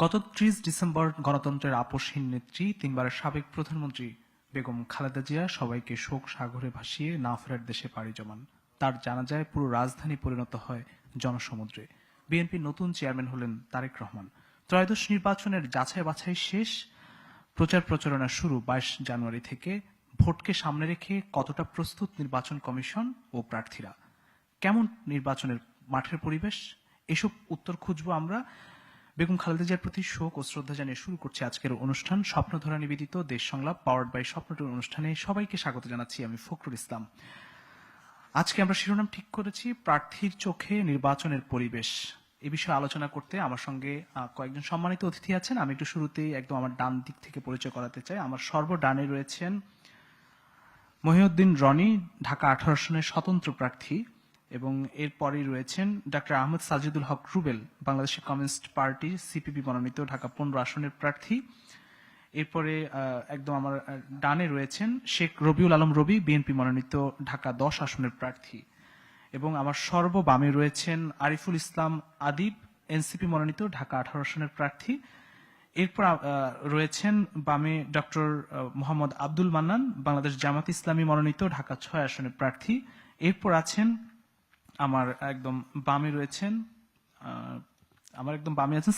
গত ৩০ ডিসেম্বর গণতন্ত্রের আপসহীন নেত্রী, তিনবারের সাবেক প্রধানমন্ত্রী বেগম খালেদা জিয়া সবাইকে শোক সাগরে ভাসিয়ে না ফেরার দেশে পাড়ি জমান। তার জানাজায় পুরো রাজধানী পরিণত হয় জনসমুদ্রে। বিএনপির নতুন চেয়ারম্যান হলেন তারেক রহমান। ত্রয়োদশ নির্বাচনের যাচাই বাছাই শেষ, প্রচার প্রচারণা শুরু ২২ জানুয়ারি থেকে। ভোটকে সামনে রেখে কতটা প্রস্তুত নির্বাচন কমিশন ও প্রার্থীরা? কেমন নির্বাচনের মাঠের পরিবেশ? এসব উত্তর খুঁজবো আমরা। বেগম খালেদা জিয়ার প্রতি শোক ও শ্রদ্ধা জানিয়ে শুরু করছি আজকের অনুষ্ঠান স্বপ্নধরা নিবেদিত দেশ সংলাপ পাওয়ার্ড বাই স্বপ্নটুর অনুষ্ঠানে সবাইকে স্বাগত জানাচ্ছি আমি ফখরুল ইসলাম। আজকে আমরা শিরোনাম ঠিক করেছি প্রার্থীর চোখে নির্বাচনের পরিবেশ। এ বিষয়ে আলোচনা করতে আমার সঙ্গে কয়েকজন সম্মানিত অতিথি আছেন। আমি একটু শুরুতেই একদম আমার ডান দিক থেকে পরিচয় করাতে চাই। আমার সর্বডানে রয়েছেন মহিউদ্দিন রনি, ঢাকা ১৮ আসনের স্বতন্ত্র প্রার্থী, এবং এরপরেই রয়েছেন doctor Ahmad Sajidul Haque Rubel, Bangladesh communist party CPB মনোনীত ঢাকা ১৫ আসনের প্রার্থী। এরপরে একদম আমার ডানে রয়েছেন শেখ রবিউল আলম রবি, বিএনপি মনোনীত ঢাকা ১০ আসনের প্রার্থী, এবং আমার সর্ববামে রয়েছেন আরিফুল ইসলাম আদিব, এনসিপি মনোনীত ঢাকা ১৮ আসনের প্রার্থী। এরপর রয়েছেন বামে ডক্টর মোহাম্মদ আব্দুল মান্নান, বাংলাদেশ জামাত ইসলামী মনোনীত ঢাকা ৬ আসনের প্রার্থী। এরপর আছেন আমার একদম বামে রয়েছেন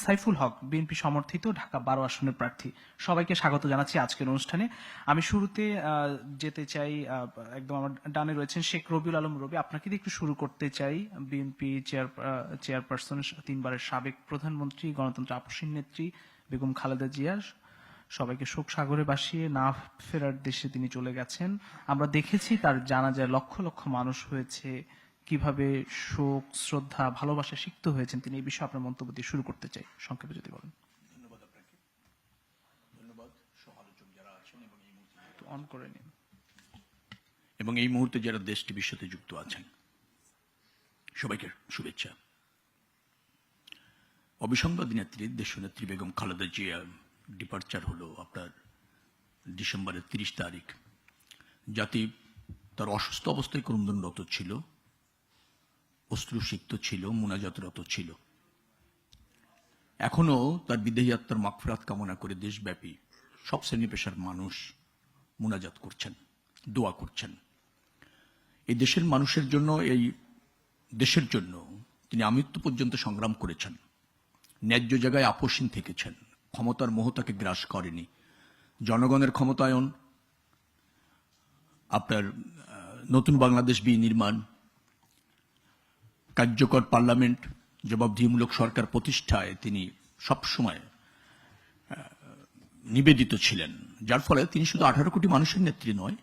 সাইফুল হক, বিএনপি সমর্থিত ঢাকা ১২ আসনের প্রার্থী। সবাইকে স্বাগত জানাচ্ছি আজকের অনুষ্ঠানে। আমি শুরুতে যেতে চাই, একদম আমার ডানে রয়েছেন শেখ রবিউল আলম রবি। আপনাকে দিয়ে একটু শুরু করতে চাই। বিএনপি চেয়ারপারসন, তিনবারের সাবেক প্রধানমন্ত্রী, গণতন্ত্র আপসহীন নেত্রী বেগম খালেদা জিয়া সবাইকে শোক সাগরে ভাসিয়ে না ফেরার দেশে তিনি চলে গেছেন। আমরা দেখেছি তার জানাজায় লক্ষ লক্ষ মানুষ হয়েছে, কিভাবে শোক, শ্রদ্ধা, ভালোবাসা সিক্ত হয়েছেন তিনি। এই বিষয়ে আপনার মন্তব্য দিয়ে শুরু করতে চাই, সংক্ষেপে যদি বলেন। ধন্যবাদ আপনাকে। ধন্যবাদ সহ আলোচক যারা আছেন অন করে নিন। এবং এই মুহূর্তে যারা দেশ টিভির সাথে যুক্ত আছেন সবাইকে শুভেচ্ছা। অবিসংবাদী নেত্রী, দেশনেত্রী বেগম খালেদা জিয়া ডিপার্চার হলো আপনার ডিসেম্বরের ৩০ তারিখ। জাতি তার অসুস্থ অবস্থায় ক্রন্দনরত ছিল, অশ্রুসিক্ত ছিল, মুনাজাতরত ছিল। এখনো তার বিদেহী আত্মার মাগফিরাত কামনা করে দেশব্যাপী সব শ্রেণী পেশার মানুষ মুনাজাত করছেন, দোয়া করছেন। এই দেশের মানুষের জন্য, এই দেশের জন্য তিনি আমৃত্যু পর্যন্ত সংগ্রাম করেছেন। ন্যায্য জায়গায় আপোষহীন থেকেছেন, ক্ষমতার মোহ তাকে গ্রাস করেনি। জনগণের ক্ষমতায়ন, আপনার নতুন বাংলাদেশ বিনির্মাণ, কার্যকর পার্লামেন্ট, জবাবদিহিমূলক সরকার প্রতিষ্ঠায় তিনি সবসময় নিবেদিত ছিলেন। যার ফলে তিনি শুধু 18 কোটি মানুষের নেত্রী নয়,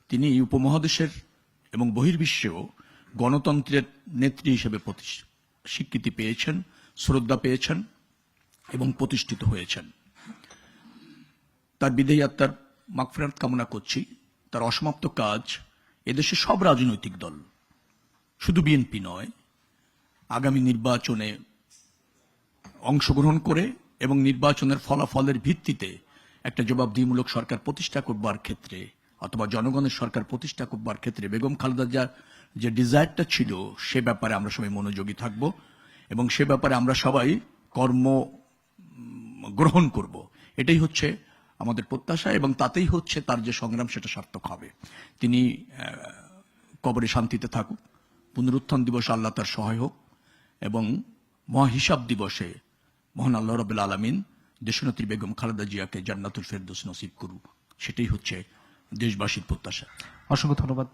তিনি এই উপমহাদেশের এবং বহির্বিশ্বেও গণতন্ত্রের নেত্রী হিসেবে স্বীকৃতি পেয়েছেন, শ্রদ্ধা পেয়েছেন এবং প্রতিষ্ঠিত হয়েছেন। তার বিদেহী আত্মার মাগফিরাত কামনা করছি। তার অসমাপ্ত কাজ এদেশে সব রাজনৈতিক দল, শুধু বিএনপি নয়, আগামী নির্বাচনে অংশগ্রহণ করে এবং নির্বাচনের ফলাফলের ভিত্তিতে একটা জবাবদিহিমূলক সরকার প্রতিষ্ঠা করবার ক্ষেত্রে অথবা জনগণের সরকার প্রতিষ্ঠা করবার ক্ষেত্রে বেগম খালেদা জিয়ার যে ডিজায়ারটা ছিল সে ব্যাপারে আমরা সবাই মনোযোগী থাকব এবং সে ব্যাপারে আমরা সবাই কর্ম গ্রহণ করব। এটাই হচ্ছে আমাদের প্রত্যাশা এবং তাতেই হচ্ছে তার যে সংগ্রাম সেটা সার্থক হবে। তিনি কবরে শান্তিতে থাকুক। পুনরুত্থান দিবসে আল্লাহ তার সহায় হোক এবং মহাহিসাব দিবসে মহান আল্লাহ রাব্বুল আলামিন দেশনেত্রী বেগম খালেদা জিয়াকে জান্নাতুল ফেরদৌস নসিব করুক। সেটাই হচ্ছে দেশবাসীর প্রত্যাশা। অসংখ্য ধন্যবাদ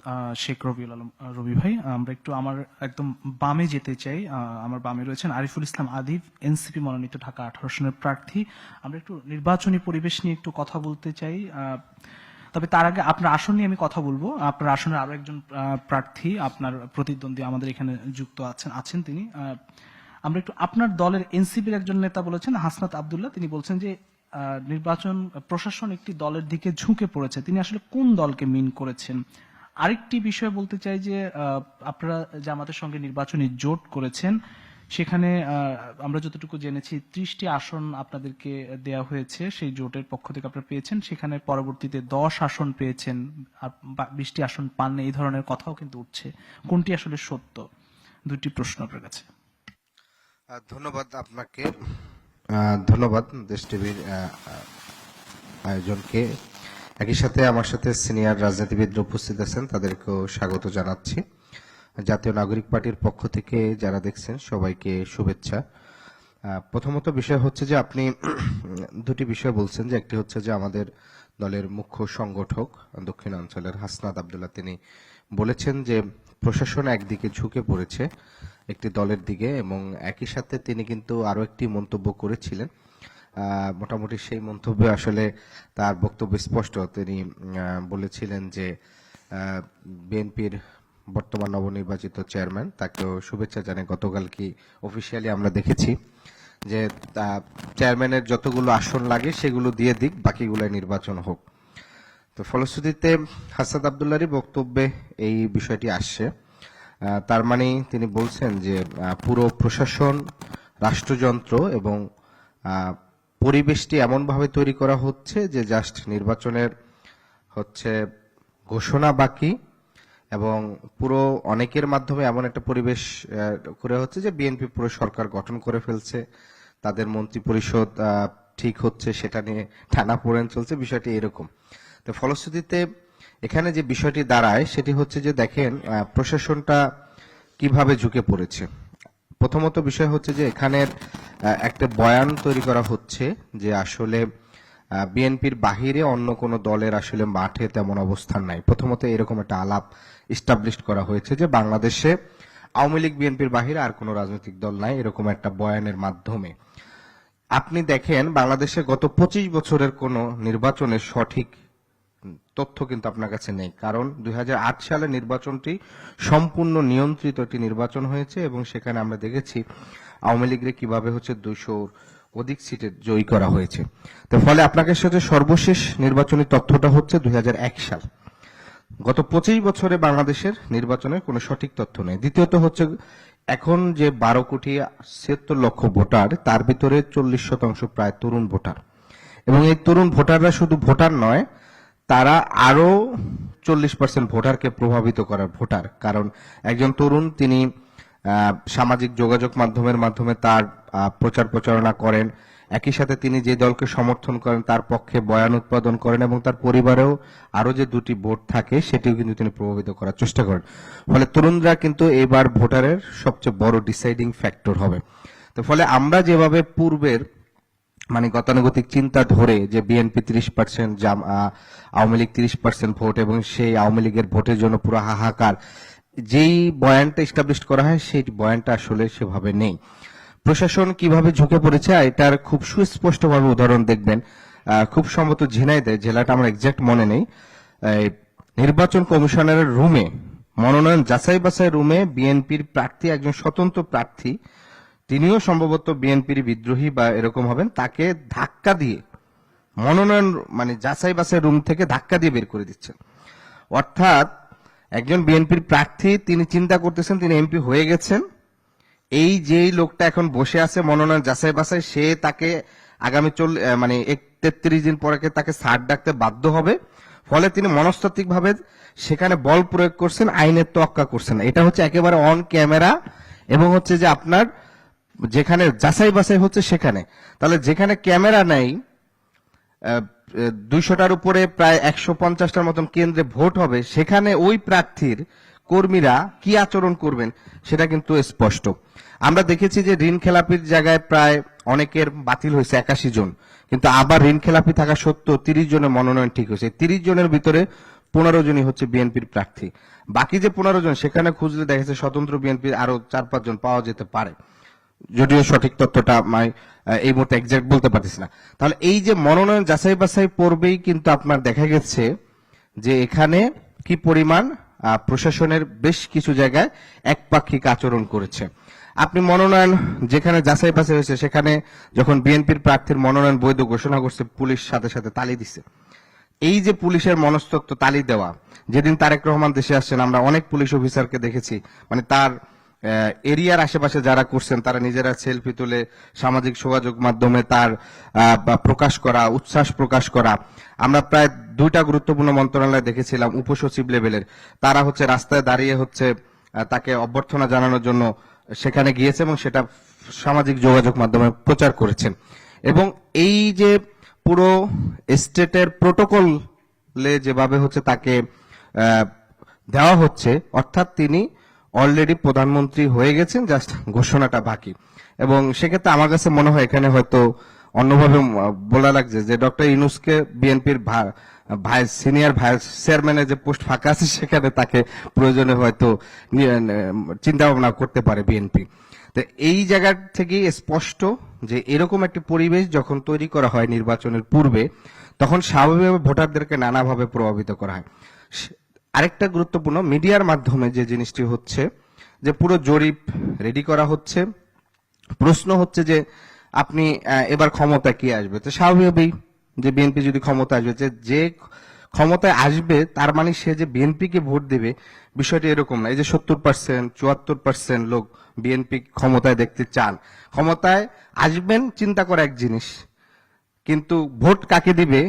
শেখ রবিউল আলম রবি ভাই। আমরা একটু আমার একদম বামে যেতে চাই। আমার বামে রয়েছেন আরিফুল ইসলাম আদিব, এনসিপি মনোনীত ঢাকা 18 আসনের প্রার্থী। আমরা একটু নির্বাচনী পরিবেশ নিয়ে একটু কথা বলতে চাই, তবে তার আগে আপনার আসন নিয়ে আমি কথা বলবো। আপনার আসনের আরো একজন প্রার্থী, আপনার প্রতিদ্বন্দ্বী আমাদের এখানে যুক্ত আছেন তিনি। আমরা একটু আপনার দলের এনসিপির একজন নেতা বলেছেন, হাসনাত আব্দুল্লাহ, তিনি বলছেন যে নির্বাচন প্রশাসন একটি দলের দিকে ঝুঁকে পড়েছে। তিনি আসলে কোন দলকে মিন করেছেন? আরেকটি বিষয় বলতে চাই যে আপনারা জামাতের সঙ্গে নির্বাচনী জোট করেছেন, সেখানে আমরা যতটুকু জেনেছি 30টি আসন আপনাদেরকে দেয়া হয়েছে, সেই জোটের পক্ষ থেকে আপনারা পেয়েছেন। সেখানে পরবর্তীতে 10 আসন পেয়েছেন আর 20টি আসন পাননি, এই ধরনের কথাও কিন্তু উঠছে। কোনটি আসলে সত্য? দুটি প্রশ্ন আপনার কাছে। ধন্যবাদ আপনাকে। ধন্যবাদ দেশ টিভির আয়োজনকে। একই সাথে আমার সাথে সিনিয়র রাজনীতিবিদরা উপস্থিত আছেন, তাদেরকেও স্বাগত জানাচ্ছি। জাতীয় নাগরিক পার্টির পক্ষ থেকে যারা দেখছেন সবাইকে শুভেচ্ছা। প্রথমত বিষয় হচ্ছে যে আপনি দুটি বিষয় বলছেন, যে একটি হচ্ছে যে আমাদের দলের মুখ্য সংগঠক দক্ষিণাঞ্চলের হাসনাত আব্দুল্লাহ তিনি বলেছেন যে প্রশাসন একদিকে ঝুঁকে পড়েছে একটি দলের দিকে, এবং একই সাথে তিনি কিন্তু আরো একটি মন্তব্য করেছিলেন। মোটামুটি সেই মন্তব্যে আসলে তার বক্তব্য স্পষ্ট। তিনি বলেছিলেন যে বিএনপির বর্তমান নবনির্বাচিত চেয়ারম্যান, তাকেও শুভেচ্ছা জানাই। গতকাল কি অফিসিয়ালি আমরা দেখেছি যে চেয়ারম্যানের যতগুলো আসন লাগে সেগুলো দিয়ে দিক, বাকিগুলো নির্বাচন হোক। তো ফলশ্রুতিতে হাসনাত আব্দুল্লাহরই বক্তব্যে এই বিষয়টি আসছে। তার মানে তিনি বলছেন যে পুরো প্রশাসন, রাষ্ট্রযন্ত্র এবং পরিবেশটি এমনভাবে তৈরি করা হচ্ছে যে জাস্ট নির্বাচনের হচ্ছে ঘোষণা বাকি, এবং পুরো অনেকের মাধ্যমে এমন একটা পরিবেশ করে হচ্ছে যে বিএনপি পুরো সরকার গঠন করে ফেলছে, তাদের মন্ত্রী পরিষদ ঠিক হচ্ছে, সেটা নিয়ে টানাপোড়েন চলছে, বিষয়টি এরকম। তো ফলশ্রুতিতে এখানে যে বিষয়টি দাঁড়ায় সেটি হচ্ছে যে দেখেন প্রশাসনটা কিভাবে ঝুঁকে পড়েছে। প্রথমত বিষয় হচ্ছে যে এখানের একটা বয়ান তৈরি করা হচ্ছে যে আসলে বিএনপির বাহিরে অন্য কোনো দলের আসলে মাঠে তেমন অবস্থান নাই। প্রথমত এরকম একটা আলাপ ইস্টাবলিশ করা হয়েছে যে বাংলাদেশে আওয়ামী লীগ বিএনপির বাহিরে আর কোনো রাজনৈতিক দল নাই, এরকম একটা বয়ানের মাধ্যমে। আপনি দেখেন বাংলাদেশে গত 25 বছরের কোনো নির্বাচনের সঠিক তথ্য কিন্তু আপনার কাছে নেই, কারণ 2008 সালে নির্বাচনটি সম্পূর্ণ নিয়ন্ত্রিত একটি নির্বাচন হয়েছে, এবং সেখানে আমরা দেখেছি আওয়ামী লীগের কিভাবে হচ্ছে 200 অধিক সিটে জয়ী করা হয়েছে। তো ফলে আপনাকে সাথে সর্বশেষ নির্বাচনী তথ্যটা হচ্ছে 2001 সাল। গত 25 বছরে বাংলাদেশের নির্বাচনের কোনো সঠিক তথ্য নেই। দ্বিতীয়ত হচ্ছে এখন যে 12 কোটি 76 লক্ষ ভোটার, তার ভিতরে 40% প্রায় তরুণ ভোটার, এবং এই তরুণ ভোটাররা শুধু ভোটার নয়, তারা আরো 40% ভোটারকে প্রভাবিত করার ভোটার। কারণ একজন তরুণ তিনি সামাজিক যোগাযোগ মাধ্যমের মাধ্যমে তার প্রচার প্রচারণা করেন, একই সাথে তিনি যে দলকে সমর্থন করেন তার পক্ষে বয়ান উৎপাদন করেন, এবং তার পরিবারেও আরো যে দুটি ভোট থাকে সেটিও কিন্তু তিনি প্রভাবিত করার চেষ্টা করেন। ফলে তরুণরা কিন্তু এবার ভোটারের সবচেয়ে বড় ডিসাইডিং ফ্যাক্টর হবে। তো ফলে আমরা যেভাবে পূর্বের মানে গতানুগতিক চিন্তা ধরে যে বিএনপি 30%, আওয়ামী লীগ 30% ভোট, এবং সেই আওয়ামী লীগের ভোটের জন্য পুরো হাহাকার, যেই বয়ানটা এস্টাবলিশ করা হয় সেই বয়ানটা আসলে সেভাবে নেই। প্রশাসন কিভাবে ঝুঁকে পড়েছে এটার খুব সুস্পষ্টভাবে উদাহরণ দেখবেন। খুব সম্ভবত ঝিনাইদহ জেলাটা আমার এক্সাক্ট মনে নেই, নির্বাচন কমিশনের রুমে, মনোনয়ন যাচাই বাছাই রুমে বিএনপির প্রার্থী, একজন স্বতন্ত্র প্রার্থী, তিনিও সম্ভবত বিএনপির বিদ্রোহী বা এরকম হবেন, তাকে ধাক্কা দিয়ে মনোনয়ন মানে যাচাই বাছাই রুম থেকে ধাক্কা দিয়ে বের করে দিচ্ছেন। অর্থাৎ একজন বিএনপির প্রার্থী, তিনি চিন্তা করতেছেন তিনি এমপি হয়ে গেছেন, এই যেই লোকটা এখন বসে আছে মনোনয়ন যাচাই বাছাই, সে তাকে আগামী 33 দিন পরে তাকে সার ডাকতে বাধ্য হবে। ফলে তিনি মনস্তাত্ত্বিক ভাবে সেখানে বল প্রয়োগ করছেন, আইনের তোয়াক্কা করছেন। এটা হচ্ছে একেবারে অন ক্যামেরা, এবং হচ্ছে যে আপনার যেখানে যাচাই বাছাই হচ্ছে সেখানে, তাহলে যেখানে ক্যামেরা নেই 200টার উপরে প্রায় 150টার মতন কেন্দ্রে ভোট হবে, সেখানে ওই প্রার্থীর কর্মীরা কি আচরণ করবেন সেটা কিন্তু স্পষ্ট। আমরা দেখেছি যে ঋণ খেলাপির জায়গায় প্রায় অনেকের বাতিল হয়েছে 81 জন, কিন্তু আবার ঋণ খেলাপি থাকা সত্ত্বেও 30 জনের মনোনয়ন ঠিক হয়েছে। 30 জনের ভিতরে 15 জনই হচ্ছে বিএনপির প্রার্থী, বাকি যে 15 জন সেখানে খুঁজলে দেখা যাচ্ছে স্বতন্ত্র বিএনপির আরো 4-5 জন পাওয়া যেতে পারে, যদিও সঠিক তথ্যটা এই মুহূর্তে এক্সাক্ট বলতে পারতেছি না। তাহলে এই যে মনোনয়ন যাচাই বাছাই পর্বেই কিন্তু আপনার দেখা গেছে যে এখানে কি পরিমাণ প্রশাসনের বেশ কিছু জায়গায় একপাক্ষিক আচরণ করেছে। আপনি মনোনয়ন যেখানে যাচাই বাছাই হয়েছে সেখানে যখন বিএনপির প্রার্থীর মনোনয়ন বৈধ ঘোষণা করছে, পুলিশ সাথে সাথে তালি দিছে। এই যে পুলিশের মনস্তত্ত্ব তালি দেওয়া, যেদিন তারেক রহমান দেশে আসছেন আমরা অনেক পুলিশ অফিসারকে দেখেছি, মানে তার এরিয়ার আশেপাশে যারা করছেন তারা নিজেরা সেলফি তুলে সামাজিক যোগাযোগ মাধ্যমে তার প্রকাশ করা, উচ্ছ্বাস প্রকাশ করা। আমরা প্রায় 2টা গুরুত্বপূর্ণ মন্ত্রণালয় দেখেছিলাম উপসচিব লেভেলের, তারা হচ্ছে রাস্তায় দাঁড়িয়ে হচ্ছে তাকে অভ্যর্থনা জানানোর জন্য সেখানে গিয়েছে এবং সেটা সামাজিক যোগাযোগ মাধ্যমে প্রচার করেছেন। এবং এই যে পুরো স্টেটের প্রোটোকলে যেভাবে হচ্ছে তাকে দেওয়া হচ্ছে, অর্থাৎ তিনি অলরেডি প্রধানমন্ত্রী হয়ে গেছেন, জাস্ট ঘোষণাটা বাকি। এবং সেক্ষেত্রে আমার কাছে মনে হয় এখানে হয়তো অন্যভাবে বলা লাগছে যে ডক্টর ইউনূসকে বিএনপির সিনিয়র ভাইস চেয়ারম্যানের যে পোস্ট ফাঁকা আছে সেখানে তাকে প্রয়োজনে হয়তো চিন্তা ভাবনা করতে পারে বিএনপি। তো এই জায়গা থেকেই স্পষ্ট যে এরকম একটি পরিবেশ যখন তৈরি করা হয় নির্বাচনের পূর্বে, তখন স্বাভাবিকভাবে ভোটারদেরকে নানাভাবে প্রভাবিত করা হয়। আরেকটা গুরুত্বপূর্ণ, মিডিয়ার মাধ্যমে যে জিনিসটি হচ্ছে যে পুরো জরিপ রেডি করা হচ্ছে, প্রশ্ন হচ্ছে যে আপনি এবার ক্ষমতা কি আসবে, তো স্বাভাবিকভাবেই যে বিএনপি যদি ক্ষমতা আসবে, যে ক্ষমতায় আসবে তার মানে সে যে বিএনপিকে ভোট দেবে বিষয়টি এরকম না। এই যে 70%, 74% লোক বিএনপি ক্ষমতায় দেখতে চান, ক্ষমতায় আসবেন চিন্তা করা এক জিনিস, কিন্তু ভোট কাকে দিবে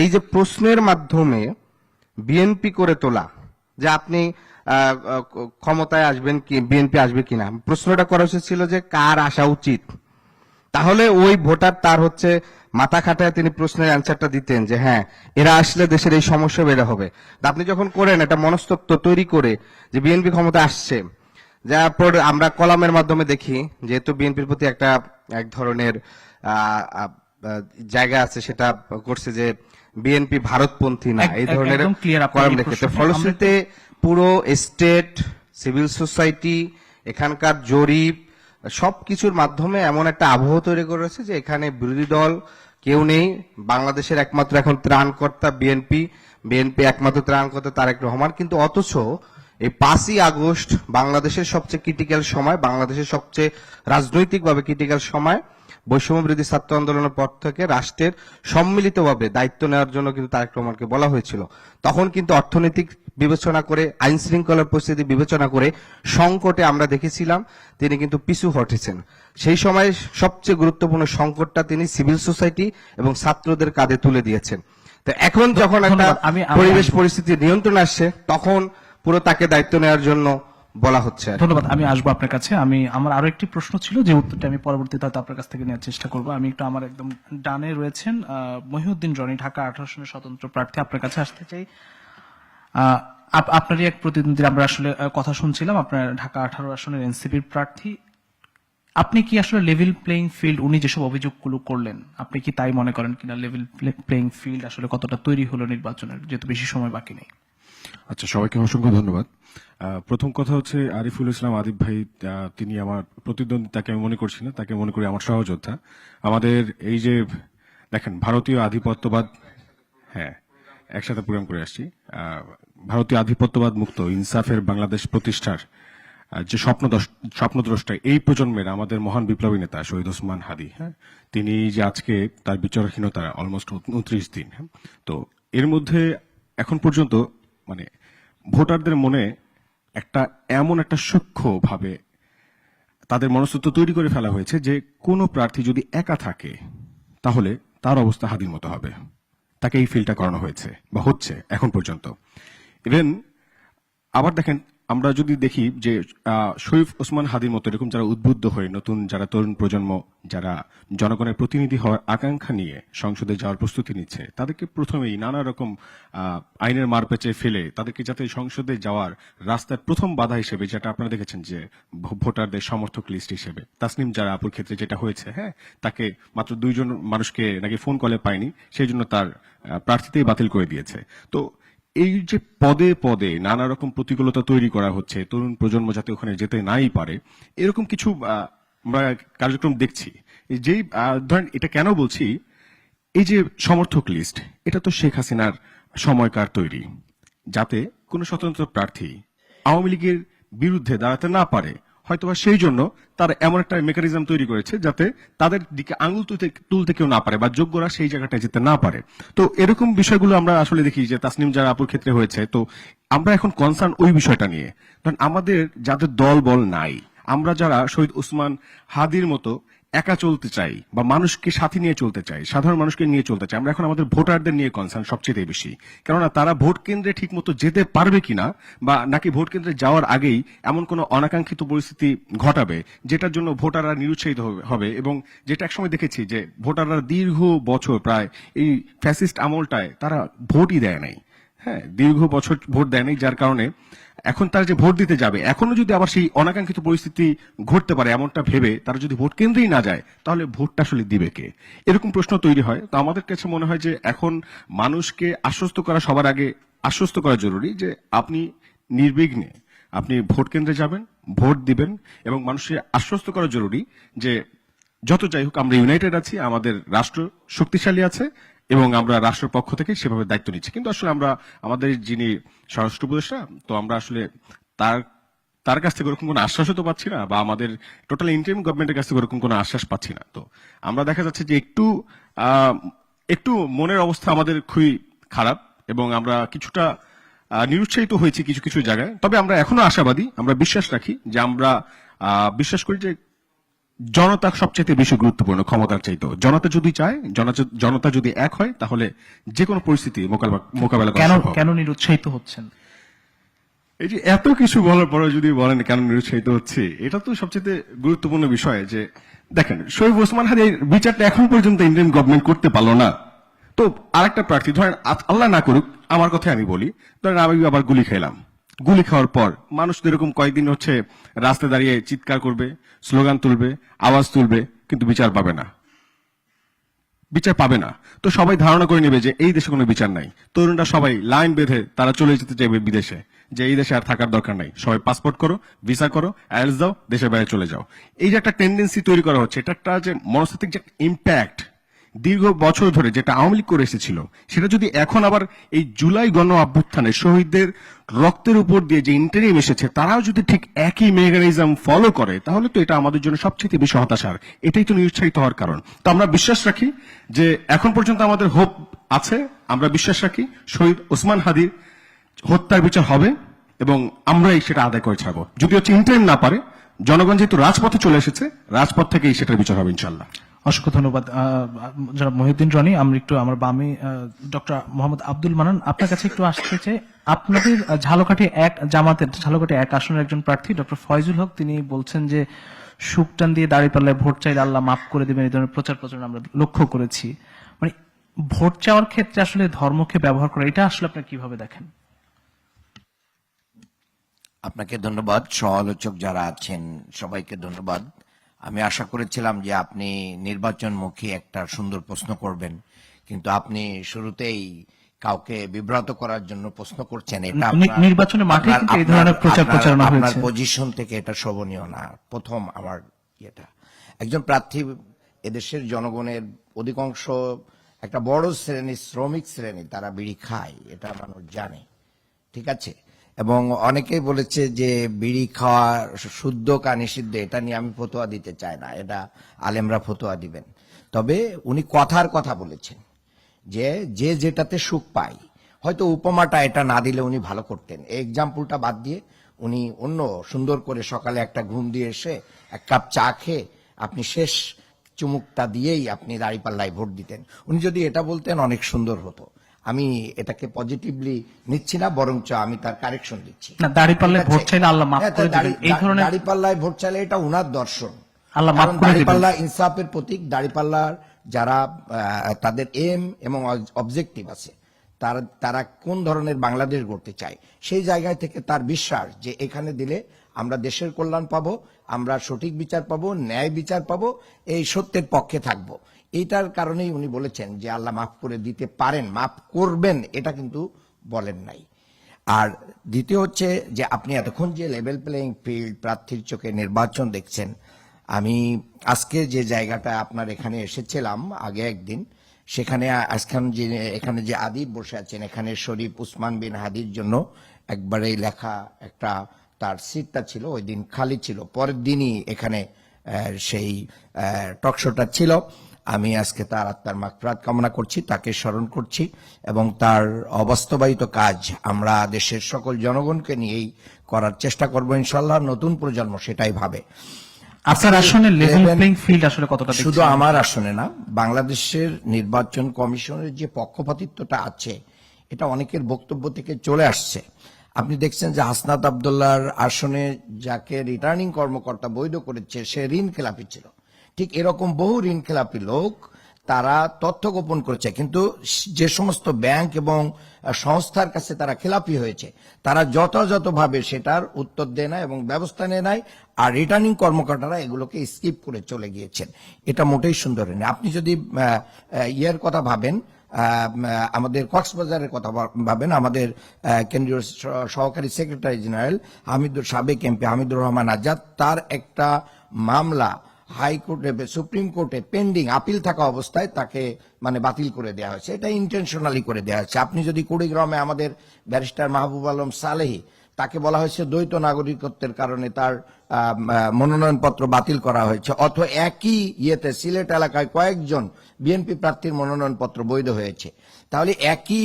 এই যে প্রশ্নের মাধ্যমে বিএনপি করে তোলা যে আপনি ক্ষমতায় আসবেন কি, বিএনপি আসবে কিনা, প্রশ্নটা করা উচিত ছিল যে কার আসা উচিত। তাহলে ওই ভোটার তার হচ্ছে মাথা খাটায় তিনি প্রশ্নের অ্যান্সারটা দিতেন যে হ্যাঁ এরা আসলে দেশের এই সমস্যা বেড়ে হবে। আপনি যখন করেন এটা মনস্তত্ত্ব তৈরি করে যে বিএনপি ক্ষমতা আসছে, যার পর আমরা কলামের মাধ্যমে দেখি যেহেতু বিএনপির প্রতি একটা এক ধরনের জায়গা আছে, সেটা করছে যে বিএনপি ভারতপন্থী না, এই ধরনের একদম clear আপনার কলাম এই লিখে। তো প্রশ্নটা। ফলশ্রুতিতে পুরো স্টেট, সিভিল সোসাইটি, এখানকার জরিপ সবকিছুর মাধ্যমে এমন একটা আবহ তৈরি করেছে যে এখানে বিরোধী দল কেউ নেই, বাংলাদেশের একমাত্র এখন ত্রাণকর্তা বিএনপি, বিএনপি একমাত্র ত্রাণকর্তা তারেক রহমান। কিন্তু অথচ এই 5ই আগস্ট বাংলাদেশের সবচেয়ে ক্রিটিক্যাল সময়, বাংলাদেশের সবচেয়ে রাজনৈতিকভাবে ক্রিটিক্যাল সময়, বৈষম্য বিরোধী ছাত্র আন্দোলনের পর থেকে রাষ্ট্রের সম্মিলিতভাবে দায়িত্ব নেওয়ার জন্য কিন্তু তারেক রহমানকে বলা হয়েছিল। তখন কিন্তু অর্থনৈতিক বিবেচনা করে, আইন শৃঙ্খলার পরিস্থিতি বিবেচনা করে, সংকটে আমরা দেখেছিলাম তিনি কিন্তু পিছু হটেছেন। সেই সময় সবচেয়ে গুরুত্বপূর্ণ সংকটটা তিনি সিভিল সোসাইটি এবং ছাত্রদের কাঁধে তুলে দিয়েছেন। তো এখন যখন একটা ধন্যবাদ। আমি- পরিবেশ পরিস্থিতি নিয়ন্ত্রণ আসছে, তখন পুরো তাকে দায়িত্ব নেওয়ার জন্য বলা হচ্ছে আর কি। ধন্যবাদ। আমি আসবো আপনার কাছে। আমার আরো একটি প্রশ্ন ছিল, যে উত্তরটা আমি পরবর্তীতে হয়তো আপনার কাছ থেকে নেওয়ার চেষ্টা করবো। আমি একটু আমার একদম ডানে রয়েছেন মহিউদ্দিন রনি, ঢাকা 18 আসনের স্বতন্ত্র প্রার্থী, আপনার কাছে আসতে চাই। আপনারই এক প্রতিদ্বন্দ্বী, আমরা আসলে কথা শুনছিলাম, আপনার ঢাকা 18 আসনের এনসিপির প্রার্থী। আপনি কি আসলে লেভেল প্লেইং ফিল্ড, উনি যেসব অভিযোগগুলো করলেন, আপনি কি তাই মনে করেন কিনা? লেভেল প্লেইং ফিল্ড আসলে কতটা তৈরি হলো নির্বাচনের, যেহেতু বেশি সময় বাকি নেই? আচ্ছা, সবাইকে অসংখ্য ধন্যবাদ। প্রথম কথা হচ্ছে আরিফুল ইসলাম আদিব ভাই, তিনি আমার প্রতিদ্বন্দ্বী, তাকে আমি মনে করছি না, তাকে মনে করি আমার সহযোদ্ধা। আমাদের এই যে দেখেন ভারতীয় আধিপত্যবাদ, হ্যাঁ একসাথে প্রোগ্রাম করে আসছি, ভারতীয় আধিপত্যবাদ মুক্ত ইনসাফের বাংলাদেশ প্রতিষ্ঠার যে স্বপ্নদ্রষ্টা এই প্রজন্মের আমাদের মহান বিপ্লবী নেতা শহীদ ওসমান হাদি, হ্যাঁ, তিনি যে আজকে তার বিচারহীনতা অলমোস্ট 29 দিন, হ্যাঁ, তো এর মধ্যে এখন পর্যন্ত মানে ভোটারদের মনে এমন একটা সূক্ষ্ম ভাবে তাদের মনস্তত্ত্ব তৈরি করে ফেলা হয়েছে যে কোনো প্রার্থী যদি একা থাকে তাহলে তার অবস্থা হাদির মতো হবে। তাকে এই ফিলটা করানো হয়েছে বা হচ্ছে এখন পর্যন্ত। ইভেন আবার দেখেন, আমরা যদি দেখি যে শরীফ ওসমান হাদির মতো এরকম যারা উদ্বুদ্ধ হয়ে নতুন যারা তরুণ প্রজন্ম যারা জনগণের প্রতিনিধি হওয়ার আকাঙ্ক্ষা নিয়ে সংসদে যাওয়ার প্রস্তুতি নিচ্ছে, তাদেরকে প্রথমেই নানা রকম আইনের মারপেঁচে ফেলে তাদেরকে যাতে সংসদে যাওয়ার রাস্তার প্রথম বাধা হিসেবে, যেটা আপনারা দেখেছেন যে ভোটারদের সমর্থক লিস্ট হিসেবে তাসনিম যারা আপুর ক্ষেত্রে যেটা হয়েছে, হ্যাঁ, তাকে মাত্র 2 জন মানুষকে নাকি ফোন কলে পায়নি, সেই জন্য তার প্রার্থিতেই বাতিল করে দিয়েছে। তো এই যে পদে পদে নানা রকম প্রতিকূলতা তৈরি করা হচ্ছে, তরুণ প্রজন্ম যাতে ওখানে যেতে নাই পারে, এরকম কিছু আমরা কার্যক্রম দেখছি। যেই ধরেন, এটা কেন বলছি, এই যে সমর্থক লিস্ট, এটা তো শেখ হাসিনার সময়কার তৈরি, যাতে কোনো স্বতন্ত্র প্রার্থী আওয়ামী লীগের বিরুদ্ধে দাঁড়াতে না পারে। হয়তোবা সেই জন্য তারা এমন একটা মেকানিজম তৈরি করেছে যাতে তাদের দিকে আঙুল তুলতে কেউ না পারে বা যোগ্যরা সেই জায়গাটায় যেতে না পারে। তো এরকম বিষয়গুলো আমরা আসলে দেখি যে তাসনিম যারা আপুর ক্ষেত্রে হয়েছে। তো আমরা এখন কনসার্ন ওই বিষয়টা নিয়ে, কারণ আমাদের যাদের দল বল নাই, আমরা যারা শহীদ ওসমান হাদির মতো একা চলতে চাই বা মানুষকে সাথে নিয়ে চলতে চাই, সাধারণ মানুষকে নিয়ে চলতে চাই, আমরা এখন আমাদের ভোটারদের নিয়ে কনসার্ন সবচেয়ে বেশি। কেননা তারা ভোট কেন্দ্রে ঠিক মতো যেতে পারবে কিনা, বা নাকি ভোট কেন্দ্রে যাওয়ার আগেই এমন কোনো অনাকাঙ্ক্ষিত পরিস্থিতি ঘটাবে যেটার জন্য ভোটাররা নিরুৎসাহিত হবে। এবং যেটা একসময় দেখেছি যে ভোটাররা দীর্ঘ বছর প্রায় এই ফ্যাসিস্ট আমলটায় তারা ভোটই দেয় নাই। হ্যাঁ, দীর্ঘ বছর ভোট দেয় নাই, যার কারণে এখন তারা যে ভোট দিতে যাবে, এখনো যদি আবার সেই অনাকাঙ্ক্ষিত পরিস্থিতি ঘটতে পারে এমনটা ভেবে তারা যদি ভোট কেন্দ্রেই না যায়, তাহলে ভোটটা আসলে দিবে কে? এরকম প্রশ্ন তৈরি হয়। তো আমাদের কাছে মনে হয় যে এখন মানুষকে আশ্বস্ত করা, সবার আগে আশ্বস্ত করা জরুরি যে আপনি নির্বিঘ্নে আপনি ভোট কেন্দ্রে যাবেন, ভোট দিবেন, এবং মানুষকে আশ্বস্ত করা জরুরি যে যত যাই হোক আমরা ইউনাইটেড আছি, আমাদের রাষ্ট্র শক্তিশালী আছে, এবং আমরা রাষ্ট্রের পক্ষ থেকে সেভাবে দায়িত্ব নিচ্ছি। কিন্তু আসলে আমরা আমাদের যিনি স্বরাষ্ট্র উপদেষ্টা, তো আমরা আসলে তার কাছ থেকে ওরকম কোনো আশ্বাসও তো পাচ্ছি না, বা আমাদের টোটাল ইন্টারিম গভর্নমেন্টের কাছ থেকে ওরকম কোনো আশ্বাস পাচ্ছি না। তো আমরা দেখা যাচ্ছে যে একটু মনের অবস্থা আমাদের খুবই খারাপ, এবং আমরা কিছুটা নিরুৎসাহিত হয়েছি কিছু কিছু জায়গায়। তবে আমরা এখনো আশাবাদী, আমরা বিশ্বাস রাখি যে আমরা বিশ্বাস করি যে জনতা সবচেয়ে বেশি গুরুত্বপূর্ণ ক্ষমতার চাইতেও। জনতা যদি চায়, জনতা যদি এক হয়, তাহলে যে কোনো পরিস্থিতি মোকাবেলা করা সম্ভব। কেন নিরুৎসাহিত হচ্ছেন? এই যে এত কিছু বলার পরে যদি বলেন কেন নিরুৎসাহিত হচ্ছে, এটা তো সবচেয়ে গুরুত্বপূর্ণ বিষয়। যে দেখেন, শহীদ ওসমান হাদির বিচারটা এখন পর্যন্ত ইন্ডিয়ান গভর্নমেন্ট করতে পারলো না। তো আরেকটা প্রার্থী, ধরেন আল্লাহ না করুক, আমার কথা আমি বলি, ধরেন আমি আবার গুলি খেলাম, গুলি খাওয়ার পর মানুষ তো এরকম কয়েকদিন হচ্ছে রাস্তায় দাঁড়িয়ে চিৎকার করবে, স্লোগান তুলবে, আওয়াজ তুলবে, কিন্তু বিচার পাবে না। বিচার পাবে না, তো সবাই ধারণা করে নেবে যে এই দেশে কোনো বিচার নাই। তরুণরা সবাই লাইন বেঁধে তারা চলে যেতে চাইবে বিদেশে, যে এই দেশে আর থাকার দরকার নাই, সবাই পাসপোর্ট করো, ভিসা করো, আইএলস দাও, দেশের বাইরে চলে যাও। এই যে একটা টেন্ডেন্সি তৈরি করা হচ্ছে, এটা একটা যে মনস্তাত্ত্বিক যে ইম্প্যাক্ট দীর্ঘ বছর ধরে যেটা আওয়ামী লীগ করে এসেছিল, সেটা যদি এখন আবার এই জুলাই গণ অভ্যুত্থানে শহীদদের রক্তের উপর দিয়ে যে ইন্টারিম এসেছে, তারাও যদি ঠিক একই মেকানিজম ফলো করে, তাহলে তো এটা আমাদের জন্য সবচেয়ে বেশি হতাশার। এটাই তো নিরুৎসাহিত হওয়ার কারণ। তো আমরা বিশ্বাস রাখি যে এখন পর্যন্ত আমাদের হোপ আছে, আমরা বিশ্বাস রাখি শহীদ ওসমান হাদির হত্যার বিচার হবে, এবং আমরাই সেটা আদায় করে ছাড়বো। যদি হচ্ছে ইন্টারিম না পারে, জনগণ যেহেতু রাজপথে চলে এসেছে, রাজপথ থেকেই সেটার বিচার হবে ইনশাল্লাহ। অসংখ্য ধন্যবাদ জনাব মহিউদ্দিন রনি। আমরা একটু আমার বামে ডক্টর মোহাম্মদ আব্দুল মানান, আপনার কাছে একটু আসতে চাই। আপনাদের ঝালকাঠি এক জামাতের ঝালকাঠি এক আসনের একজন প্রার্থী ডক্টর ফয়জুল হক, তিনি বলছেন যে সুকটান দিয়ে দাঁড়িপাল্লায় ভোট চাইলে আল্লাহ মাফ করে দেবেন, এই ধরনের প্রচার প্রচারণা আমরা লক্ষ্য করেছি। মানে ভোট চাওয়ার ক্ষেত্রে আসলে ধর্মকে ব্যবহার করা, এটা আসলে আপনি কিভাবে দেখেন? আপনাকে ধন্যবাদ, সমালোচক যারা আছেন সবাইকে ধন্যবাদ। আমি আশা করেছিলাম যে আপনি নির্বাচনমুখী একটা সুন্দর প্রশ্ন করবেন, কিন্তু আপনি শুরুতেই কাউকে বিব্রত করার জন্য প্রশ্ন করছেন। এটা নির্বাচনের মাঠে কিন্তু এই ধরনের প্রচার প্রচারণা হয়েছে। আপনার পজিশন থেকে এটা শোভনীয় না। প্রথম আমার ইয়েটা, একজন প্রার্থী এদেশের জনগণের অধিকাংশ একটা বড় শ্রেণী, শ্রমিক শ্রেণী, তারা বিড়ি খায়, এটা মানুষ জানে, ঠিক আছে। এবং অনেকেই বলেছে যে বিড়ি খাওয়া শুদ্ধ কা নিষিদ্ধ, এটা নিয়ে আমি ফতোয়া দিতে চাই না, এটা আলেমরা ফতোয়া দিবেন। তবে উনি কথার কথা বলেছেন যে যে যেটাতে সুখ পায়, হয়তো উপমাটা এটা না দিলে উনি ভালো করতেন। এই এক্সাম্পলটা বাদ দিয়ে উনি অন্য সুন্দর করে সকালে একটা ঘুম দিয়ে এসে এক কাপ চা খেয়ে আপনি শেষ চুমুকটা দিয়েই আপনি দাঁড়িপাল্লায় ভোট দিতেন। উনি যদি এটা বলতেন অনেক সুন্দর হতো। আমি এটাকে পজিটিভলি নিচ্ছি না, বরঞ্চ আমি তার কারেকশন দিচ্ছি। না, দাঁড়িপাল্লায় ভোট চাইলে আল্লাহ মাফ করে দেবেন, এই ধরনের দাঁড়িপাল্লায় ভোট চাইলে এটা উনার দর্শন। আল্লাহ মাফ করে দেবেন। দাঁড়িপাল্লা ইনসাফের প্রতীক। দাঁড়িপাল্লার যারা তাদের এম এবং অবজেক্টিভ আছে, তারা কোন ধরনের বাংলাদেশ গড়তে চায়, সেই জায়গায় থেকে তার বিশ্বাস যে এখানে দিলে আমরা দেশের কল্যাণ পাবো, আমরা সঠিক বিচার পাবো, ন্যায় বিচার পাবো, এই সত্যের পক্ষে থাকবো। এইটার কারণেই উনি বলেছেন যে আল্লাহ মাফ করে দিতে পারেন, মাফ করবেন এটা কিন্তু বলেন নাই। আর দ্বিতীয় হচ্ছে যে আপনি এতক্ষণ যে লেভেল প্লেইং ফিল্ড, প্রার্থীর চোখে নির্বাচন দেখছেন, আমি আজকে যে জায়গাটা আপনার এখানে এসেছিলাম আগে একদিন, সেখানে এখানে যে আদিব বসে আছেন, এখানে শরীফ উসমান বিন হাদির জন্য একবারে লেখা একটা তার সিটটা ছিল, ওই দিন খালি ছিল। পরের দিনই এখানে সেই টকশোটা ছিল। আমি আজকে তার আত্মার মাগফিরাত কামনা করছি, তাকে স্মরণ করছি, এবং তার অবাস্তবায়িত কাজ আমরা দেশের সকল জনগণকে নিয়েই করার চেষ্টা করবো ইনশাল্লাহ। নতুন প্রজন্ম সেটাই ভাবে। আপনার আসনে লেভেল Level- প্লেইং ফিল্ড আসলে কতটা দেখছেন? শুধু আমার আসনে না, বাংলাদেশের নির্বাচন কমিশনের যে পক্ষপাতিত্বটা আছে এটা অনেকের বক্তব্য থেকে চলে আসছে। আপনি দেখছেন যে হাসনাত আব্দুল্লাহর আসনে যাকে রিটার্নিং কর্মকর্তা বৈধ করেছে সে ঋণ খেলাপি ছিল। ঠিক এরকম বহু ঋণ খেলাপি লোক তারা তথ্য গোপন করেছে, কিন্তু যে সমস্ত ব্যাংক এবং সংস্থার কাছে তারা খেলাপি হয়েছে তারা যথাযথভাবে সেটার উত্তর দেয় না এবং ব্যবস্থা নেয় নাই, আর রিটার্নিং কর্মকর্তারা এগুলোকে স্কিপ করে চলে গিয়েছেন। এটা মোটেই সুন্দর হয়নি। আপনি যদি ইয়ের কথা ভাবেন, আমাদের কক্সবাজারের কথা ভাবেন, আমাদের কেন্দ্রীয় সহকারী সেক্রেটারি জেনারেল সাবেক এমপি হামিদুর রহমান আজাদ, তার একটা মামলা হাইকোর্টে সুপ্রিম কোর্টে পেন্ডিং আপিল থাকা অবস্থায় তাকে মানে বাতিল করে দেওয়া হয়েছে। এটা ইন্টেনশনালি করে দেওয়া হয়েছে। আপনি যদি কুড়িগ্রামে আমাদের ব্যারিস্টার মাহবুব আলম সালেহী, তাকে বলা হয়েছে দ্বৈত নাগরিকত্বের কারণে তার মনোনয়নপত্র বাতিল করা হয়েছে, অথবা একই ইয়েতে সিলেট এলাকায় কয়েকজন বিএনপি প্রার্থীর মনোনয়নপত্র বৈধ হয়েছে। তাহলে একই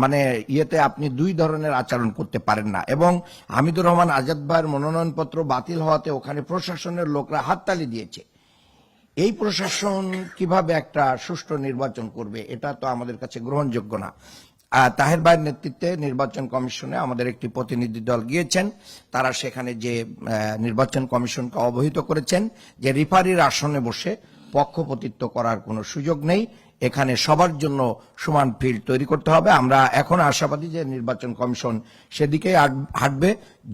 মানে ইয়েতে আপনি দুই ধরনের আচরণ করতে পারেন না। এবং হামিদুর রহমান আজাদ ভাইয়ের মনোনয়নপত্র বাতিল হওয়াতে ওখানে প্রশাসনের লোকরা হাততালি দিয়েছে। এই প্রশাসন কিভাবে একটা সুষ্ঠু নির্বাচন করবে, এটা তো আমাদের কাছে গ্রহণযোগ্য না। তাহের ভাইয়ের নেতৃত্বে নির্বাচন কমিশনে আমাদের একটি প্রতিনিধি দল গিয়েছেন। তারা সেখানে যে নির্বাচন কমিশনকে অবহিত করেছেন যে রিফারির আসনে বসে পক্ষপাতিত্ব করার কোনো সুযোগ নেই, এখানে সবার জন্য সমান ফিল্ড তৈরি করতে হবে। আমরা এখন আশাবাদী যে নির্বাচন কমিশন সেদিকেই হাঁটবে।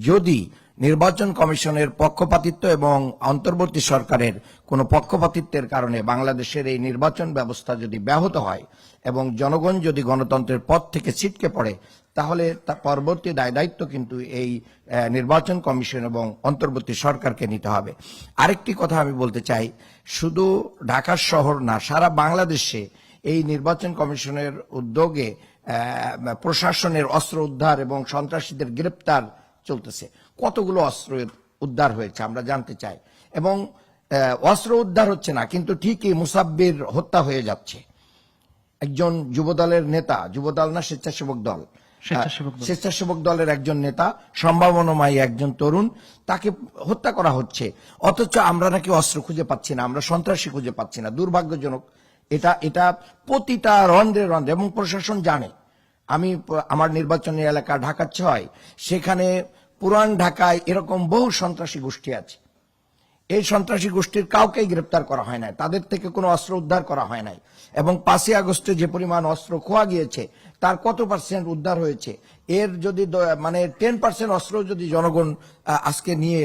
যদি নির্বাচন কমিশনের পক্ষপাতিত্ব এবং অন্তর্বর্তী সরকারের কোনো পক্ষপাতিত্বের কারণে বাংলাদেশের এই নির্বাচন ব্যবস্থা যদি ব্যাহত হয় এবং জনগণ যদি গণতন্ত্রের পথ থেকে ছিটকে পড়ে, তাহলে তার পরবর্তী দায়িত্ব কিন্তু এই নির্বাচন কমিশন এবং অন্তর্বর্তী সরকারকে নিতে হবে। আরেকটি কথা আমি বলতে চাই, শুধু ঢাকা শহর না, সারা বাংলাদেশে এই নির্বাচন কমিশনের উদ্যোগে প্রশাসনের অস্ত্র উদ্ধার এবং সন্ত্রাসীদের গ্রেপ্তার চলতেছে। কতগুলো অস্ত্র উদ্ধার হয়েছে আমরা জানতে চাই। এবং অস্ত্র উদ্ধার হচ্ছে না, কিন্তু ঠিকই মুসাব্বির হত্যা হয়ে যাচ্ছে। একজন যুবদলের নেতা, যুবদল না স্বেচ্ছাসেবক দল, স্বেচ্ছাসেবক দলের একজন নেতা, সম্ভাবনাময় একজন তরুণ, তাকে হত্যা করা হচ্ছে। অথচ আমরা নাকি অস্ত্র খুঁজে পাচ্ছি না, আমরা সন্ত্রাসী খুঁজে পাচ্ছি না। দুর্ভাগ্যজনক। এটা প্রতিটা রন্ধ্রে রন্ধ্রে, এবং প্রশাসন জানে। আমি আমার নির্বাচনী এলাকা ঢাকা 6, সেখানে পুরান ঢাকায় এরকম বহু সন্ত্রাসী গোষ্ঠী আছে। এই সন্ত্রাসী গোষ্ঠীর কাউকেই গ্রেপ্তার করা হয় নাই, তাদের থেকে কোনো অস্ত্র উদ্ধার করা হয় নাই। এবং 5ই আগস্টে যে পরিমাণ অস্ত্র খোয়া গিয়েছে তার কত পার্সেন্ট উদ্ধার হয়েছে? এর যদি মানে 10% অস্ত্র যদি জনগণ আজকে নিয়ে,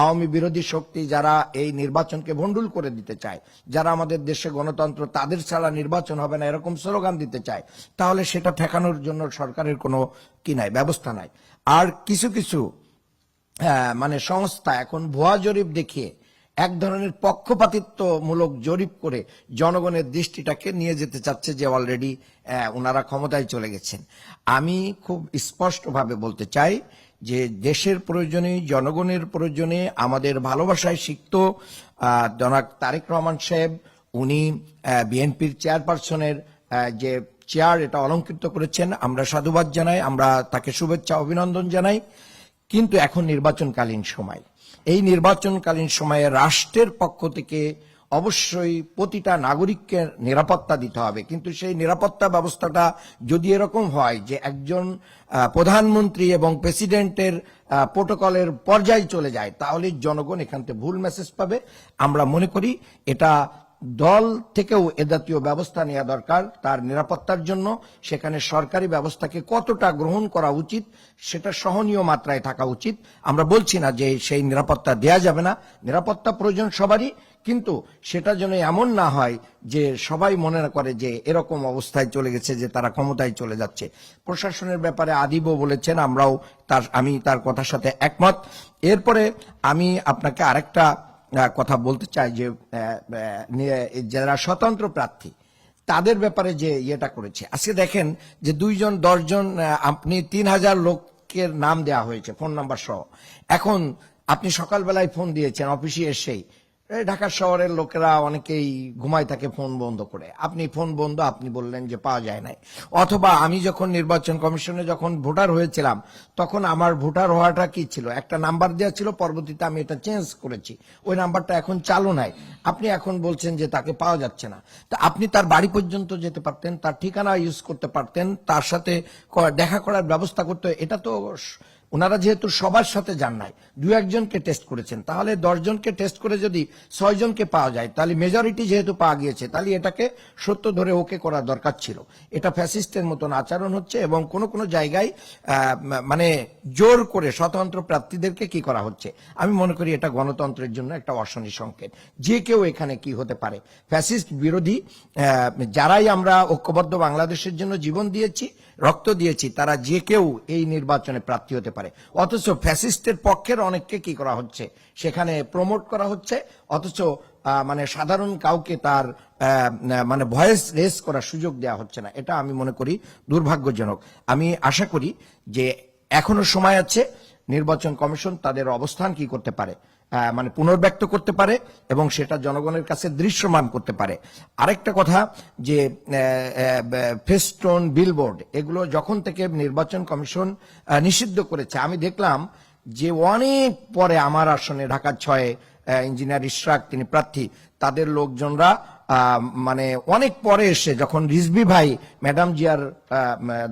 আওয়ামী বিরোধী শক্তি যারা এই নির্বাচনকে ভণ্ডুল করে দিতে চায়, যারা আমাদের দেশে গণতন্ত্র তাদের ছাড়া নির্বাচন হবে না এরকম স্লোগান দিতে চায়, তাহলে সেটা ঠেকানোর জন্য সরকারের কোনো ব্যবস্থা নাই। আর কিছু কিছু মানে সংস্থা এখন ভুয়া জরিপ দেখিয়ে এক ধরনের পক্ষপাতিত্বমূলক জরিপ করে জনগণের দৃষ্টিটাকে নিয়ে যেতে চাচ্ছে যে অলরেডি ওনারা ক্ষমতায় চলে গেছেন। আমি খুব স্পষ্টভাবে বলতে চাই যে দেশের প্রয়োজনে, জনগণের প্রয়োজনে, আমাদের ভালোবাসায় সিক্ত জনাব তারেক রহমান সাহেব, উনি বিএনপির চেয়ারপারসনের যে চেয়ার এটা অলংকৃত করেছেন, আমরা সাধুবাদ জানাই, আমরা তাকে শুভেচ্ছা অভিনন্দন জানাই। কিন্তু এখন নির্বাচনকালীন সময়, এই নির্বাচনকালীন সময়ে রাষ্ট্রের পক্ষ থেকে অবশ্যই প্রতিটা নাগরিককে নিরাপত্তা দিতে হবে। কিন্তু সেই নিরাপত্তা ব্যবস্থাটা যদি এরকম হয় যে একজন প্রধানমন্ত্রী এবং প্রেসিডেন্টের প্রোটোকলের পর্যায়ে চলে যায়, তাহলে জনগণ এখান থেকে ভুল মেসেজ পাবে। আমরা মনে করি এটা দল থেকেও এ জাতীয় ব্যবস্থা নেওয়া দরকার তার নিরাপত্তার জন্য। সেখানে সরকারি ব্যবস্থাকে কতটা গ্রহণ করা উচিত সেটা সহনীয় মাত্রায় থাকা উচিত। আমরা বলছি না যে সেই নিরাপত্তা দেয়া যাবে না, নিরাপত্তা প্রয়োজন সবারই, কিন্তু সেটা যেন এমন না হয় যে সবাই মনে করে যে এরকম অবস্থায় চলে গেছে যে তারা ক্ষমতায় চলে যাচ্ছে। প্রশাসনের ব্যাপারে আদিবও বলেছেন, আমি তার কথার সাথে একমত। এরপরে আমি আপনাকে আরেকটা কথা বলতে চাই যে যারা স্বতন্ত্র প্রার্থী তাদের ব্যাপারে যে ইয়েটা করেছে, আজকে দেখেন যে 2 জন 10 জন, আপনি 3000 লোকের নাম দেওয়া হয়েছে ফোন নাম্বার সহ। এখন আপনি সকালবেলায় ফোন দিয়েছেন অফিসে এসেই, এই ঢাকা শহরের লোকেরা অনেকেই ঘুমায় থাকে ফোন বন্ধ করে। আপনি ফোন বন্ধ, আপনি বললেন যে পাওয়া যায় নাই। অথবা আমি যখন নির্বাচন কমিশনে যখন ভোটার হয়েছিলাম, তখন আমার ভোটার হওয়াটা কি ছিল, একটা নাম্বার দেওয়া ছিল, পরবর্তীতে আমি এটা চেঞ্জ করেছি, ওই নাম্বারটা এখন চালু নাই। আপনি এখন বলছেন যে তাকে পাওয়া যাচ্ছে না। তা আপনি তার বাড়ি পর্যন্ত যেতে পারতেন, তার ঠিকানা ইউজ করতে পারতেন, তার সাথে দেখা করার ব্যবস্থা করতে। এটা তো ওনারা যেহেতু সবার সাথে যান নাই, 2-1জনকে টেস্ট করেছেন, তাহলে 10 জনকে টেস্ট করে যদি 6 জনকে পাওয়া যায়, তাহলে মেজরিটি যেহেতু পাওয়া গিয়েছে, তাহলে এটাকে সত্য ধরে ওকে করা দরকার ছিল। এটা ফ্যাসিস্টের মতন আচরণ হচ্ছে এবং কোন কোন জায়গায় মানে জোর করে স্বতন্ত্র প্রার্থীদেরকে কি করা হচ্ছে। আমি মনে করি এটা গণতন্ত্রের জন্য একটা অশনি সংকেত। যে কেউ এখানে কি হতে পারে। ফ্যাসিস্ট বিরোধী যারাই আমরা ঐক্যবদ্ধ বাংলাদেশের জন্য জীবন দিয়েছি, রক্ত দিয়েছি, তারা যে কেউ এই নির্বাচনে প্রার্থী হতে পারে। অথচ ফ্যাসিস্টের পক্ষের অনেককে কি করা হচ্ছে, সেখানে প্রমোট করা হচ্ছে, অথচ মানে সাধারণ কাউকে তার মানে ভয়েস রেস করার সুযোগ দেওয়া হচ্ছে না। এটা আমি মনে করি দুর্ভাগ্যজনক। আমি আশা করি যে এখনো সময় আছে, নির্বাচন কমিশন তাদের অবস্থান কি করতে পারে, মানে পুনর্ব্যক্ত করতে পারে এবং সেটা জনগণের কাছে দৃশ্যমান করতে পারে। আরেকটা কথা যে ফেস্টুন, বিলবোর্ড, এগুলো যখন থেকে নির্বাচন কমিশন নিষিদ্ধ করেছে, আমি দেখলাম যে অনেক পরে আমার আসনে ঢাকা 6 ইঞ্জিনিয়ার ইশরাক, তিনি প্রার্থী, তাদের লোকজনরা মানে অনেক পরে এসে, যখন রিজভী ভাই ম্যাডাম জিয়ার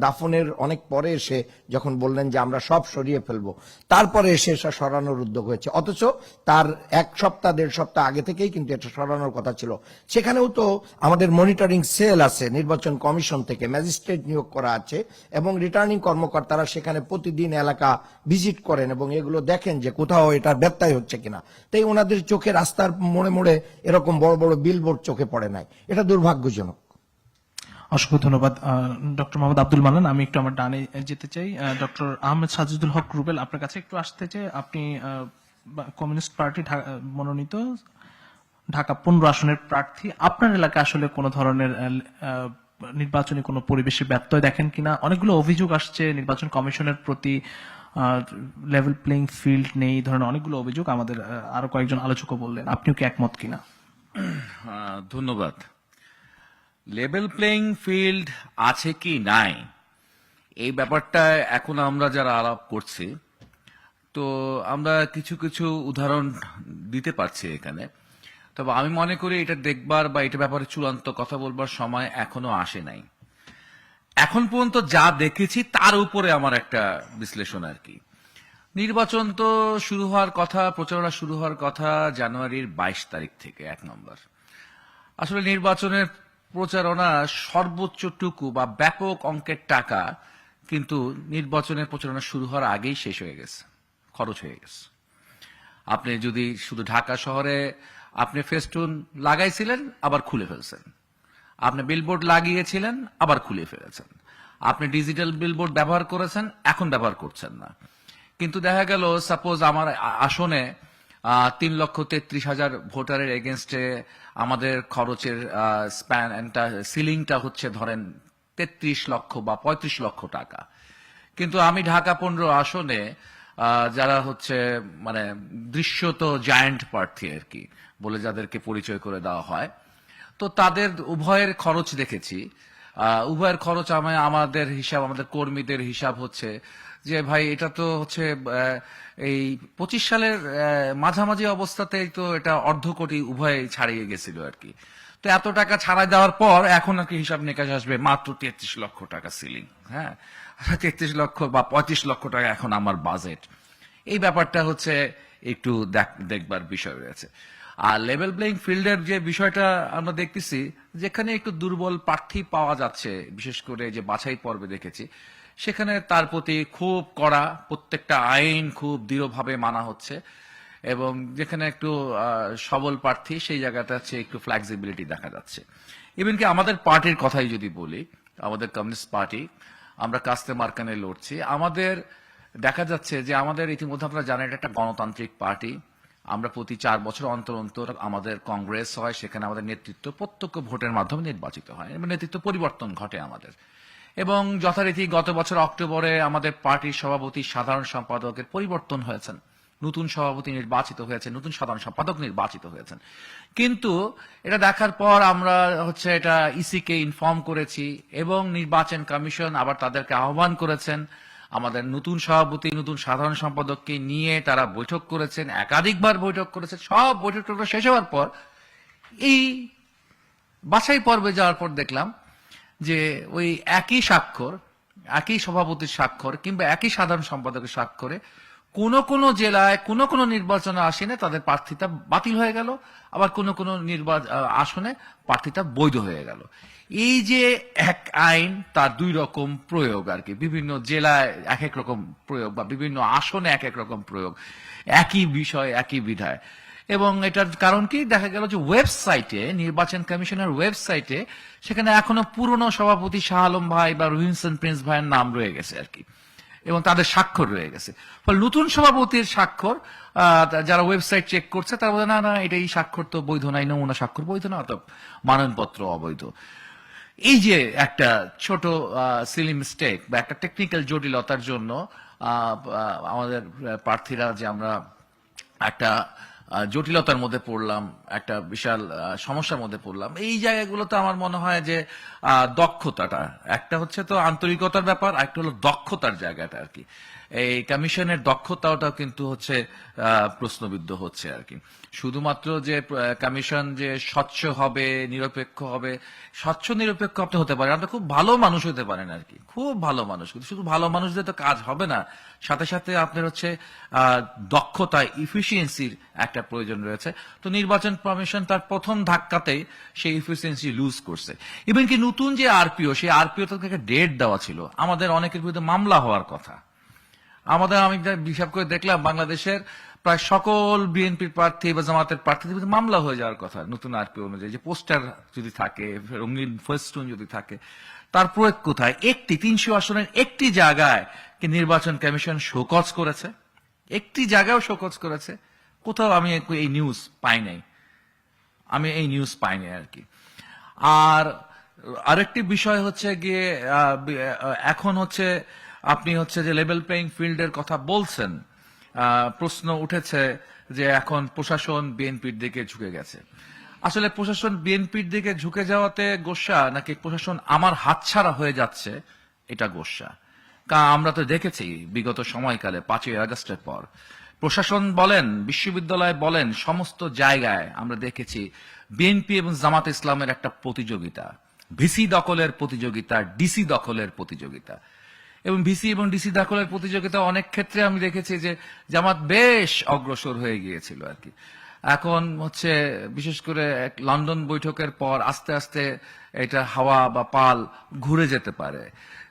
দাফনের অনেক পরে এসে যখন বললেন যে আমরা সব সরিয়ে ফেলবো, তারপরে এসে এটা সরানোর উদ্যোগ হয়েছে। অথচ তার 1 সপ্তাহ 1.5 সপ্তাহ আগে থেকেই কিন্তু এটা সরানোর কথা ছিল। সেখানেও তো আমাদের মনিটরিং সেল আছে, নির্বাচন কমিশন থেকে ম্যাজিস্ট্রেট নিয়োগ করা আছে এবং রিটার্নিং কর্মকর্তারা সেখানে প্রতিদিন এলাকা ভিজিট করেন এবং এগুলো দেখেন যে কোথাও এটার ব্যত্যয় হচ্ছে কিনা। তাই ওনাদের চোখে রাস্তার মোড়ে মোড়ে এরকম বড় বড় বিলবোর্ড চোখে পড়ে নাই। এটা দুর্ভাগ্যজনক। অসংখ্য ধন্যবাদ ডক্টর মোহাম্মদ আব্দুল মান্নান। আমি একটু আমার ডানে যেতে চাই। ডক্টর আহমেদ সাজিদুল হক রুবেল, আপনার কাছে একটু আসতে চাই। আপনি কমিউনিস্ট পার্টি মনোনীত ঢাকা 15 আসনের প্রার্থী। আপনার এলাকায় আসলে কোনো ধরনের নির্বাচনী কোনো পরিবেশে ব্যত্যয় দেখেন কিনা? অনেকগুলো অভিযোগ আসছে নির্বাচন কমিশনের প্রতি, লেভেল প্লেইং ফিল্ড নেই, ধরনের অনেকগুলো অভিযোগ আমাদের আরো কয়েকজন আলোচকও বললেন। আপনিও কি একমত কিনা? ধন্যবাদ। লেভেল প্লেইং ফিল্ড আছে কি নাই, এই ব্যাপারটা এখন আমরা যারা আলাপ করছি, তো আমরা কিছু কিছু উদাহরণ দিতে পারছি এখানে। তবে আমি মনে করি এটা দেখবার বা এটা ব্যাপারে চূড়ান্ত কথা বলবার সময় এখনো আসে নাই। এখন পর্যন্ত যা দেখেছি তার উপরে আমার একটা বিশ্লেষণ আর কি। নির্বাচন তো শুরু হওয়ার কথা, প্রচারণা শুরু হওয়ার কথা জানুয়ারির 22 তারিখ থেকে। 1 নম্বর, আসলে নির্বাচনের প্রচারণা সর্বোচ্চটুকু বা ব্যাপক অঙ্কের টাকা কিন্তু নির্বাচনের প্রচারণা শুরু হওয়ার আগেই শেষ হয়ে গেছে, খরচ হয়ে গেছে। আপনি যদি শুধু ঢাকা শহরে আপনি ফেস্টুন লাগাইছিলেন, আবার খুলে ফেলছেন, আপনি বিলবোর্ড লাগিয়েছিলেন, আবার খুলে ফেলেছেন, আপনি ডিজিটাল বিলবোর্ড ব্যবহার করেছেন, এখন ব্যবহার করছেন না। কিন্তু দেখা গেল সাপোজ আমার আসনে 3,33,000 ভোটারের এগেনস্টে আমাদের খরচের সিলিংটা হচ্ছে ধরেন 33 লক্ষ বা 35 লক্ষ টাকা। কিন্তু আমি ঢাকা 15 আসনে যারা হচ্ছে মানে দৃশ্যত জায়ান্ট প্রার্থী আর কি বলে যাদেরকে পরিচয় করে দেওয়া হয়, তো তাদের উভয়ের খরচ দেখেছি। উভয়ের খরচ আমাদের হিসাব, আমাদের কর্মীদের হিসাব হচ্ছে যে ভাই এটা তো হচ্ছে এই 25 সালের মাঝামাঝি অবস্থাতেই তো এটা 1/2 কোটি উভয় ছাড়িয়ে গেছিল আর কি। তো এত টাকা ছাড়াই দেওয়ার পর এখন আর কি হিসাব নিকাশ আসবে মাত্র 33 লক্ষ টাকা সিলিং। হ্যাঁ, 33 লক্ষ বা 35 লক্ষ টাকা এখন আমার বাজেট। এই ব্যাপারটা হচ্ছে একটু দেখবার বিষয় রয়েছে। আর লেভেল প্লেইং ফিল্ডের যে বিষয়টা আমরা দেখতেছি, যেখানে একটু দুর্বল প্রার্থী পাওয়া যাচ্ছে, বিশেষ করে যে বাছাই পর্বে দেখেছি, সেখানে তার প্রতি খুব কড়া প্রত্যেকটা আইন খুব দৃঢ়ভাবে মানা হচ্ছে এবং যেখানে একটু সবল প্রার্থী সেই জায়গাটা হচ্ছে একটু ফ্লেক্সিবিলিটি দেখা যাচ্ছে। ইভেন কি আমাদের পার্টির কথাই যদি বলি, আমাদের কমিউনিস্ট পার্টি, আমরা কাস্তে মার্কানে লড়ছি। আমাদের দেখা যাচ্ছে যে আমাদের ইতিমধ্যে আপনারা জানেন এটা একটা গণতান্ত্রিক পার্টি। আমরা প্রতি 4 বছর অন্তর অন্তর আমাদের কংগ্রেস হয়, সেখানে আমাদের নেতৃত্ব প্রত্যক্ষ ভোটের মাধ্যমে নির্বাচিত হয় এবং নেতৃত্ব পরিবর্তন ঘটে আমাদের। এবং যথারীতি গত বছর অক্টোবরে আমাদের পার্টির সভাপতি, সাধারণ সম্পাদকের পরিবর্তন হয়েছেন, নতুন সভাপতি নির্বাচিত হয়েছে, নতুন সাধারণ সম্পাদক নির্বাচিত হয়েছেন। কিন্তু এটা দেখার পর আমরা হচ্ছে এটা ইসিকে ইনফর্ম করেছি এবং নির্বাচন কমিশন আবার তাদেরকে আহ্বান করেছেন। আমাদের নতুন সভাপতি, নতুন সাধারণ সম্পাদককে নিয়ে তারা বৈঠক করেছেন, একাধিকবার বৈঠক করেছেন। সব বৈঠক শেষ হওয়ার পর এই বাছাই পর্বে যাওয়ার পর দেখলাম যে ওই একই স্বাক্ষর, একই সভাপতির স্বাক্ষর কিংবা একই সাধারণ সম্পাদকের স্বাক্ষরে কোন কোন জেলায় কোন কোন নির্বাচনে আসনে তাদের প্রার্থিতা বাতিল হয়ে গেল, আবার কোন কোন আসনে প্রার্থিতা বৈধ হয়ে গেল। এই যে এক আইন তার দুই রকম প্রয়োগ আর কি, বিভিন্ন জেলায় এক এক রকম প্রয়োগ বা বিভিন্ন আসনে এক এক রকম প্রয়োগ, একই বিষয় একই বিধায়। এবং এটার কারণ কি, দেখা গেল যে ওয়েবসাইটে, নির্বাচন কমিশনের ওয়েবসাইটে সেখানে এখনো পুরনো সভাপতি শাহ আলম ভাই বা রহিমসন প্রিন্স ভাইয়ের নাম রয়ে গেছে আর কি, এবং তাদের স্বাক্ষর রয়ে গেছে। ফলে নতুন সভাপতির স্বাক্ষর যারা ওয়েবসাইট চেক করছে তারা বলে না না এটা এই স্বাক্ষর তো বৈধ নাই, নমুনা স্বাক্ষর বৈধ না, অর্থাৎ মাননপত্র অবৈধ। এই যে একটা ছোট সিলি মিস্টেক বা একটা টেকনিক্যাল জটিলতার জন্য আমাদের প্রার্থীরা যে আমরা একটা জটিলতার মধ্যে পড়লাম, একটা বিশাল সমস্যার মধ্যে পড়লাম। এই জায়গাগুলোতে আমার মনে হয় যে দক্ষতাটা, একটা হচ্ছে তো আন্তরিকতার ব্যাপার, একটা হলো দক্ষতার জায়গাটা আর কি। এই কমিশনের দক্ষতাটাও কিন্তু হচ্ছে প্রশ্নবিদ্ধ হচ্ছে আর কি। শুধুমাত্র যে কমিশন যে স্বচ্ছ হবে, নিরপেক্ষ হবে, স্বচ্ছ নিরপেক্ষ আপনি হতে পারেন, আপনি খুব ভালো মানুষ হতে পারেন আর কি, খুব ভালো মানুষ, কিন্তু শুধু ভালো মানুষদের তো কাজ হবে না, সাথে সাথে আপনার হচ্ছে দক্ষতা, ইফিসিয়েন্সির একটা প্রয়োজন রয়েছে। তো নির্বাচন কমিশন তার প্রথম ধাক্কাতেই সেই ইফিসিয়েন্সি লুজ করছে। ইভেন কি নতুন যে আরপিও, সেই আরপিও তো একটা ডেট দেওয়া ছিল, আমাদের অনেকের বিরুদ্ধে মামলা হওয়ার কথা। আমি হিসাব করে দেখলাম বাংলাদেশের প্রায় সকল বিএনপির প্রার্থী বা জামাতের প্রার্থীদের বিরুদ্ধে মামলা হয়ে যাওয়ার কথা নতুন আরপিও অনুযায়ী, যে পোস্টার যদি থাকে, রঙিন ফেস্টুন যদি থাকে, তার প্রয়োগ কোথায়? 300 আসনের একটি জায়গায় কি নির্বাচন কমিশন শোকজ করেছে? একটি জায়গাও শোকজ করেছে? কোথাও আমি এই নিউজ পাই নাই, আর কি। আর আরেকটি বিষয় হচ্ছে গিয়ে এখন হচ্ছে আপনি হচ্ছে যে লেভেল প্লেইং ফিল্ডের কথা বলছেন, প্রশ্ন উঠেছে যে এখন প্রশাসন বিএনপির দিকে ঝুঁকে গেছে। আসলে প্রশাসন বিএনপির দিকে ঝুঁকে যাওয়াতে গোস্বা, নাকি প্রশাসন আমার হাতছাড়া হয়ে যাচ্ছে এটা গোস্বা? আমরা তো দেখেছি বিগত সময়কালে 5ই আগস্টের পর প্রশাসন বলেন, বিশ্ববিদ্যালয় বলেন, সমস্ত জায়গায় আমরা দেখেছি বিএনপি এবং জামাত ইসলামের একটা প্রতিযোগিতা, ভিসি দখলের প্রতিযোগিতা, ডিসি দখলের প্রতিযোগিতা। এবং ভিসি এবং ডিসি দখলের প্রতিযোগিতা অনেক ক্ষেত্রে আমি দেখেছি যে জামাত বেশ অগ্রসর হয়ে গিয়েছিল আর কি। এখন হচ্ছে বিশেষ করে লন্ডন বৈঠকের পর আস্তে আস্তে এটা হাওয়া বা পাল ঘুরে যেতে পারে।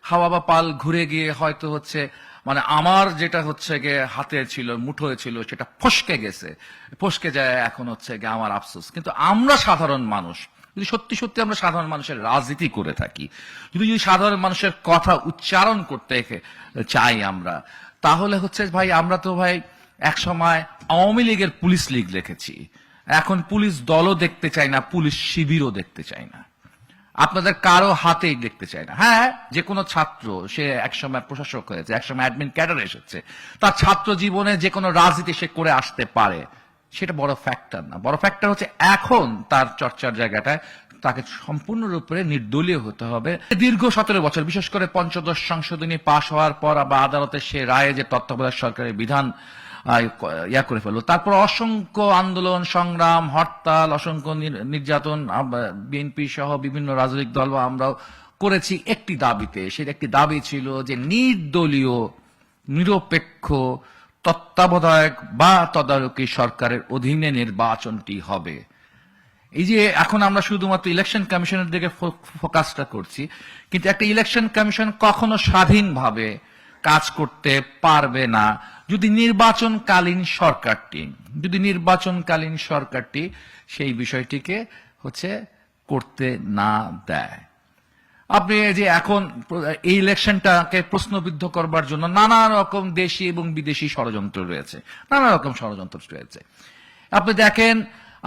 হাওয়া বা পাল ঘুরে গিয়ে হয়তো হচ্ছে মানে আমার যেটা হচ্ছে গিয়ে হাতে ছিল, মুঠোয় ছিল, সেটা ফসকে যায় এখন হচ্ছে গিয়ে আমার আফসোস। কিন্তু আমরা সাধারণ মানুষ যদি সত্যি সত্যি আমরা সাধারণ মানুষের রাজনীতি করে থাকি, যদি সাধারণ মানুষের কথা উচ্চারণ করতে চাই আমরা, তাহলে হচ্ছে ভাই আমরা তো ভাই এক সময় আওয়ামী লীগের পুলিশ লীগ লিখেছি, এখন পুলিশ দলও দেখতে চাই না, পুলিশ শিবিরও দেখতে চাই না, আপনাদের কারো হাতেই দেখতে চাই না। হ্যাঁ, যে কোনো ছাত্র, সে একসময় প্রশাসক হয়েছে, একসময় অ্যাডমিন ক্যাডার এসেছে, তার ছাত্র জীবনে যে কোনো রাজনীতি সে করে আসতে পারে, সেটা বড় ফ্যাক্টর না। বড় ফ্যাক্টর হচ্ছে এখন তার চর্চার জায়গাটায় তাকে সম্পূর্ণরূপে নির্দলীয় হতে হবে। দীর্ঘ 17 বছর, বিশেষ করে পঞ্চদশ সংশোধনী পাশ হওয়ার পর বা আদালতের সে রায়ে যে তত্ত্বাবধায়ক সরকারের বিধান করে ফেললো, তারপর অসংখ্য আন্দোলন সংগ্রাম, হরতাল, অসংখ্য নির্যাতন বিএনপি সহ বিভিন্ন রাজনৈতিক দল বা আমরাও করেছি একটি দাবিতে। সেটা একটি দাবি ছিল যে নির্দলীয়, নিরপেক্ষ, তত্ত্বাবধায়ক বা তদারকি সরকারের অধীনে নির্বাচনটি হবে। এই যে এখন আমরা শুধুমাত্র ইলেকশন কমিশনের দিকে ফোকাসটা করছি, কিন্তু একটা ইলেকশন কমিশন কখনো স্বাধীনভাবে কাজ করতে পারবে না যদি নির্বাচনকালীন সরকারটি সেই বিষয়টিকে হচ্ছে করতে না দেয়। আপনি যে এখন এই ইলেকশনটাকে প্রশ্নবিদ্ধ করবার জন্য নানা রকম দেশি এবং বিদেশি ষড়যন্ত্র রয়েছে। আপনি দেখেন,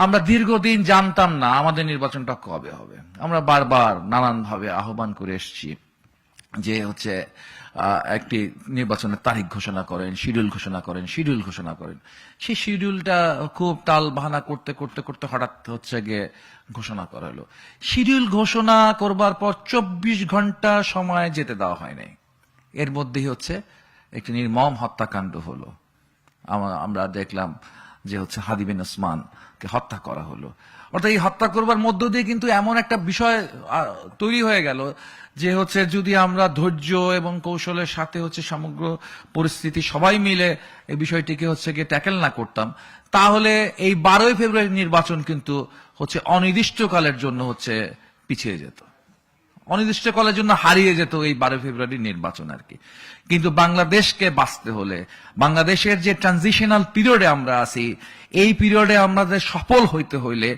আমরা দীর্ঘদিন জানতাম না আমাদের নির্বাচনটা কবে হবে। আমরা বারবার নানানভাবে আহ্বান করে এসেছি যে হচ্ছে একটি নির্বাচনের তারিখ ঘোষণা করেন, শিডিউল ঘোষণা করেন। সেই শিডিউলটা খুব টাল বাহানা করতে করতে করতে হঠাৎ হচ্ছে গিয়ে ঘোষণা করা হলো। শিডিউল ঘোষণা করবার পর 24 ঘন্টা সময় যেতে দেওয়া হয় নাই, এর মধ্যেই হচ্ছে একটি নির্মম হত্যাকাণ্ড হলো। আমরা দেখলাম যে হচ্ছে হাদি বিন ওসমানকে হত্যা করা হলো। অর্থাৎ এই হত্যা করবার মধ্য দিয়ে কিন্তু এমন একটা বিষয় তৈরি হয়ে গেল যে হচ্ছে যদি আমরা ধৈর্য এবং কৌশলের সাথে হচ্ছে সমগ্র পরিস্থিতি সবাই মিলে এই বিষয়টিকে হচ্ছে গিয়ে ট্যাকেল না করতাম, তাহলে এই 12ই ফেব্রুয়ারি নির্বাচন কিন্তু হচ্ছে অনির্দিষ্টকালের জন্য হচ্ছে পিছিয়ে যেত, অনির্দিষ্টকালের জন্য হারিয়ে যেত এই 12 ফেব্রুয়ারি নির্বাচন আর কি। কিন্তু বাংলাদেশকে বাঁচতে হলে, বাংলাদেশের যে ট্রানজিশনাল পিরিয়ডে আমরা আছি, এই পিরিয়ডে আমাদের সফল হইতে হইলে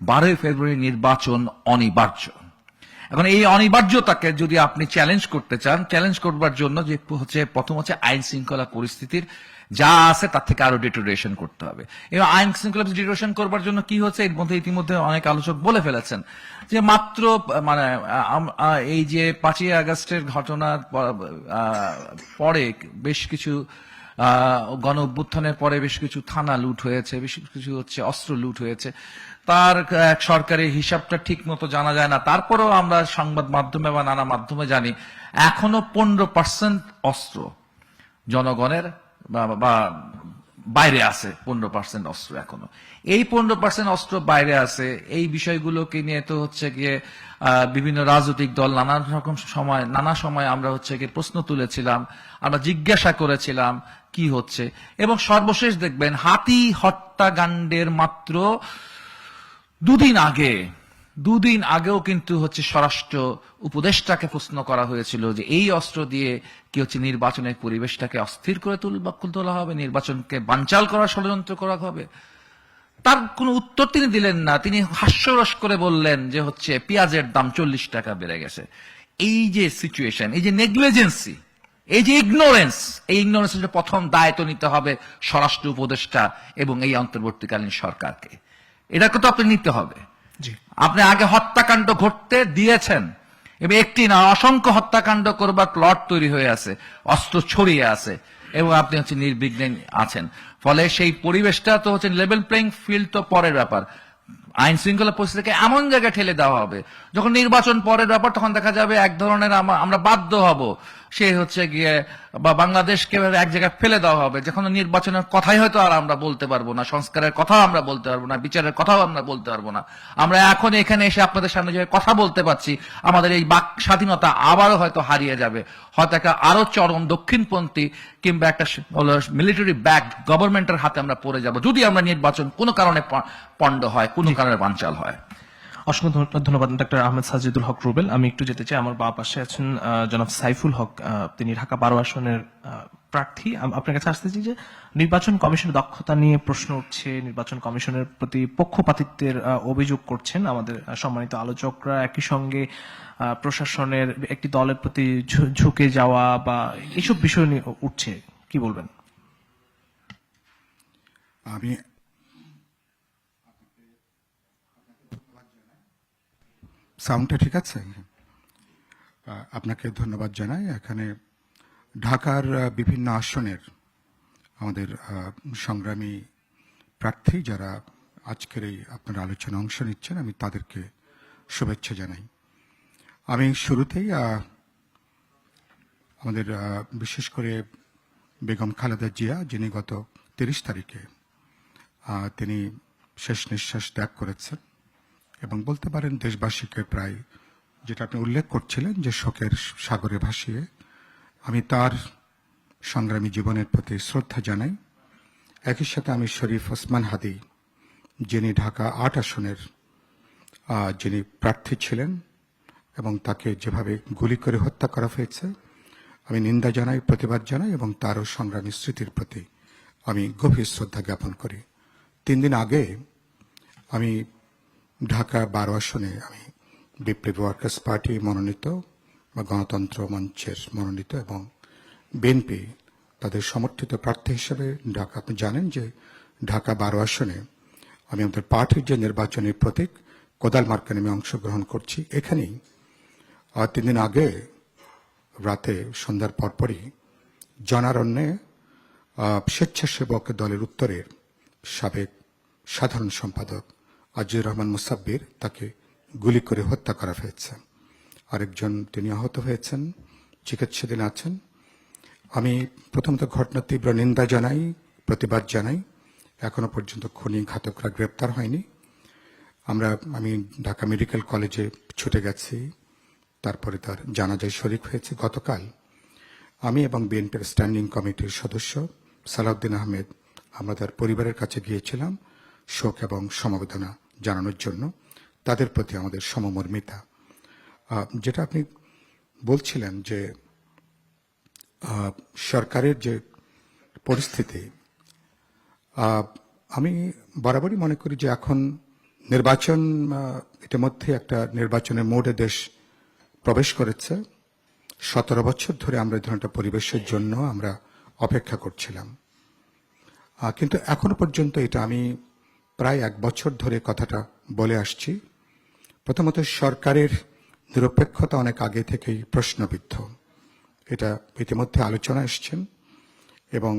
12 ফেব্রুয়ারি নির্বাচন অনিবার্য। এখন এই অনিবার্যতাকে যদি আপনি চ্যালেঞ্জ করতে চান, চ্যালেঞ্জ করবার জন্য যে হচ্ছে প্রথম হচ্ছে আইন শৃঙ্খলা পরিস্থিতির যা আছে তার থেকে আরো ডিটোরিয়েশন করতে হবে। এবং আইন শৃঙ্খলা ডিটোরিয়েশন করবার জন্য কি হচ্ছে, এর মধ্যে ইতিমধ্যে অনেক আলোচক বলে ফেলেছেন যে মাত্র মানে এই যে 5ই আগস্টের ঘটনার পরে বেশ কিছু গণ অভ্যুত্থানের পরে বেশ কিছু থানা লুট হয়েছে, বেশ কিছু হচ্ছে অস্ত্র লুট হয়েছে। তার সরকারি হিসাবটা ঠিক মতো জানা যায় না, তারপরেও আমরা সংবাদ মাধ্যমে বা নানা মাধ্যমে জানি এখনো 15% অস্ত্র জনগণের বা বাইরে আছে, 15% অস্ত্র এখনো। এই 15% অস্ত্র বাইরে আছে, এই বিষয়গুলোকে নিয়ে তো হচ্ছে গিয়ে বিভিন্ন রাজনৈতিক দল নানা সময় আমরা হচ্ছে গিয়ে প্রশ্ন তুলেছিলাম, আমরা জিজ্ঞাসা করেছিলাম কি হচ্ছে। এবং সর্বশেষ দেখবেন হাতি হত্যাকাণ্ডের মাত্র দুদিন আগেও কিন্তু হচ্ছে স্বরাষ্ট্র উপদেষ্টাকে প্রশ্ন করা হয়েছিল যে এই অস্ত্র দিয়ে কি হচ্ছে নির্বাচনের পরিবেশটাকে অস্থির করে তোলা হবে, নির্বাচনকে বানচাল করার ষড়যন্ত্র করা হবে। তার কোনো উত্তর তিনি দিলেন না, তিনি হাস্যরস করে বললেন যে হচ্ছে পেঁয়াজের দাম 40 টাকা বেড়ে গেছে। এই যে সিচুয়েশন, এই যে নেগলিজেন্সি, এই যে ইগনোরেন্স, এই ইগনোরেন্সের প্রথম দায়িত্ব নিতে হবে স্বরাষ্ট্র উপদেষ্টা এবং এই অন্তর্বর্তীকালীন সরকারকে। এটাকে তো আপনি নিতে হবে। আপনি আগে হত্যাকাণ্ড ঘটতে দিয়েছেন এবং একটি না অসংখ্য হত্যাকাণ্ড করবার প্লট তৈরি হয়ে আছে, অস্ত্র ছড়িয়ে আছে এবং আপনি হচ্ছে নির্বিঘ্নে আছেন। ফলে সেই পরিবেশটা তো হচ্ছে লেভেল প্লেইং ফিল্ড তো পরের ব্যাপার, আইন শৃঙ্খলা পরিস্থিতিকে এমন জায়গায় ঠেলে দেওয়া হবে যখন নির্বাচন পরের ব্যাপার, তখন দেখা যাবে এক ধরনের আমরা বাধ্য হব সে হচ্ছে গিয়ে বা বাংলাদেশকে এক জায়গায় ফেলে দেওয়া হবে, যখন নির্বাচনের কথাই হয়তো আর আমরা বলতে পারবো না, সংস্কারের কথাও আমরা বলতে পারবো না, বিচারের কথাও আমরা বলতে পারবো না। আমরা এখন এখানে এসে আপনাদের সামনে যে কথা বলতে পারছি, আমাদের এই বাক স্বাধীনতা আবারও হয়তো হারিয়ে যাবে, হয়তো একটা আরো চরম দক্ষিণপন্থী কিংবা একটা মিলিটারি ব্যাকড গভর্নমেন্টের হাতে আমরা পড়ে যাব যদি আমরা নির্বাচন কোনো কারণে পণ্ড হয়, কোনো কারণে বানচাল হয়। অসংখ্য ধন্যবাদ ডক্টর আহমেদ সাজিদুল হক রুবেল। আমি একটু যেতে চাই, আমার বাম পাশে আছেন জনাব সাইফুল হক, তিনি ঢাকা 12 আসনের প্রার্থী। আপনার কাছে আসতে চাই যে নির্বাচন কমিশনের দক্ষতা নিয়ে প্রশ্ন উঠছে, নির্বাচন কমিশনের প্রতি পক্ষপাতিত্বের অভিযোগ করছেন আমাদের সম্মানিত আলোচকরা, একই সঙ্গে প্রশাসনের একটি দলের প্রতি ঝুঁকে যাওয়া বা এইসব বিষয় নিয়ে উঠছে, কি বলবেন? আমি সাউন্ডটা ঠিক আছে? আপনাকে ধন্যবাদ জানাই। এখানে ঢাকার বিভিন্ন আসনের আমাদের সংগ্রামী প্রার্থী যারা আজকের এই আপনার আলোচনা অংশ নিচ্ছেন, আমি তাদেরকে শুভেচ্ছা জানাই। আমি শুরুতেই আমাদের বিশেষ করে বেগম খালেদা জিয়া, যিনি গত 30 তারিখে তিনি শেষ নিঃশ্বাস ত্যাগ করেছেন এবং বলতে পারেন দেশবাসীকে প্রায়, যেটা আপনি উল্লেখ করছিলেন যে শোকের সাগরে ভাসিয়ে, আমি তার সংগ্রামী জীবনের প্রতি শ্রদ্ধা জানাই। একই সাথে আমি শরীফ ওসমান হাদি, যিনি ঢাকা 8 আসনের যিনি প্রার্থী ছিলেন এবং তাকে যেভাবে গুলি করে হত্যা করা হয়েছে, আমি নিন্দা জানাই, প্রতিবাদ জানাই এবং তারও সংগ্রামী স্মৃতির প্রতি আমি গভীর শ্রদ্ধা জ্ঞাপন করি। 3 দিন আগে আমি ঢাকা 12 আসনে আমি বিপ্লবী ওয়ার্কার্স পার্টি মনোনীত বা গণতন্ত্র মঞ্চের মনোনীত এবং বিএনপি তাদের সমর্থিত প্রার্থী হিসেবে ঢাকা, আপনি জানেন যে ঢাকা 12 আসনে আমি আমাদের পার্টির যে নির্বাচনী প্রতীক কোদাল মার্কা নিয়ে অংশগ্রহণ করছি। এখানেই 3 দিন আগে রাতে সন্ধ্যার পরপরই জনারণ্যে স্বেচ্ছাসেবক দলের উত্তরের সাবেক সাধারণ সম্পাদক আজিজুর রহমান মুসাব্বির তাকে গুলি করে হত্যা করা হয়েছে। আরেকজন তিনি আহত হয়েছেন, চিকিৎসাধীন আছেন। আমি প্রথমত ঘটনার তীব্র নিন্দা জানাই, প্রতিবাদ জানাই। এখনো পর্যন্ত খুনি ঘাতকরা গ্রেপ্তার হয়নি। আমি ঢাকা মেডিকেল কলেজে ছুটে গেছি, তারপরে তার জানাজায় শরিক হয়েছে। গতকাল আমি এবং বিএনপির স্ট্যান্ডিং কমিটির সদস্য সালাউদ্দিন আহমেদ আমরা তার পরিবারের কাছে গিয়েছিলাম শোক এবং সমবেদনা জানানোর জন্য। তাদের প্রতি আমাদের সমমর্মিতা। যেটা আপনি বলছিলেন যে সরকারের যে পরিস্থিতি, আমি বরাবরই মনে করি যে এখন নির্বাচন, ইতিমধ্যে একটা নির্বাচনের মোডে দেশ প্রবেশ করেছে। 17 বছর ধরে আমরা এই ধরনের পরিবেশের জন্য আমরা অপেক্ষা করছিলাম, কিন্তু এখনো পর্যন্ত এটা আমি প্রায় 1 বছর ধরে কথাটা বলে আসছি। প্রথমত সরকারের নিরপেক্ষতা অনেক আগে থেকেই প্রশ্নবিদ্ধ, এটা ইতিমধ্যে আলোচনা এসছেন, এবং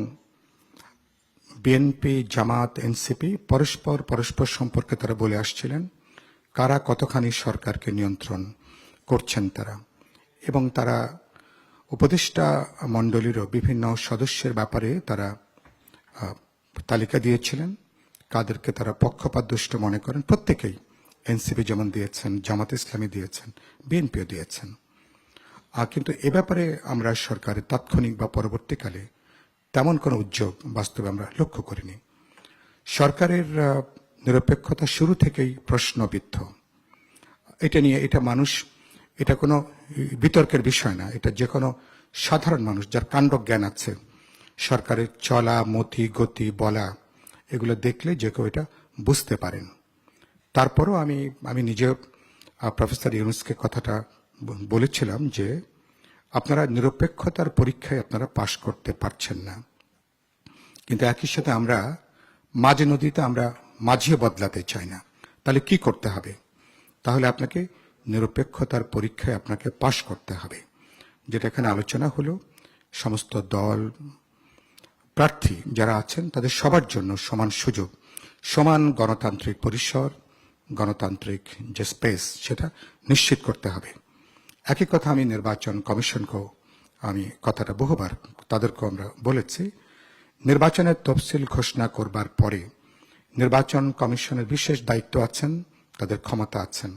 বিএনপি, জামাত, এনসিপি পরস্পর সম্পর্কে তারা বলে আসছিলেন কারা কতখানি সরকারকে নিয়ন্ত্রণ করছেন তারা, এবং তারা উপদেষ্টা মণ্ডলীরও বিভিন্ন সদস্যের ব্যাপারে তারা তালিকা দিয়েছিলেন কাদেরকে তারা পক্ষপাতদুষ্ট মনে করেন। প্রত্যেকেই, এনসিপি যেমন দিয়েছেন, জামাত ইসলামী দিয়েছেন, বিএনপিও দিয়েছেন। কিন্তু এ ব্যাপারে আমরা সরকারের তাৎক্ষণিক বা পরবর্তীকালে তেমন কোনো উদ্যোগ বাস্তবে আমরা লক্ষ্য করিনি। সরকারের নিরপেক্ষতা শুরু থেকেই প্রশ্নবিদ্ধ। এটা কোনো বিতর্কের বিষয় না। এটা যে কোনো সাধারণ মানুষ যার কাণ্ডজ্ঞান আছে, সরকারের চলা, মতি, গতি, বলা, এগুলো দেখলে যে কেউ এটা বুঝতে পারেন। তারপরও আমি নিজে প্রফেসর ইউনুসকে কথাটা বলেছিলাম যে আপনারা নিরপেক্ষতার পরীক্ষায় আপনারা পাশ করতে পারছেন না, কিন্তু একই সাথে আমরা মাঝে নদীতে আমরা মাঝিও বদলাতে চাই না। তাহলে কি করতে হবে? তাহলে আপনাকে নিরপেক্ষতার পরীক্ষায় আপনাকে পাশ করতে হবে। যেটা এখানে আলোচনা হলো, সমস্ত দল, প্রার্থী যারা আছেন তাদের সবার জন্য সমান সুযোগ, সমান গণতান্ত্রিক পরিসর, গণতান্ত্রিক যে স্পেস, সেটা নিশ্চিত করতে হবে। একই কথা আমি নির্বাচন কমিশনকেও আমি কথাটা বহুবার তাদেরকেও আমরা বলেছি। নির্বাচনের তফসিল ঘোষণা করবার পরে নির্বাচন কমিশনের বিশেষ দায়িত্ব আছেন, তাদের ক্ষমতা আছেন।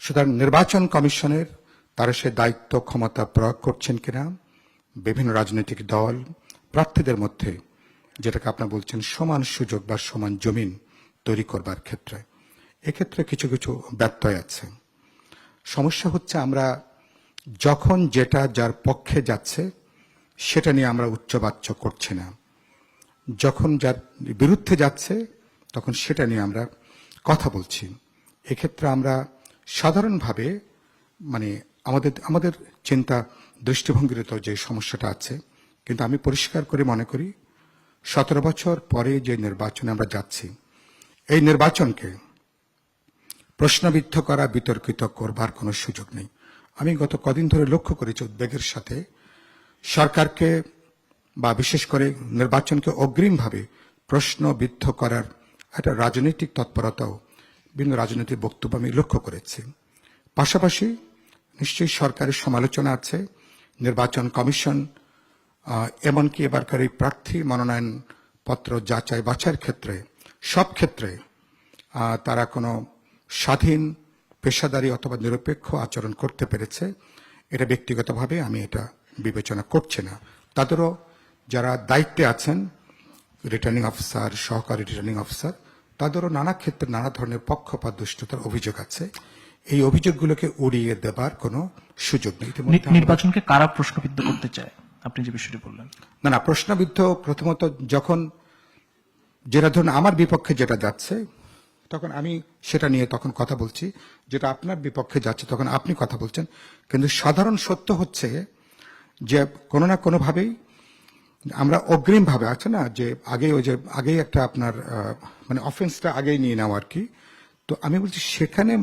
সুতরাং নির্বাচন কমিশনের তারা সে দায়িত্ব ক্ষমতা প্রয়োগ করছেন কিনা, বিভিন্ন রাজনৈতিক দল প্রার্থীদের মধ্যে, যেটাকে আপনারা বলছেন সমান সুযোগ বা সমান জমিন তৈরি করবার ক্ষেত্রে, এক্ষেত্রে কিছু কিছু ব্যত্যয় আছে। সমস্যা হচ্ছে আমরা যখন যেটা যার পক্ষে যাচ্ছে সেটা নিয়ে আমরা উচ্চবাচ্য করছি না, যখন যার বিরুদ্ধে যাচ্ছে তখন সেটা নিয়ে আমরা কথা বলছি। এক্ষেত্রে আমরা সাধারণভাবে আমাদের চিন্তা দৃষ্টিভঙ্গির তো যে সমস্যাটা আছে, কিন্তু আমি পরিষ্কার করে মনে করি 17 বছর পরে যে নির্বাচনে আমরা যাচ্ছি, এই নির্বাচনকে প্রশ্নবিদ্ধ করা, বিতর্কিত করবার কোনো সুযোগ নেই। আমি গত কদিন ধরে লক্ষ্য করেছি উদ্বেগের সাথে সরকারকে বা বিশেষ করে নির্বাচনকে অগ্রিমভাবে প্রশ্নবিদ্ধ করার একটা রাজনৈতিক তৎপরতাও বিভিন্ন রাজনৈতিক বক্তব্য আমি লক্ষ্য করেছি। পাশাপাশি নিশ্চয়ই সরকারের সমালোচনা আছে, নির্বাচন কমিশন এমনকি এবারকার এই প্রার্থী মনোনয়ন পত্র যাচাই বাছাইয়ের ক্ষেত্রে সব ক্ষেত্রে তারা কোনো স্বাধীন, পেশাদারী অথবা নিরপেক্ষ আচরণ করতে পেরেছে, এটা ব্যক্তিগতভাবে আমি এটা বিবেচনা করছি না। তাদেরও যারা দায়িত্বে আছেন, রিটার্নিং অফিসার, সহকারী রিটার্নিং অফিসার, তাদেরও নানা ক্ষেত্রে নানা ধরনের পক্ষপাত দুষ্টতার অভিযোগ আছে। এই অভিযোগগুলোকে উড়িয়ে দেবার কোনো সুযোগ নেই। নির্বাচনকে কারা প্রশ্নবিদ্ধ করতে চায়, আপনি যে বিষয়টি বললেন? না, প্রশ্নবিদ্ধ প্রথমত যখন যেটা ধরুন আমার বিপক্ষে যেটা যাচ্ছে তখন আমি সেটা নিয়ে তখন কথা বলছি, যেটা আপনার বিপক্ষে যাচ্ছে তখন আপনি কথা বলছেন। কিন্তু সাধারণ সত্য হচ্ছে যে কোনো না কোনোভাবেই আমরা অগ্রিমভাবে আছে না, যে আগেই একটা আপনার অফেন্সটা আগেই নিয়ে নেওয়া আর কি। তো আমি বলছি সেখানে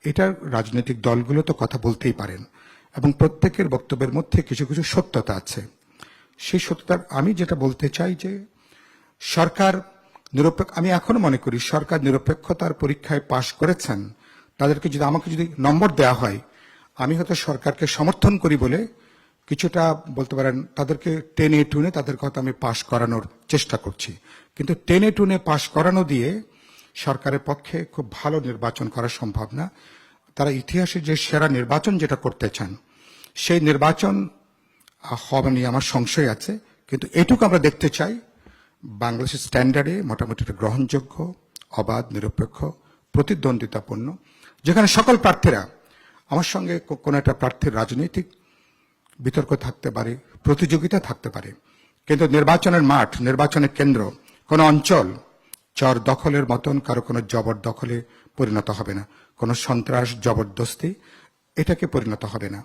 এটা রাজনৈতিক দলগুলো তো কথা বলতেই পারেন, এবং প্রত্যেকের বক্তব্যের মধ্যে কিছু কিছু সত্যতা আছে। সেই সত্যতার আমি যেটা বলতে চাই যে সরকার নিরপেক্ষ, আমি এখনো মনে করি সরকার নিরপেক্ষতার পরীক্ষায় পাশ করেছেন। তাদেরকে যদি আমাকে যদি নম্বর দেওয়া হয়, আমি হয়তো সরকারকে সমর্থন করি বলে কিছুটা বলতে পারেন তাদেরকে টেনে টুনে তাদের কথা আমি পাশ করানোর চেষ্টা করছি, কিন্তু টেনে টুনে পাশ করানো দিয়ে সরকারের পক্ষে খুব ভালো নির্বাচন করা সম্ভব না। তারা ইতিহাসে যে সেরা নির্বাচন যেটা করতে চান সেই নির্বাচন হবে নিয়ে আমার সংশয় আছে। কিন্তু এটুকু আমরা দেখতে চাই বাংলাদেশের স্ট্যান্ডার্ডে মোটামুটি একটা গ্রহণযোগ্য, অবাধ, নিরপেক্ষ, প্রতিদ্বন্দ্বিতাপূর্ণ, যেখানে সকল প্রার্থীরা, আমার সঙ্গে কোনো একটা প্রার্থীর রাজনৈতিক বিতর্ক থাকতে পারে, প্রতিযোগিতা থাকতে পারে, কিন্তু নির্বাচনের মাঠ, নির্বাচনের কেন্দ্র, কোনো অঞ্চল চর দখলের মতন কারো কোনো জবরদখলে পরিণত হবে না, কোনো সন্ত্রাস জবরদস্তি এটাকে পরিণত হবে না।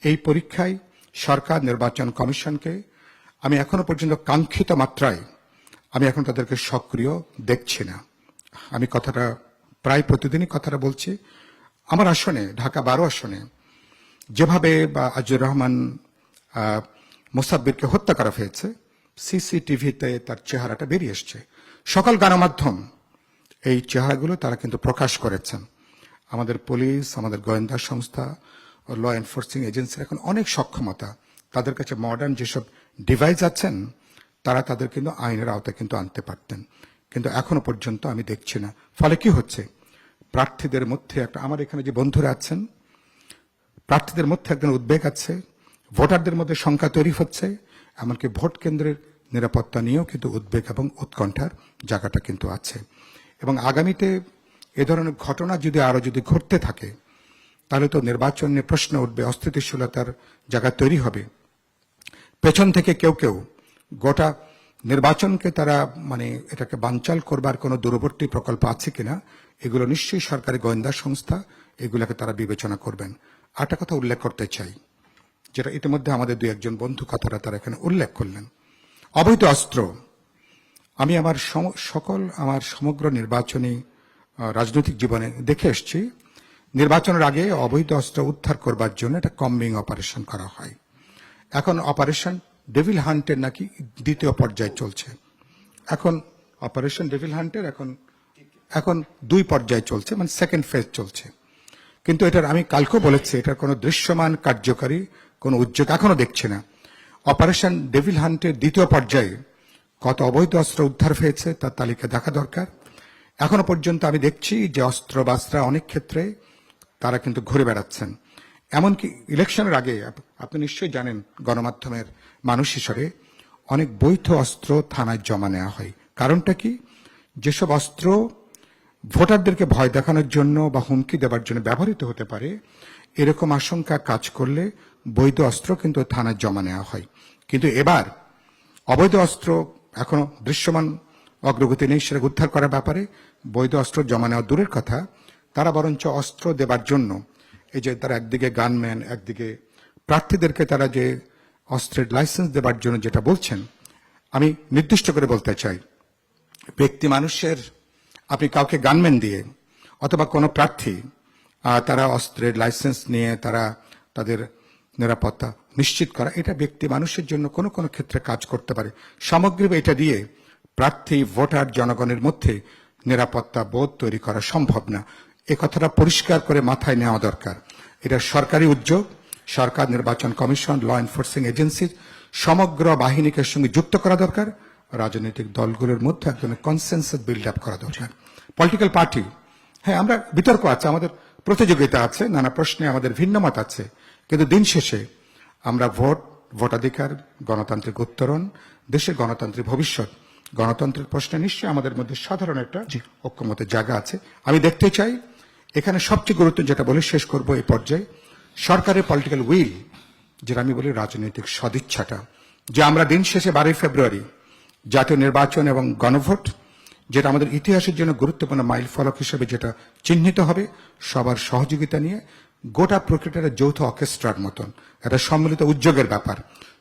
এই পরীক্ষায় সরকার নির্বাচন কমিশনকে আমি এখনো পর্যন্ত কাঙ্ক্ষিত মাত্রায় আমি এখন তাদেরকে সক্রিয় দেখছি না। আমি কথাটা প্রায় প্রতিদিনই কথাটা বলছি। আমার আসনে, ঢাকা 12 আসনে যেভাবে বা আজিজুর রহমান মোসাব্বিরকে হত্যা করা হয়েছে, সিসিটিভিতে তার চেহারাটা বেরিয়ে এসছে। সকল গণমাধ্যম এই চেহারাগুলো তারা কিন্তু প্রকাশ করেছেন। আমাদের পুলিশ, আমাদের গোয়েন্দা সংস্থা, ল এনফোর্সিং এজেন্সির এখন অনেক সক্ষমতা, তাদের কাছে মডার্ন যেসব ডিভাইস আছেন, তারা তাদের কিন্তু আইনের আওতায় কিন্তু আনতে পারতেন, কিন্তু এখনো পর্যন্ত আমি দেখছি না। ফলে কি হচ্ছে, প্রার্থীদের মধ্যে একটা, আমার এখানে যে বন্ধুরা আছেন, প্রার্থীদের মধ্যে একজন উদ্বেগ আছে, ভোটারদের মধ্যে শঙ্কা তৈরি হচ্ছে, এমনকি ভোট কেন্দ্রের নিরাপত্তা নিয়েও কিন্তু উদ্বেগ এবং উৎকণ্ঠার জায়গাটা কিন্তু আছে। এবং আগামীতে এ ধরনের ঘটনা যদি আরো যদি ঘটতে থাকে, তাহলে তো নির্বাচন নিয়ে প্রশ্ন উঠবে, অস্থিতিশীলতার জায়গা তৈরি হবে। পেছন থেকে কেউ কেউ গোটা নির্বাচনকে তারা এটাকে বানচাল করবার কোনো দূরবর্তী প্রকল্প আছে কিনা, এগুলো নিশ্চয়ই সরকারি গোয়েন্দা সংস্থা এগুলোকে তারা বিবেচনা করবেন। আরেকটা কথা উল্লেখ করতে চাই, যেটা ইতিমধ্যে আমাদের দুই একজন বন্ধু কথাটা তারা এখানে উল্লেখ করলেন, অবৈধ অস্ত্র। আমি আমার সমগ্র নির্বাচনী রাজনৈতিক জীবনে দেখে এসেছি, নির্বাচনের আগে অবৈধ অস্ত্র উদ্ধার করবার জন্য একটা কম্বিং অপারেশন করা হয়। এখন অপারেশন ডেভিল হান্টের নাকি দ্বিতীয় পর্যায়ে চলছে। এখন অপারেশন ডেভিল হান্টের এখন 2 পর্যায়ে চলছে, সেকেন্ড ফেজ চলছে। কিন্তু এটার, আমি কালকেও বলেছি, এটার কোনো দৃশ্যমান কার্যকারী কোনো উদ্যোগ এখনো দেখছি না। অপারেশন ডেভিল হান্টের দ্বিতীয় পর্যায়ে কত অবৈধ অস্ত্র উদ্ধার হয়েছে তার তালিকা দেখা দরকার। এখনো পর্যন্ত আমি দেখছি যে অস্ত্রবাস্ত্রা অনেক ক্ষেত্রে তারা কিন্তু ঘুরে বেড়াচ্ছেন। এমনকি ইলেকশনের আগে আপনি নিশ্চয়ই জানেন, গণমাধ্যমের মানুষ হিসেবে অনেক বৈধ অস্ত্র থানায় জমা নেওয়া হয়। কারণটা কি, যেসব অস্ত্র ভোটারদেরকে ভয় দেখানোর জন্য বা হুমকি দেওয়ার জন্য ব্যবহৃত হতে পারে, এরকম আশঙ্কা কাজ করলে বৈধ অস্ত্র কিন্তু থানায় জমা নেওয়া হয়। কিন্তু এবার অবৈধ অস্ত্র এখনো দৃশ্যমান অগ্রগতি নেই সেটা উদ্ধার করার ব্যাপারে। বৈধ অস্ত্র জমা নেওয়া দূরের কথা, তারা বরঞ্চ অস্ত্র দেবার জন্য, এই যে তারা একদিকে গানম্যান, একদিকে প্রার্থীদেরকে তারা যে অস্ত্রের লাইসেন্স দেবার জন্য যেটা বলছেন, আমি নির্দিষ্ট করে বলতে চাই, ব্যক্তি মানুষের, আপনি কাউকে গানম্যান দিয়ে অথবা কোনো প্রার্থী তারা অস্ত্রের লাইসেন্স নিয়ে তারা তাদের নিরাপত্তা নিশ্চিত করা, এটা ব্যক্তি মানুষের জন্য কোনো কোনো ক্ষেত্রে কাজ করতে পারে। সামগ্রিক এটা দিয়ে প্রার্থী, ভোটার, জনগণের মধ্যে নিরাপত্তা বোধ তৈরি করা সম্ভব না। এ কথাটা পরিষ্কার করে মাথায় নেওয়া দরকার। এটা সরকারি উদ্যোগ, সরকার, নির্বাচন কমিশন, ল এনফোর্সিং এজেন্সির সমগ্র বাহিনীকে সঙ্গে যুক্ত করা দরকার। রাজনৈতিক দলগুলোর মধ্যে একজন কনসেনসাস বিল্ড আপ করা দরকার। পলিটিক্যাল পার্টি, হ্যাঁ, আমরা বিতর্ক আছে, আমাদের প্রতিযোগিতা আছে, নানা প্রশ্নে আমাদের ভিন্ন মত আছে, কিন্তু দিন শেষে আমরা ভোটাধিকার, গণতান্ত্রিক উত্তরণ, দেশের গণতান্ত্রিক ভবিষ্যৎ, গণতন্ত্রের প্রশ্নে নিশ্চয়ই আমাদের মধ্যে সাধারণ একটা ঐক্যমতের জায়গা আছে। আমি দেখতে চাই এখানে সবচেয়ে গুরুত্ব, যেটা বলে শেষ করব এই পর্যায়ে, সরকারের পলিটিক্যাল উইল, যেটা আমি বলি রাজনৈতিক সদিচ্ছাটা, যে আমরা দিন শেষে 12 ফেব্রুয়ারি জাতীয় নির্বাচন এবং গণভোট, যেটা আমাদের ইতিহাসের জন্য গুরুত্বপূর্ণ মাইল ফলক হিসেবে যেটা চিহ্নিত হবে, সবার সহযোগিতা নিয়ে গোটা প্রক্রিয়াটা যৌথ অর্কেস্ট্রার মতন একটা সম্মিলিত উদ্যোগের ব্যাপার।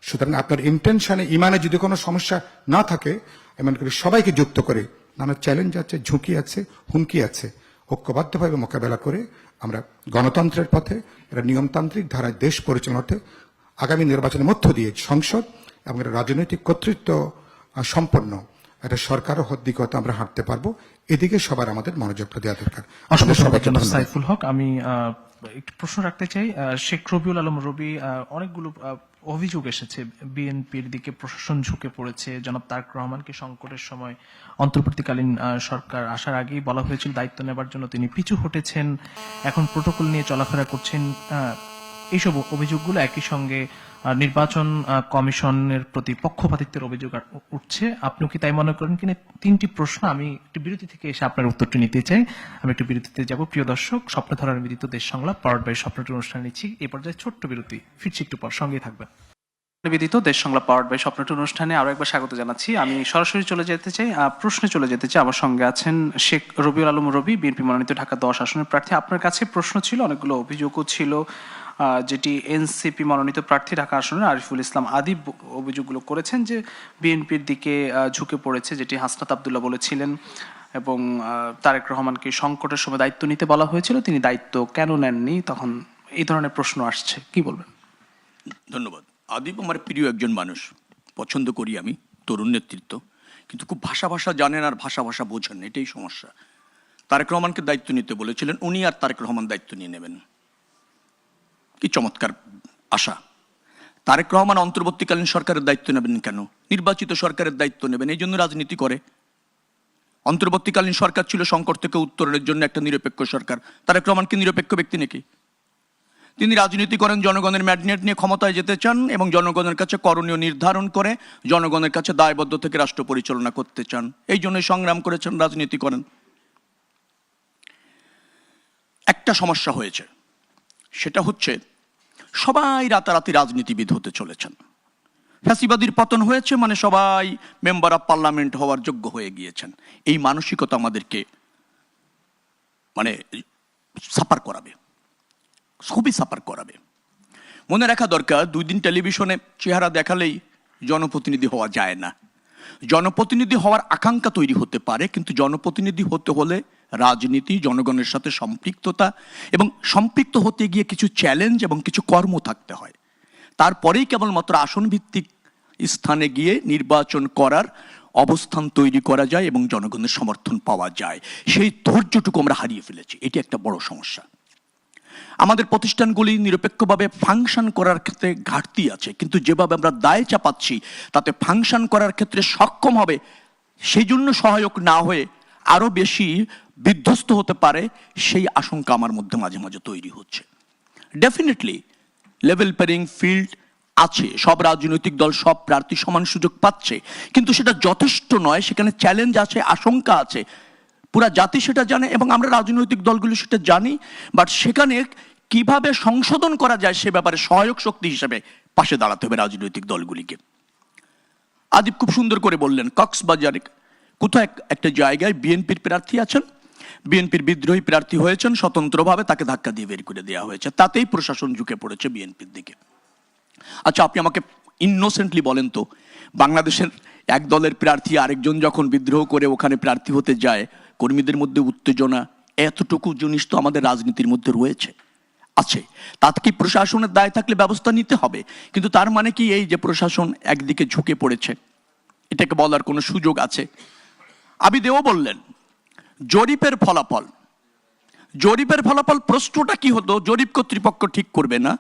সুতরাং আপনার ইন্টেনশনে, ইমানে যদি কোনো সমস্যা না থাকে, এমন করে সবাইকে যুক্ত করে, নানা চ্যালেঞ্জ আছে, ঝুঁকি আছে, হুমকি আছে, ঐক্যবদ্ধভাবে মোকাবেলা করে আমরা গণতন্ত্রের পথে এটা নিয়মতান্ত্রিক ধারায় দেশ পরিচালনাতে আগামী নির্বাচনের মধ্য দিয়ে সংসদ এবং এটা রাজনৈতিক কর্তৃত্ব সম্পন্ন একটা সরকারের দিকে আমরা হাঁটতে পারবো, এদিকে সবার আমাদের মনোযোগটা দেওয়া দরকার। অসংখ্য সবাইকে ধন্যবাদ ধন্যবাদ। সাইফুল হক। আমি একটু প্রশ্ন রাখতে চাই, শেখ রবিউল আলম রবি, অনেকগুলো অভিযোগ এসেছে বিএনপির দিকে প্রশাসন ঝুঁকে পড়েছে। জনাব তারেক রহমানকে সংকটের সময় অন্তর্বর্তীকালীন সরকার আসার আগেই বলা হয়েছিল দায়িত্ব নেবার জন্য তিনি পিছু হটেছেন, এখন প্রোটোকল নিয়ে চলাফেরা করছেন। এইসব অভিযোগগুলো একই সঙ্গে নির্বাচন কমিশনের প্রতি পক্ষপাতিত্বের অভিযোগ উঠছে। আপনি কি তাই মনে করেন কিনা? তিনটি প্রশ্ন, আমি একটি বিরতি থেকে এসে আপনার উত্তরটি নিতে চাই। আমি একটু বিরতিতে যাব। প্রিয় দর্শক, স্বপ্নধারার নিবেদিত দেশ সংলাপ পাওয়ার্ড বাই স্বপ্নটির অনুষ্ঠান নিচ্ছি। এই পর্যায়ে ছোট্ট বিরতি, ফিরছি একটু পর, সঙ্গেই থাকবেন। নিবেদিত দেশ সংলাপ পাওয়ার্ড বাই স্বপ্নটির অনুষ্ঠানে আরো একবার স্বাগত জানাচ্ছি। আমি সরাসরি চলে যেতে চাই, প্রশ্নে চলে যেতে চাই। আমার সঙ্গে আছেন শেখ রবিউল আলম রবি, বিএনপি মনোনীত ঢাকা 10 আসনের প্রার্থী। আপনার কাছে প্রশ্ন ছিল, অনেকগুলো অভিযোগও ছিল, যেটি এনসিপি মনোনীত প্রার্থী ঢাকা আসনের আরিফুল ইসলাম আদিব অভিযোগগুলো করেছেন যে বিএনপির দিকে ঝুঁকে পড়েছে, যেটি হাসনাত আব্দুল্লাহ বলেছিলেন, এবং তারেক রহমানকে সংকটের সময় দায়িত্ব নিতে বলা হয়েছিল, তিনি দায়িত্ব কেন নেননি, তখন এই ধরনের প্রশ্ন আসছে, কি বলবেন? ধন্যবাদ। আদিব আমার প্রিয় একজন মানুষ, পছন্দ করি আমি, তরুণ নেতৃত্ব, কিন্তু খুব ভাষা জানেন আর ভাষা বোঝেন, এটাই সমস্যা। তারেক রহমানকে দায়িত্ব নিতে বলেছিলেন, উনি আর তারেক রহমান দায়িত্ব নিয়ে নেবেন, কি চমৎকার আশা। তারেক রহমান অন্তর্বর্তীকালীন সরকারের দায়িত্ব নেবেন কেন? নির্বাচিত সরকারের দায়িত্ব নেবেন, এই জন্য রাজনীতি করে। অন্তর্বর্তীকালীন সরকার ছিল সংকট থেকে উত্তরণের জন্য একটা নিরপেক্ষ সরকার। তারেক রহমান কি নিরপেক্ষ ব্যক্তি নাকি? তিনি রাজনীতি করেন, জনগণের ম্যান্ডেট নিয়ে ক্ষমতায় যেতে চান এবং জনগণের কাছে করণীয় নির্ধারণ করে জনগণের কাছে দায়বদ্ধ থেকে রাষ্ট্র পরিচালনা করতে চান, এই জন্যই সংগ্রাম করেছেন, রাজনীতি করেন। একটা সমস্যা হয়েছে, সেটা হচ্ছে সবাই রাতারাতি রাজনীতিবিদ হতে চলেছেন। ফ্যাসিবাদীর পতন হয়েছে মানে সবাই মেম্বার অফ পার্লামেন্ট হওয়ার যোগ্য হয়ে গিয়েছেন। এই মানসিকতা আমাদেরকে মানে সাফার করাবে, খুবই সাফার করাবে। মনে রাখা দরকার, 2 দিন টেলিভিশনে চেহারা দেখালেই জনপ্রতিনিধি হওয়া যায় না। জনপ্রতিনিধি হওয়ার আকাঙ্ক্ষা তৈরি হতে পারে, কিন্তু জনপ্রতিনিধি হতে হলে রাজনীতি, জনগণের সাথে সম্পৃক্ততা, এবং সম্পৃক্ত হতে গিয়ে কিছু চ্যালেঞ্জ এবং কিছু কর্ম থাকতে হয়। তারপরেই কেবলমাত্র আসন ভিত্তিক স্থানে গিয়ে নির্বাচন করার অবস্থান তৈরি করা যায় এবং জনগণের সমর্থন পাওয়া যায়। সেই ধৈর্যটুকু আমরা হারিয়ে ফেলেছি, এটি একটা বড় সমস্যা। আমাদের প্রতিষ্ঠানগুলি নিরপেক্ষভাবে ফাংশন করার ক্ষেত্রে ঘাটতি আছে, কিন্তু যেভাবে আমরা দায় চাপাচ্ছি তাতে ফাংশন করার ক্ষেত্রে সক্ষম হবে, সেই জন্য সহায়ক না হয়ে আরো বেশি বিধ্বস্ত হতে পারে, সেই আশঙ্কা আমার মধ্যে মাঝে মাঝে তৈরি হচ্ছে। ডেফিনেটলি লেভেল প্লেয়িং ফিল্ড আছে, সব রাজনৈতিক দল, সব প্রার্থী সমান সুযোগ পাচ্ছে, কিন্তু সেটা যথেষ্ট নয়। সেখানে চ্যালেঞ্জ আছে, আশঙ্কা আছে, পুরা জাতি সেটা জানে এবং আমরা রাজনৈতিক দলগুলো সেটা জানি। বাট সেখানে কিভাবে সংশোধন করা যায় সে ব্যাপারে সহায়ক শক্তি হিসেবে পাশে দাঁড়াতে হবে রাজনৈতিক দলগুলিকে। আদিব খুব সুন্দর করে বললেন, কক্সবাজারে কোথাও একটা জায়গায় বিএনপির প্রার্থী আছেন, বিএনপির বিদ্রোহী প্রার্থী হয়েছেন, স্বতন্ত্রভাবে তাকে ধাক্কা দিয়ে বের করে দেওয়া হয়েছে, তাতেই প্রশাসন ঝুঁকে পড়েছে বিএনপির দিকে। আচ্ছা, আপনি আমাকে ইনোসেন্টলি বলেন তো, বাংলাদেশের এক দলের প্রার্থী আরেকজন যখন বিদ্রোহ করে ওখানে প্রার্থী হতে যায়, কর্মীদের মধ্যে উত্তেজনা, এতটুকু জিনিস তো আমাদের রাজনীতির মধ্যে রয়েছে, আছে। তাতে কি প্রশাসনের দায় থাকলে ব্যবস্থা নিতে হবে, কিন্তু তার মানে কি এই যে প্রশাসন একদিকে ঝুঁকে পড়েছে, এটাকে বলার কোনো সুযোগ আছে? আবিদেও বললেন জরিপের ফলাফল প্রশ্নটা কি হতো, জরিপ কর্তৃপক্ষ ঠিক করবে না,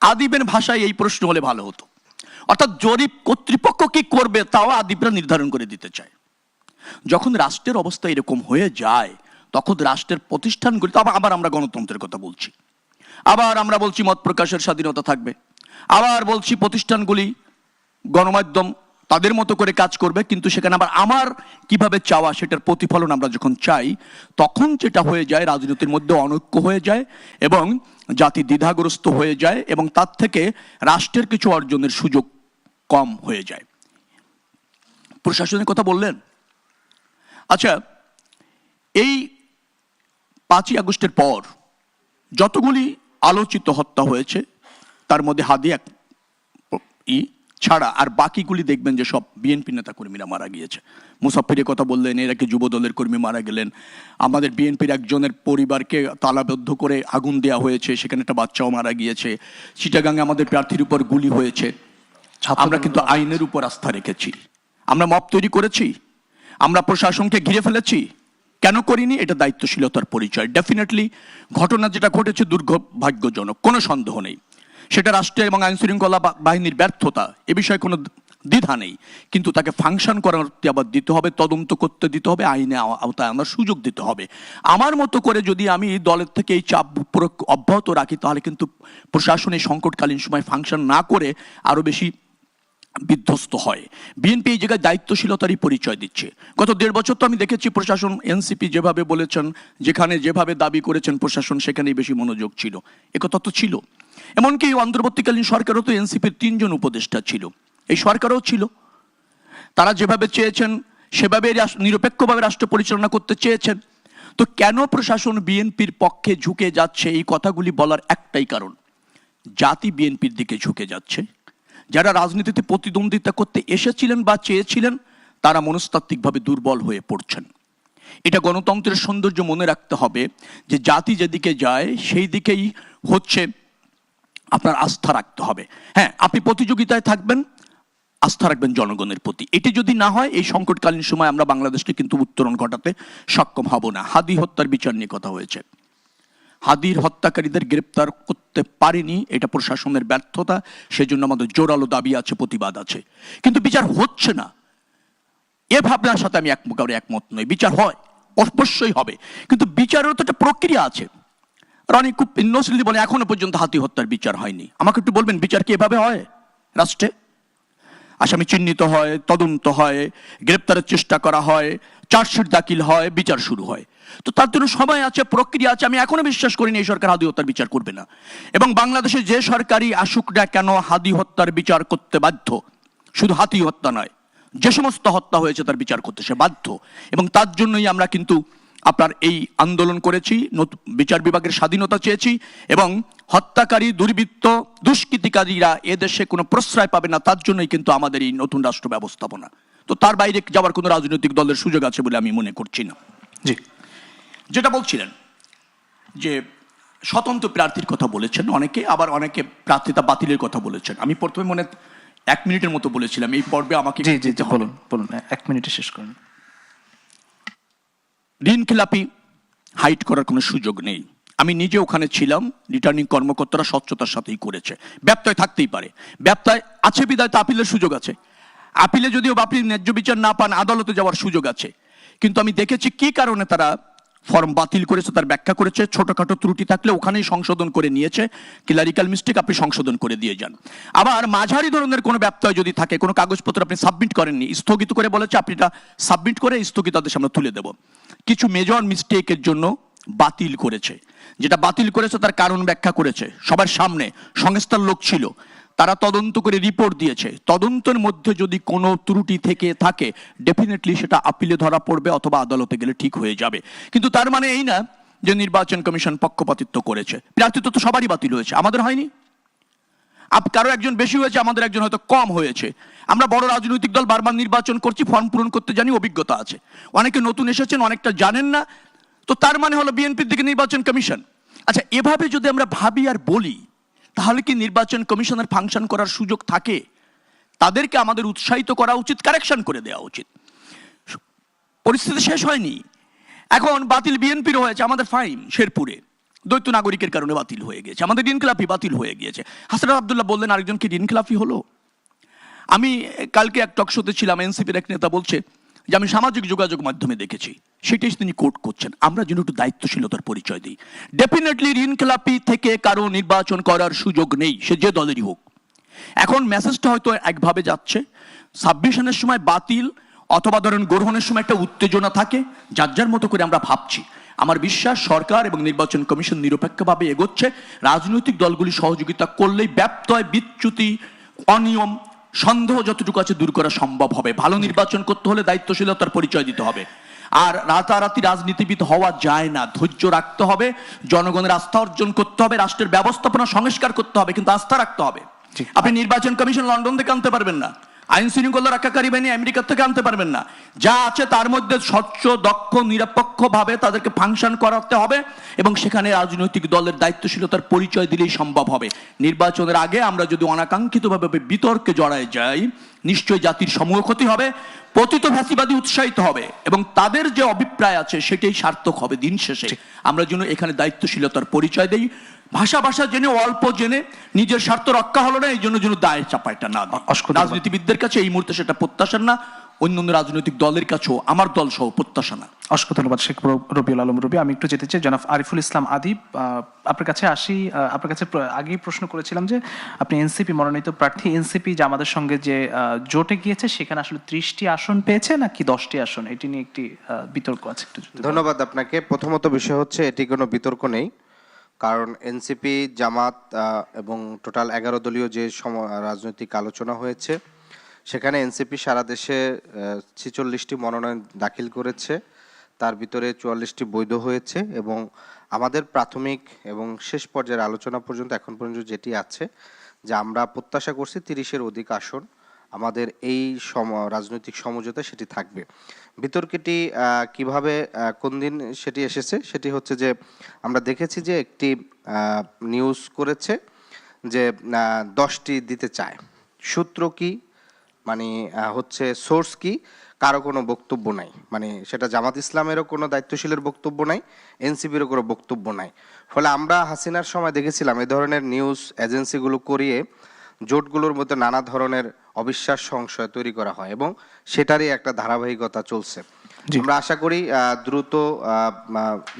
আদিবের ভাষায় এই প্রশ্ন হলে ভালো হতো। অর্থাৎ জরিপ কর্তৃপক্ষ কি করবে তাও আদিবরা নির্ধারণ করে দিতে চায়। যখন রাষ্ট্রের অবস্থা এরকম হয়ে যায়, তখন রাষ্ট্রের প্রতিষ্ঠানগুলি, আবার আমরা গণতন্ত্রের কথা বলছি, আবার আমরা বলছি মত প্রকাশের স্বাধীনতা থাকবে, আবার বলছি প্রতিষ্ঠানগুলি, গণমাধ্যম তাদের মতো করে কাজ করবে, কিন্তু সেখানে আবার আমার কিভাবে চাওয়া সেটার প্রতিফলন আমরা যখন চাই, তখন যেটা হয়ে যায়, রাজনীতির মধ্যে অনৈক্য হয়ে যায় এবং জাতি দ্বিধাগ্রস্ত হয়ে যায় এবং তার থেকে রাষ্ট্রের কিছু অর্জনের সুযোগ কম হয়ে যায়। প্রশাসনের কথা বললেন, আচ্ছা, এই 5ই আগস্টের পর যতগুলি আলোচিত হত্যা হয়েছে তার মধ্যে হাদি ছাড়া আর বাকিগুলি দেখবেন যে সব বিএনপি নেতা কর্মীরা মারা গিয়েছে। মুসাফিরের কথা বললেন, এর আগে যুব দলের কর্মী মারা গেলেন, আমাদের বিএনপির একজনের পরিবারকে তালাবদ্ধ করে আগুন দেওয়া হয়েছে, সেখানে একটা বাচ্চাও মারা গিয়েছে। চিটাগাংয়ে আমাদের প্রার্থীর উপর গুলি হয়েছে। আমরা কিন্তু আইনের উপর আস্থা রেখেছি। আমরা মব তৈরি করেছি, আমরা প্রশাসনকে ঘিরে ফেলেছি, কেন করিনি? এটা দায়িত্বশীলতার পরিচয়। ডেফিনেটলি ঘটনা যেটা ঘটেছে দুর্ভাগ্যজনক, কোনো সন্দেহ নেই। সেটা রাষ্ট্র এবং আইন শৃঙ্খলা বাহিনীর ব্যর্থতা, এ বিষয়ে কোনো দ্বিধা নেই। কিন্তু তাকে ফাংশন করাতে আবার দিতে হবে, তদন্ত করতে দিতে হবে, আইনে আওতায় আনার সুযোগ দিতে হবে। আমার মতো করে যদি আমি দলের থেকে এই চাপ অব্যাহত রাখি, তাহলে কিন্তু প্রশাসন এই সংকটকালীন সময় ফাংশন না করে আরো বেশি বিধ্বস্ত হয়। বিএনপি এই জায়গায় দায়িত্বশীলতারই পরিচয় দিচ্ছে। গত 1.5 বছর তো আমি দেখেছি প্রশাসন, এনসিপি যেভাবে বলেছেন, যেখানে যেভাবে দাবি করেছেন প্রশাসন, সেখানেই বেশি মনোযোগ ছিল। একথা তো ছিল। এমনকি অন্তর্বর্তীকালীন সরকারও তো এনসিপির 3 জন উপদেষ্টা ছিল, এই সরকারও ছিল। তারা যেভাবে চেয়েছেন সেভাবে নিরপেক্ষভাবে রাষ্ট্র পরিচালনা করতে চেয়েছেন। তো কেন প্রশাসন বিএনপির পক্ষে ঝুঁকে যাচ্ছে? এই কথাগুলি বলার একটাই কারণ, জাতি বিএনপির দিকে ঝুঁকে যাচ্ছে। যারা রাজনীতিতে প্রতিদ্বন্দ্বিতা করতে এসেছিলেন বা চেয়েছিলেন, তারা মনস্তাত্ত্বিকভাবে দুর্বল হয়ে পড়ছেন। এটা গণতন্ত্রের সৌন্দর্য মনে রাখতে হবে যে জাতি যেদিকে যায় সেই দিকেই হচ্ছে আপনার আস্থা রাখতে হবে। হ্যাঁ, আপনি প্রতিযোগিতায় থাকবেন, আস্থা রাখবেন জনগণের প্রতি। এটি যদি না হয়, এই সংকটকালীন সময় আমরা বাংলাদেশকে কিন্তু উত্তরণ ঘটাতে সক্ষম হব না। হাদি হত্যার বিচার নিয়ে কথা হয়েছে। হাদির হত্যাকারীদের গ্রেপ্তার করতে পারেনি, এটা প্রশাসনের ব্যর্থতা। সেজন্য আমাদের জোরালো দাবি আছে, প্রতিবাদ আছে, কিন্তু বিচার হচ্ছে না। এ ভাবনার সাথে আমি একমত নই। বিচার হয়, অবশ্যই হবে, কিন্তু বিচারের তো একটা প্রক্রিয়া আছে। রানী খুব ইনোসেন্টলি বলে এখনো পর্যন্ত হাতি হত্যার বিচার হয়নি। আমাকে একটু বলবেন, বিচার কি এভাবে হয় রাষ্ট্রে? আসামি চিহ্নিত হয়, তদন্ত হয়, গ্রেপ্তারের চেষ্টা করা হয়, চার্জশিট দাখিল হয়, বিচার শুরু হয়। তো তার জন্য সময় আছে, প্রক্রিয়া আছে। আমি এখনো বিশ্বাস করিনি এই সরকার হাদি হত্যার বিচার করবে না। এবং বাংলাদেশে যে সরকারই আসুক না কেন, হাদি হত্যার বিচার করতে বাধ্য। শুধু হাতি হত্যা নয়, যে সমস্ত হত্যা হয়েছে তার বিচার করতে সে বাধ্য। এবং তার জন্যই আমরা কিন্তু আপনার এই আন্দোলন করেছি, বিচার বিভাগের স্বাধীনতা চেয়েছি, এবং হত্যাকারী, দুর্বৃত্ত, দুষ্কৃতিকারীরা এদেশে কোনো প্রশ্রয় পাবে না, তার জন্যই কিন্তু আমাদের এই নতুন রাষ্ট্র ব্যবস্থাপনা। তো তার বাইরে যাওয়ার কোনো রাজনৈতিক দলের সুযোগ আছে বলে আমি মনে করছি না। জি, যেটা বলছিলেন যে স্বতন্ত্র প্রার্থীর কথা বলেছেন অনেকে, আবার অনেকে প্রার্থিতা বাতিলের কথা বলেছেন। আমি প্রথমে 1 মিনিটের মতো বলেছিলাম, এই পর্বে আমাকে জি জি জি, বলুন 1 মিনিটে শেষ করুন। ঋণ খেলাপি হাইড করার কোনো সুযোগ নেই। আমি নিজে ওখানে ছিলাম, রিটার্নিং কর্মকর্তারা স্বচ্ছতার সাথেই করেছে। ব্যত্যয় থাকতেই পারে, ব্যত্যয় আছে বিদায় তো আপিলের সুযোগ আছে। আপিলে যদিও আপনি ন্যায্য বিচার না পান, আদালতে যাওয়ার সুযোগ আছে। কিন্তু আমি দেখেছি কি কারণে তারা ফর্ম বাতিল করেছে, তার ব্যাখ্যা করেছে। ছোটখাটো ত্রুটি থাকলে ওখানেই সংশোধন করে নিয়েছে, ক্লারিক্যাল মিস্টেক আপনি সংশোধন করে দিয়ে যান। আবার মাঝারি ধরনের কোনো ব্যত্যয় যদি থাকে, কোনো কাগজপত্র আপনি সাবমিট করেননি, স্থগিত করে বলেছে আপনি এটা সাবমিট করে স্থগিতাদেশ আমরা তুলে দেব। কিছু মেজর মিস্টেকের জন্য বাতিল করেছে। যেটা বাতিল করেছে তার কারণ ব্যাখ্যা করেছে সবার সামনে, সংস্থার লোক ছিল, তারা তদন্ত করে রিপোর্ট দিয়েছে। তদন্তের মধ্যে যদি কোনো ত্রুটি থেকে থাকে, ডেফিনেটলি সেটা আপিলে ধরা পড়বে অথবা আদালতে গেলে ঠিক হয়ে যাবে। কিন্তু তার মানে এই না যে নির্বাচন কমিশন পক্ষপাতিত্ব করেছে। প্রার্থিত্ব তো সবারই বাতিল হয়েছে, আমাদের হয়নি। কারো একজন বেশি হয়েছে, আমাদের একজন হয়তো কম হয়েছে। আমরা বড় রাজনৈতিক দল, বারবার নির্বাচন করছি, ফর্ম পূরণ করতে জানি, অভিজ্ঞতা আছে। অনেকে নতুন এসেছেন, অনেকটা জানেন না। তো তার মানে হলো বিএনপির দিকে নির্বাচন কমিশন। আচ্ছা, এভাবে যদি আমরা ভাবি আর বলি, তাহলে কি নির্বাচন কমিশনের ফাংশন করার সুযোগ থাকে? তাদেরকে আমাদের উৎসাহিত করা উচিত, কারেকশন করে দেওয়া উচিত। পরিস্থিতি শেষ হয়নি, এখন বাতিল বিএনপির হয়েছে, আমাদের ফাইন শেরপুরে দ্বৈত নাগরিকের কারণে বাতিল হয়ে গেছে, আমাদের ঋণখেলাপি বাতিল হয়ে গিয়েছে। হাসনাত আব্দুল্লাহ বললেন আরেকজন কি ঋণখেলাপি হলো? আমি কালকে এক টক শোতে ছিলাম, এনসিপির এক নেতা বলছে যে আমি সামাজিক যোগাযোগ মাধ্যমে দেখেছি, সেটাই তিনি কোট করছেন। আমরা যেন একটু দায়িত্বশীলতার পরিচয় দিই। ডেফিনেটলি ঋণখেলাপি থেকে কারো নির্বাচন করার সুযোগ নেই, সে যে দলেরই হোক। এখন মেসেজটা হয়তো একভাবে যাচ্ছে, সাবমিশনের সময় বাতিল অথবা ধরেন গ্রহণের সময় একটা উত্তেজনা থাকে, যার যার মতো করে আমরা ভাবছি। আমার বিশ্বাস সরকার এবং নির্বাচন কমিশন নিরপেক্ষভাবে এগোচ্ছে। রাজনৈতিক দলগুলি সহযোগিতা করলেই ব্যত্যয়, বিচ্যুতি, অনিয়ম, সন্দেহ যতটুকু আছে দূর করা সম্ভব হবে। ভালো নির্বাচন করতে হলে দায়িত্বশীলতার পরিচয় দিতে হবে। আর রাতারাতি রাজনীতিবিদ হওয়া যায় না, ধৈর্য রাখতে হবে, জনগণের আস্থা অর্জন করতে হবে, রাষ্ট্রের ব্যবস্থাপনা সংস্কার করতে হবে, কিন্তু আস্থা রাখতে হবে। জি। আপনি নির্বাচন কমিশন লন্ডন থেকে আনতে পারবেন না, আইন শৃঙ্খলা রক্ষাকারী বাহিনী আমেরিকা থেকে আনতে পারবেন না। যা আছে তার মধ্যে স্বচ্ছ, দক্ষ, নিরপেক্ষ ভাবে তাদেরকে ফাংশন করাতে হবে এবং সেখানে রাজনৈতিক দলের দায়িত্বশীলতার পরিচয় দিলেই সম্ভব হবে। নির্বাচনের আগে আমরা যদি অনাকাঙ্ক্ষিতভাবে বিতর্কে জড়ায় যাই, নিশ্চয়ই জাতির সমূহ ক্ষতি হবে, পতিত ফ্যাসিবাদী উৎসাহিত হবে এবং তাদের যে অভিপ্রায় আছে সেটাই সার্থক হবে দিন শেষে। আমরা যেন এখানে দায়িত্বশীলতার পরিচয় দেই, ভাষা জেনে, অল্প জেনে নিজের স্বার্থ রক্ষা হলো না এই জন্য যেন দায়ের চাপাইটা না দিই। রাজনীতিবিদদের কাছে এই মুহূর্তে সেটা প্রত্যাশার না, অন্যান্য রাজনৈতিক দলের কাছেও আমার দল সহ প্রত্যাশা না। অসংখ্য ধন্যবাদ শেখ রবিউল আলম রবি। আমি একটু যেতে চাই জনাব আরিফুল ইসলাম আদিব, আপনার কাছে আসি। আপনার কাছে আগেই প্রশ্ন করেছিলাম যে আপনি এনসিপি মনোনীত প্রার্থী, এনসিপি যে আমাদের সঙ্গে যে জোটে গিয়েছে সেখানে আসলে 30টি আসন পেয়েছে নাকি 10টি আসন, এটি নিয়ে একটি বিতর্ক আছে। ধন্যবাদ আপনাকে। প্রথমত বিষয় হচ্ছে এটি কোনো বিতর্ক নেই, কারণ এনসিপি, জামাত এবং টোটাল 11 দলীয় যে রাজনৈতিক আলোচনা হয়েছে সেখানে এনসিপি সারা দেশে 46টি মনোনয়ন দাখিল করেছে, তার ভিতরে 44টি বৈধ হয়েছে এবং আমাদের প্রাথমিক এবং শেষ পর্যায়ের আলোচনা পর্যন্ত এখন পর্যন্ত যেটি আছে যে আমরা প্রত্যাশা করছি 30-এর অধিক আসন আমাদের এই রাজনৈতিক সমঝোতা সেটি থাকবে। বিতর্কটি কিভাবে কোন দিন সেটি এসেছে সেটি হচ্ছে যে আমরা দেখেছি যে একটি নিউজ করেছে যে 10টি দিতে চায়, সূত্র কি মানে হচ্ছে সোর্স কি, কারো কোনো বক্তব্য নাই, মানে সেটা জামাত ইসলামেরও কোনো দায়িত্বশীলের বক্তব্য নাই, এনসিপিরও কোনো বক্তব্য নাই। ফলে আমরা হাসিনার সময় দেখেছিলাম এই ধরনের নিউজ এজেন্সিগুলো করিয়ে জোটগুলোর মধ্যে নানা ধরনের অবিশ্বাস সংশয় তৈরি করা হয় এবং সেটারই একটা ধারাবাহিকতা চলছে। আমরা আশা করি দ্রুত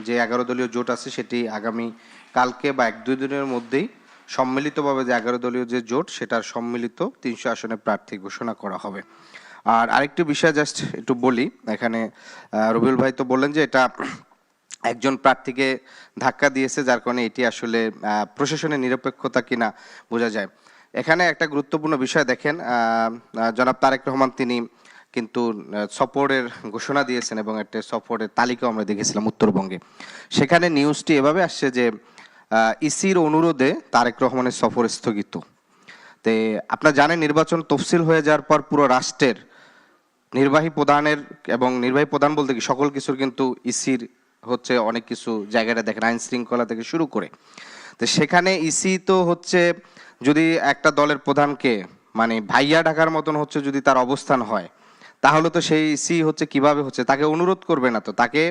যে 11 দলীয় জোট আছে সেটি আগামী কালকে বা 1-2 দিনের মধ্যেই সম্মিলিতভাবে যে 11 দলীয় যে জোট সেটার সম্মিলিত 300 আসনে প্রার্থী ঘোষণা করা হবে। আর আরেকটি বিষয় জাস্ট একটু বলি, এখানে রবিউল ভাই তো বললেন যে এটা একজন প্রার্থীকে ধাক্কা দিয়েছে যার কারণে এটি আসলে প্রশাসনের নিরপেক্ষতা কিনা বোঝা যায়। এখানে একটা গুরুত্বপূর্ণ বিষয় দেখেন, জনাব তারেক রহমান তিনি কিন্তু সফরের ঘোষণা দিয়েছেন এবং একটা সফরের তালিকাও আমরা দেখেছিলাম উত্তরবঙ্গে। সেখানে নিউজটি এভাবে আসছে যে ইসির অনুরোধে তারেক রহমানের সফর স্থগিত। তে আপনারা জানেন নির্বাচন তফসিল হয়ে যাওয়ার পর পুরো রাষ্ট্রের নির্বাহী প্রধানের এবং নির্বাহী প্রধান বলতে কি সকল কিছুর কিন্তু ইসির হচ্ছে অনেক কিছু জায়গাটা দেখেন, আইন শৃঙ্খলা থেকে শুরু করে। তো সেখানে ইসি তো হচ্ছে যদি একটা দলের প্রধানকে মানে ভাইয়া ডাকার মতন হচ্ছে যদি তার অবস্থান হয় তাহলে তো সেই ইসি হচ্ছে কিভাবে হচ্ছে তাকে অনুরোধ করবে না, তো তাকে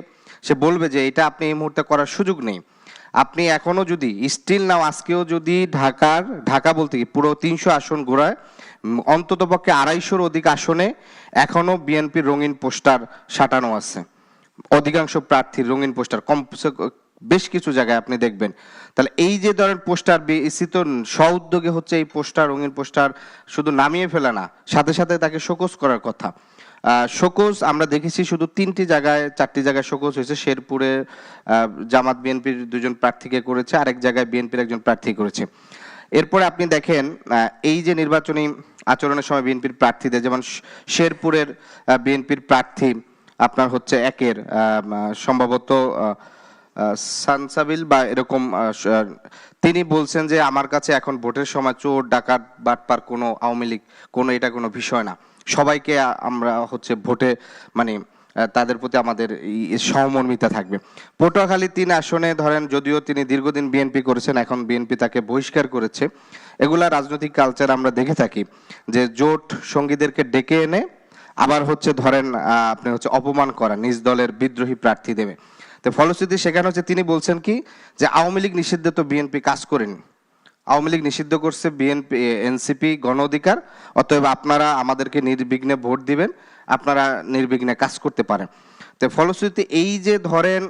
সে বলবে যে এটা আপনি এই মুহূর্তে করার সুযোগ নেই। আপনি এখনো যদি স্টিল নাও আজকেও যদি ঢাকা বলতে কি পুরো 300 আসন ঘোরায় অন্তত পক্ষে 250-র অধিক আসনে এখনো বিএনপির রঙিন পোস্টার সাটানো আছে, অধিকাংশ প্রার্থীর রঙিন পোস্টার বেশ কিছু জায়গায় আপনি দেখবেন। তাহলে এই যে ধরেন পোস্টার বিএসি তো স্ব-উদ্যোগে হচ্ছে এই পোস্টার, রঙিন পোস্টার শুধু নামিয়ে ফেলে না, সাথে সাথে তাকে শোকজ করার কথা। শোকজ আমরা দেখেছি শুধু 3টি জায়গায় 4টি জায়গায় শোকজ হয়েছে। শেরপুরে জামাত বিএনপির 2জন প্রার্থীকে করেছে, আরেক জায়গায় বিএনপির একজন প্রার্থী করেছে। এরপরে আপনি দেখেন এই যে নির্বাচনী আচরণের সময় বিএনপির প্রার্থীদের, যেমন শেরপুরের বিএনপির প্রার্থী আপনার হচ্ছে একের সম্ভবত সানসাবিল বা এরকম, তিনি বলছেন যে আমার কাছে এখন ভোটের সময় চোর ডাকাত বাটপার কোনো আওয়ামী লীগ কোনো এটা কোনো বিষয় না, সবাইকে আমরা হচ্ছে ভোটে মানে তাদের প্রতি আমাদের সহমর্মিতা থাকবে। পটুয়াখালী 3 আসনে ধরেন যদিও তিনি দীর্ঘদিন বিএনপি করেছেন, এখন বিএনপি তাকে বহিষ্কার করেছে। এগুলা রাজনৈতিক কালচার আমরা দেখে থাকি যে জোট সঙ্গীদেরকে ডেকে এনে আবার হচ্ছে ধরেন আপনি হচ্ছে অপমান করা, নিজ দলের বিদ্রোহী প্রার্থী দেবে। তো ফলশ্রুতি সেখানে হচ্ছে তিনি বলছেন কি যে আওয়ামী লীগ নিষিদ্ধ তো বিএনপি কাজ করেনি, আওয়ামী লীগ নিষিদ্ধ করছে বিএনপি এনসিপি গণ অধিকার, অতএব আপনারা আমাদেরকে নির্বিঘ্নে ভোট দিবেন, আপনারা নির্বিঘ্নে কাজ করতে পারেন। তো ফলশ্রুতি এই যে ধরেন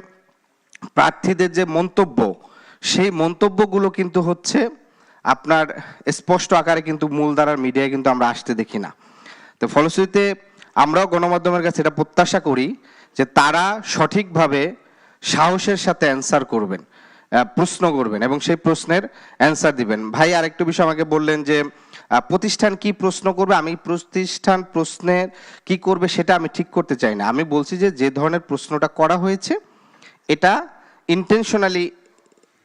প্রার্থীদের যে মন্তব্য, সেই মন্তব্যগুলো কিন্তু হচ্ছে আপনার স্পষ্ট আকারে কিন্তু মূলধারার মিডিয়ায় কিন্তু আমরা আসতে দেখি না। তো ফলশ্রুতিতে আমরাও গণমাধ্যমের কাছে এটা প্রত্যাশা করি যে তারা সঠিকভাবে সাহসের সাথে অ্যান্সার করবেন, প্রশ্ন করবেন এবং সেই প্রশ্নের অ্যান্সার দিবেন। ভাই আরেকটু বিষয় আমাকে বললেন যে প্রতিষ্ঠান কি প্রশ্ন করবে, আমি প্রতিষ্ঠান প্রশ্নের কি করবে সেটা আমি ঠিক করতে চাই না। আমি বলছি যে যে ধরনের প্রশ্নটা করা হয়েছে এটা ইন্টেনশনালি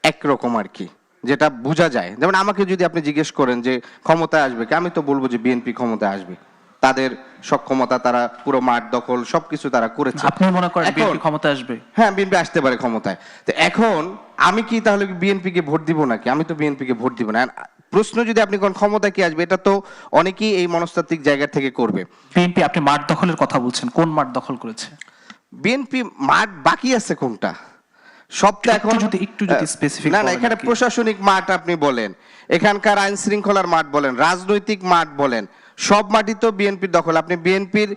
একরকম আর কি, যেটা বোঝা যায়। যেমন আমাকে যদি আপনি জিজ্ঞেস করেন যে ক্ষমতায় আসবে কি, আমি তো বলবো যে বিএনপি ক্ষমতায় আসবে। তাদের সক্ষমতা, তারা পুরো মাঠ দখল সবকিছু তারা করেছে। আপনি মনে করেন এখন- বিএনপি ক্ষমতায় আসবে? হ্যাঁ, বিএনপি আসতে পারে ক্ষমতায়। তো এখন আমি কি তাহলে বিএনপি কে ভোট দিব নাকি? আমি তো বিএনপি কে ভোট দিব না। আর প্রশ্ন যদি আপনি কোন ক্ষমতায় কি আসবে, এটা তো অনেকেই এই মনস্তাত্ত্বিক জায়গা থেকে করবে। বিএনপি, আপনি মাঠ দখলের কথা বলছেন, কোন মাঠ দখল করেছে? বিএনপি মাঠ বাকি আছে কোনটা? সব তো এখন একটু যদি specific না না, বলেন এখানে আর কি। প্রশাসনিক মাঠ আপনি বলেন, এখানকার আইন শৃঙ্খলার মাঠ বলেন, রাজনৈতিক মাঠ বলেন, সব মাঠই তো বিএনপির দখল। আপনি বিএনপির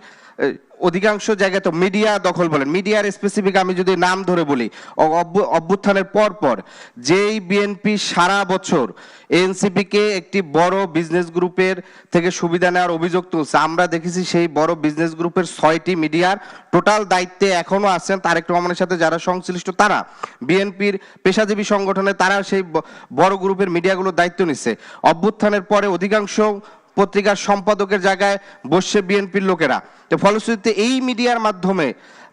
অধিকাংশ জায়গায় তো মিডিয়া দখল বলেন, মিডিয়ার স্পেসিফিক আমি যদি নাম ধরে বলি, অভ্যুত্থানের পর পর যেই বিএনপি সারা বছর এনসিপি কে একটি বড় বিজনেস গ্রুপের থেকে সুবিধা নেওয়ার অভিযোগ তুলছে, আমরা দেখেছি সেই বড় বিজনেস গ্রুপের 6টি মিডিয়ার টোটাল দায়িত্বে এখনো আছেন তারেক রহমানের সাথে যারা সংশ্লিষ্ট, তারা বিএনপির পেশাজীবী সংগঠনে তারা সেই বড় গ্রুপের মিডিয়াগুলোর দায়িত্ব নিচ্ছে। অভ্যুত্থানের পরে অধিকাংশ পত্রিকার সম্পাদকের জায়গায় বসছে বিএনপির লোকেরা। তো ফলশ্রুতিতে এই মিডিয়ার মাধ্যমে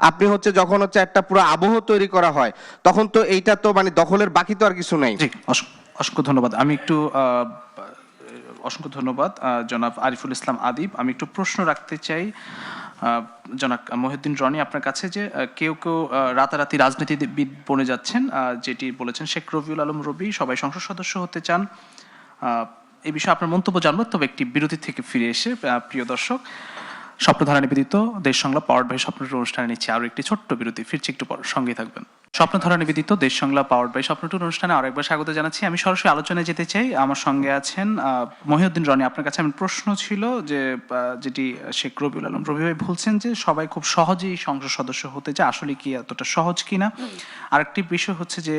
আপনি হচ্ছে যখন হচ্ছে একটা পুরো আবহ তৈরি করা হয়, তখন তো এইটা তো মানে দখলের বাকি তো আর কিছু নেই। জি, অসংখ্য ধন্যবাদ। আমি একটু অসংখ্য ধন্যবাদ জনাব আরিফুল ইসলাম আদিব। আমি একটু প্রশ্ন রাখতে চাই জনাব মহিউদ্দিন রনি আপনার কাছে, যে কেউ কেউ রাতারাতি রাজনীতিবিদ বনে যাচ্ছেন, যেটি বলেছেন শেখ রবিউল আলম রবি, সবাই সংসদ সদস্য হতে চান। এই বিষয়ে আপনার মন্তব্য জানবো, তবে একটি বিরতি থেকে ফিরে এসে প্রিয় দর্শক, স্বপ্নধারা নিবেদিত দেশ সংলাপ পাওয়ার্ড বাই স্বপ্নটুর অনুষ্ঠানে নিচ্ছে আরো একটি ছোট্ট বিরতি। ফিরছি একটু পর, সঙ্গেই থাকবেন। স্বপ্নধারা নিবেদিত দেশ সংলাপ পাওয়ার্ড বাই স্বপ্নটুর অনুষ্ঠানে আরেকবার স্বাগত জানাচ্ছি। আমি সরাসরি আলোচনায় যেতে চাই। আমার সঙ্গে আছেন মহিউদ্দিন রনি। আপনার কাছে আমার প্রশ্ন ছিল যে যেটি শেখ রবিউল আলম রবি ভাই বলছেন যে সবাই খুব সহজেই সংসদ সদস্য হতে চায়, আসলে কি এতটা সহজ কিনা? আরেকটি বিষয় হচ্ছে যে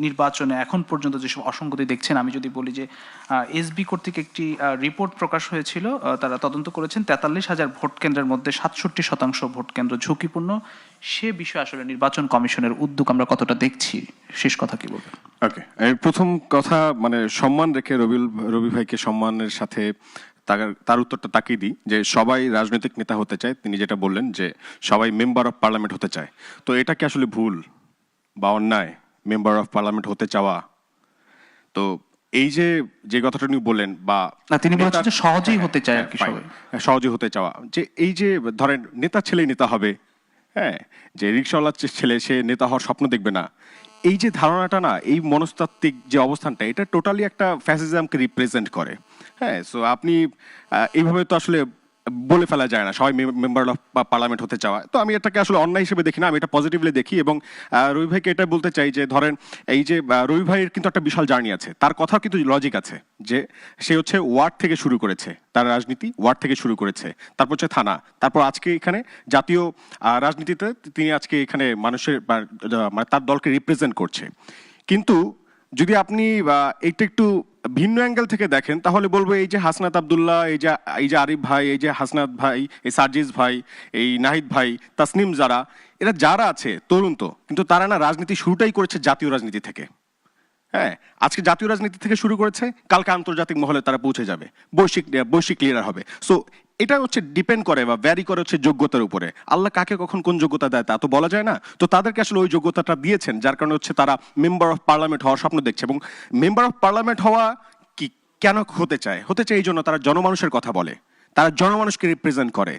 নির্বাচনে এখন পর্যন্ত যেসব অসঙ্গতি দেখছেন, আমি যদি বলি যে এসবি কর্তৃক একটি রিপোর্ট প্রকাশ হয়েছিল, তারা তদন্ত করেছেন 43,000 ভোট কেন্দ্রের মধ্যে 67% ভোট কেন্দ্র ঝুঁকিপূর্ণ। সে বিষয়ে আসলে নির্বাচন কমিশনের উদ্যোগ আমরা কতটা দেখছি? শেষ কথা কি বলবেন? ওকে, প্রথম কথা মানে সম্মান রেখে রবি ভাইকে সম্মানের সাথে তার উত্তরটা তাকিয়ে দিই যে সবাই রাজনৈতিক নেতা হতে চায়। তিনি যেটা বললেন যে সবাই মেম্বার অফ পার্লামেন্ট হতে চায়, তো এটা কি আসলে ভুল বা অন্যায় মেম্বার অফ পার্লামেন্ট হতে চাওয়া? তো এই যে কথাটা উনি বললেন, বা না, তিনি বলেছেন যে সহজেই হতে চায় আর কি, fine, সবাই সহজেই হতে চাওয়া, যে এই যে ধরেন নেতা ছেলেই নেতা হবে, হ্যাঁ, যে রিক্সাওয়ালার ছেলে সে নেতা হওয়ার স্বপ্ন দেখবে না, এই যে ধারণাটা না, এই মনস্তাত্ত্বিক যে অবস্থানটা, এটা টোটালি একটা ফ্যাসিজমকে রিপ্রেজেন্ট করে। হ্যাঁ, সো আপনি এইভাবে তো আসলে বলে ফেলা যায় না সবাই মেম্বার অফ পার্লামেন্ট হতে চাওয়া। তো আমি এটাকে আসলে অন্যায় হিসেবে দেখি না, আমি এটা পজিটিভলি দেখি। এবং রবি ভাইকে এটা বলতে চাই যে ধরেন এই যে রবি ভাইয়ের কিন্তু একটা বিশাল জার্নি আছে, তার কথা কিন্তু লজিক আছে, যে সে হচ্ছে ওয়ার্ড থেকে শুরু করেছে, তার রাজনীতি ওয়ার্ড থেকে শুরু করেছে, তারপর হচ্ছে থানা, তারপর আজকে এখানে জাতীয় রাজনীতিতে তিনি আজকে এখানে মানুষের মানে তার দলকে রিপ্রেজেন্ট করছে। কিন্তু যদি আপনি এইটা একটু ভিন্ন অ্যাঙ্গেল থেকে দেখেন, তাহলে বলবো এই যে হাসনাত আব্দুল্লাহ, এই যে আরিফ ভাই, এই যে হাসনাত ভাই, এই সার্জিস ভাই, এই নাহিদ ভাই, তাসনিম, যারা আছে তরুণ, তো কিন্তু তারা না রাজনীতি শুরুটাই করেছে জাতীয় রাজনীতি থেকে। হ্যাঁ, আজকে জাতীয় রাজনীতি থেকে শুরু করেছে, কালকে আন্তর্জাতিক মহলে তারা পৌঁছে যাবে, বৈশ্বিক লিডার হবে। সো এটা হচ্ছে ডিপেন্ড করে বা ভ্যারি করে হচ্ছে যোগ্যতার উপরে। আল্লাহ কাকে কখন কোন যোগ্যতা দেয় তা তো বলা যায় না। তো তাদেরকে আসলে ওই যোগ্যতাটা দিয়েছেন, যার কারণে হচ্ছে তারা মেম্বার অফ পার্লামেন্ট হওয়ার স্বপ্ন দেখছে। এবং মেম্বার অফ পার্লামেন্ট হওয়া কি কেন হতে চায় এই জন্য তারা জনমানুষের কথা বলে, তারা জনমানুষকে রিপ্রেজেন্ট করে,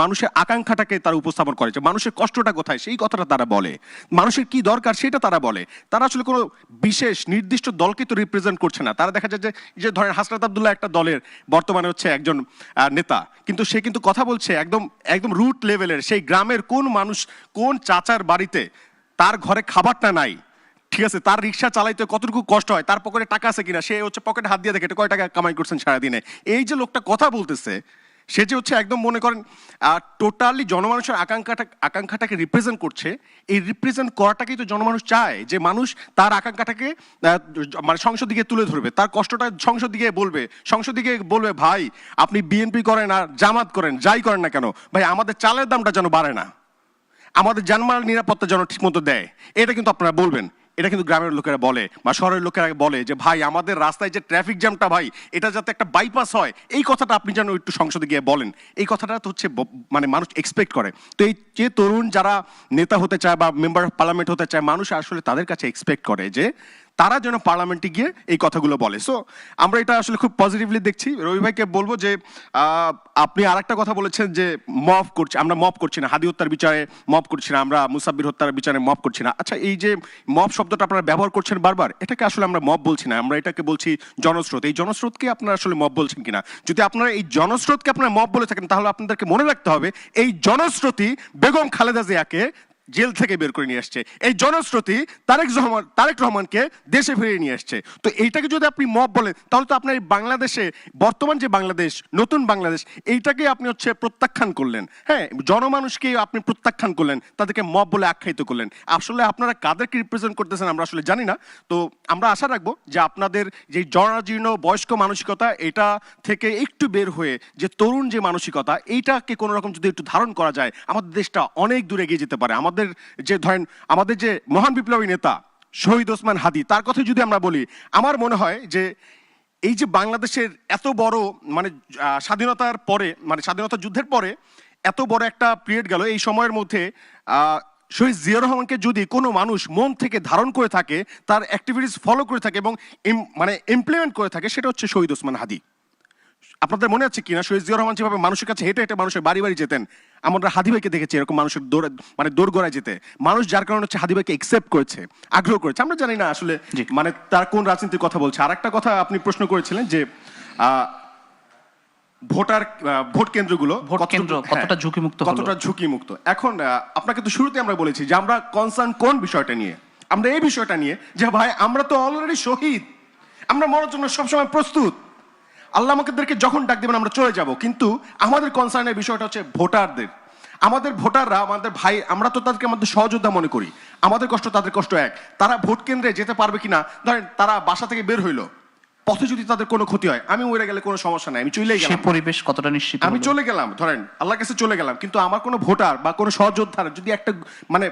মানুষের আকাঙ্ক্ষাটাকে তারা উপস্থাপন করে, যে মানুষের কষ্টটা কোথায় সেই কথাটা তারা বলে, মানুষের কি দরকার সেটা তারা বলে। তারা আসলে কোনো বিশেষ নির্দিষ্ট দলকে তো রিপ্রেজেন্ট করছে না। তারা দেখা যায় যে ধরেন হাসনাত আব্দুল্লাহ একটা দলের বর্তমানে হচ্ছে একজন নেতা, কিন্তু সে কিন্তু কথা বলছে একদম রুট লেভেলের, সেই গ্রামের কোন মানুষ, কোন চাচার বাড়িতে তার ঘরে খাবারটা নাই, ঠিক আছে, তার রিক্সা চালাইতে কতটুকু কষ্ট হয়, তার পকেটে টাকা আছে কিনা, সে হচ্ছে পকেটে হাত দিয়ে দেখে কয় টাকা কামাই করছেন সারাদিনে। এই যে লোকটা কথা বলতেছে, সে যে হচ্ছে একদম মনে করেন টোটালি জনমানুষের আকাঙ্ক্ষাটাকে রিপ্রেজেন্ট করছে। এই রিপ্রেজেন্ট করাটাকেই তো জনমানুষ চায়, যে মানুষ তার আকাঙ্ক্ষাটাকে মানে সংসদ দিকে তুলে ধরবে, তার কষ্টটা সংসদ দিকে বলবে ভাই আপনি বিএনপি করেন আর জামাত করেন, যাই করেন না কেন ভাই, আমাদের চালের দামটা যেন বাড়ে না, আমাদের জানমাল নিরাপত্তা যেন ঠিক মতো দেয়, এটা কিন্তু আপনারা বলবেন। এটা কিন্তু গ্রামের লোকেরা বলে বা শহরের লোকেরা বলে যে ভাই আমাদের রাস্তায় যে ট্রাফিক জ্যামটা ভাই, এটা যাতে একটা বাইপাস হয়, এই কথাটা আপনি যেন একটু সংসদে গিয়ে বলেন। এই কথাটা তো হচ্ছে মানে মানুষ এক্সপেক্ট করে। তো এই যে তরুণ যারা নেতা হতে চায় বা মেম্বার অফ পার্লামেন্ট হতে চায়, মানুষ আসলে তাদের কাছে এক্সপেক্ট করে যে তারা যেন পার্লামেন্টে গিয়ে এই কথাগুলো বলে। সো আমরা এটা আসলে খুব পজিটিভলি দেখছি। রবি ভাইকে বলবো যে আপনি আর একটা কথা বলেছেন যে মব করছি, আমরা মব করছি না, হাদি হত্যার বিচারে মব করছি না, আমরা মুসাব্বির হত্যার বিচারে মব করছি না। আচ্ছা, এই যে মব শব্দটা আপনারা ব্যবহার করছেন বারবার, এটাকে আসলে আমরা মব বলছি না, আমরা এটাকে বলছি জনস্রোত। এই জনস্রোতকে আপনারা আসলে মব বলছেন কিনা? যদি আপনারা এই জনস্রোতকে আপনারা মব বলে থাকেন, তাহলে আপনাদেরকে মনে রাখতে হবে এই জনস্রোতই বেগম খালেদা জিয়াকে জেল থেকে বের করে নিয়ে আসছে, এই জনস্রোতী তারেক রহমানকে দেশে ফিরিয়ে নিয়ে আসছে। তো এইটাকে যদি আপনি মব বলেন, তাহলে তো আপনার এই বাংলাদেশে বর্তমান যে বাংলাদেশ, নতুন বাংলাদেশ, এইটাকে আপনি হচ্ছে প্রত্যাখ্যান করলেন। হ্যাঁ, জনমানুষকে আপনি প্রত্যাখ্যান করলেন, তাদেরকে মব বলে আখ্যায়িত করলেন। আসলে আপনারা কাদেরকে রিপ্রেজেন্ট করতেছেন আমরা আসলে জানি না। তো আমরা আশা রাখবো যে আপনাদের যে জরাজীর্ণ বয়স্ক মানসিকতা, এটা থেকে একটু বের হয়ে যে তরুণ যে মানসিকতা, এইটাকে কোনো রকম যদি একটু ধারণ করা যায়, আমাদের দেশটা অনেক দূরে এগিয়ে যেতে পারে। আমাদের যে ধরেন আমাদের যে মহান বিপ্লবী নেতা শহীদ ওসমান হাদি, তার কথা যদি আমরা বলি, আমার মনে হয় যে এই যে বাংলাদেশের এত বড় মানে স্বাধীনতার পরে, মানে স্বাধীনতা যুদ্ধের পরে এত বড় একটা পিরিয়ড গেল, এই সময়ের মধ্যে শহীদ জিয়া রহমানকে যদি কোনো মানুষ মন থেকে ধারণ করে থাকে, তার অ্যাক্টিভিটিস ফলো করে থাকে এবং মানে ইমপ্লিমেন্ট করে থাকে, সেটা হচ্ছে শহীদ ওসমান হাদি। আপনাদের মনে আছে কিনা শহীদ জিয়া রহমান যেভাবে মানুষের কাছে হেঁটে হেঁটে মানুষের বাড়ি বাড়ি যেতেন, আমরা হাদি ভাইকে দেখেছি এরকম মানুষের দৌড়গোড়ায় যেতে, মানুষ যার কারণে হচ্ছে হাদি ভাইকে একসেপ্ট করেছে, আগ্রহ করেছে। আমরা জানি না আসলে মানে তার কোন রাজনীতির কথা বলছে। আর একটা কথা আপনি প্রশ্ন করেছিলেন যে ভোট কেন্দ্রগুলো কতটা ঝুঁকিমুক্ত, কতটা ঝুঁকিমুক্ত। এখন আপনাকে তো শুরুতে আমরা বলেছি যে আমরা কনসার্ন কোন বিষয়টা নিয়ে, আমরা এই বিষয়টা নিয়ে যে ভাই আমরা তো অলরেডি শহীদ, আমরা মরার জন্য সবসময় প্রস্তুত, আল্লাহ আমাদেরকে যখন ডাক দেবেন আমরা চলে যাব। কিন্তু আমাদের কনসার্নের বিষয়টা হচ্ছে ভোটারদের, আমাদের ভোটাররা আমাদের ভাই, আমরা তো তাদেরকে আমাদের সহযোদ্ধা মনে করি, আমাদের কষ্ট তাদের কষ্ট এক। তারা ভোট কেন্দ্রে যেতে পারবে কিনা, ধরেন তারা বাসা থেকে বের হইলো, পথে যদি তাদের কোনো ক্ষতি হয়, আমি উড়ে গেলে কোনো সমস্যা নাই, আমি চলেই গেলাম, পরিবেশ কতটা নিশ্চিত, আমি চলে গেলাম, ধরেন আল্লাহর কাছে চলে গেলাম, কিন্তু আমার কোনো ভোটার বা কোনো সহযোদ্ধার যদি একটা মানে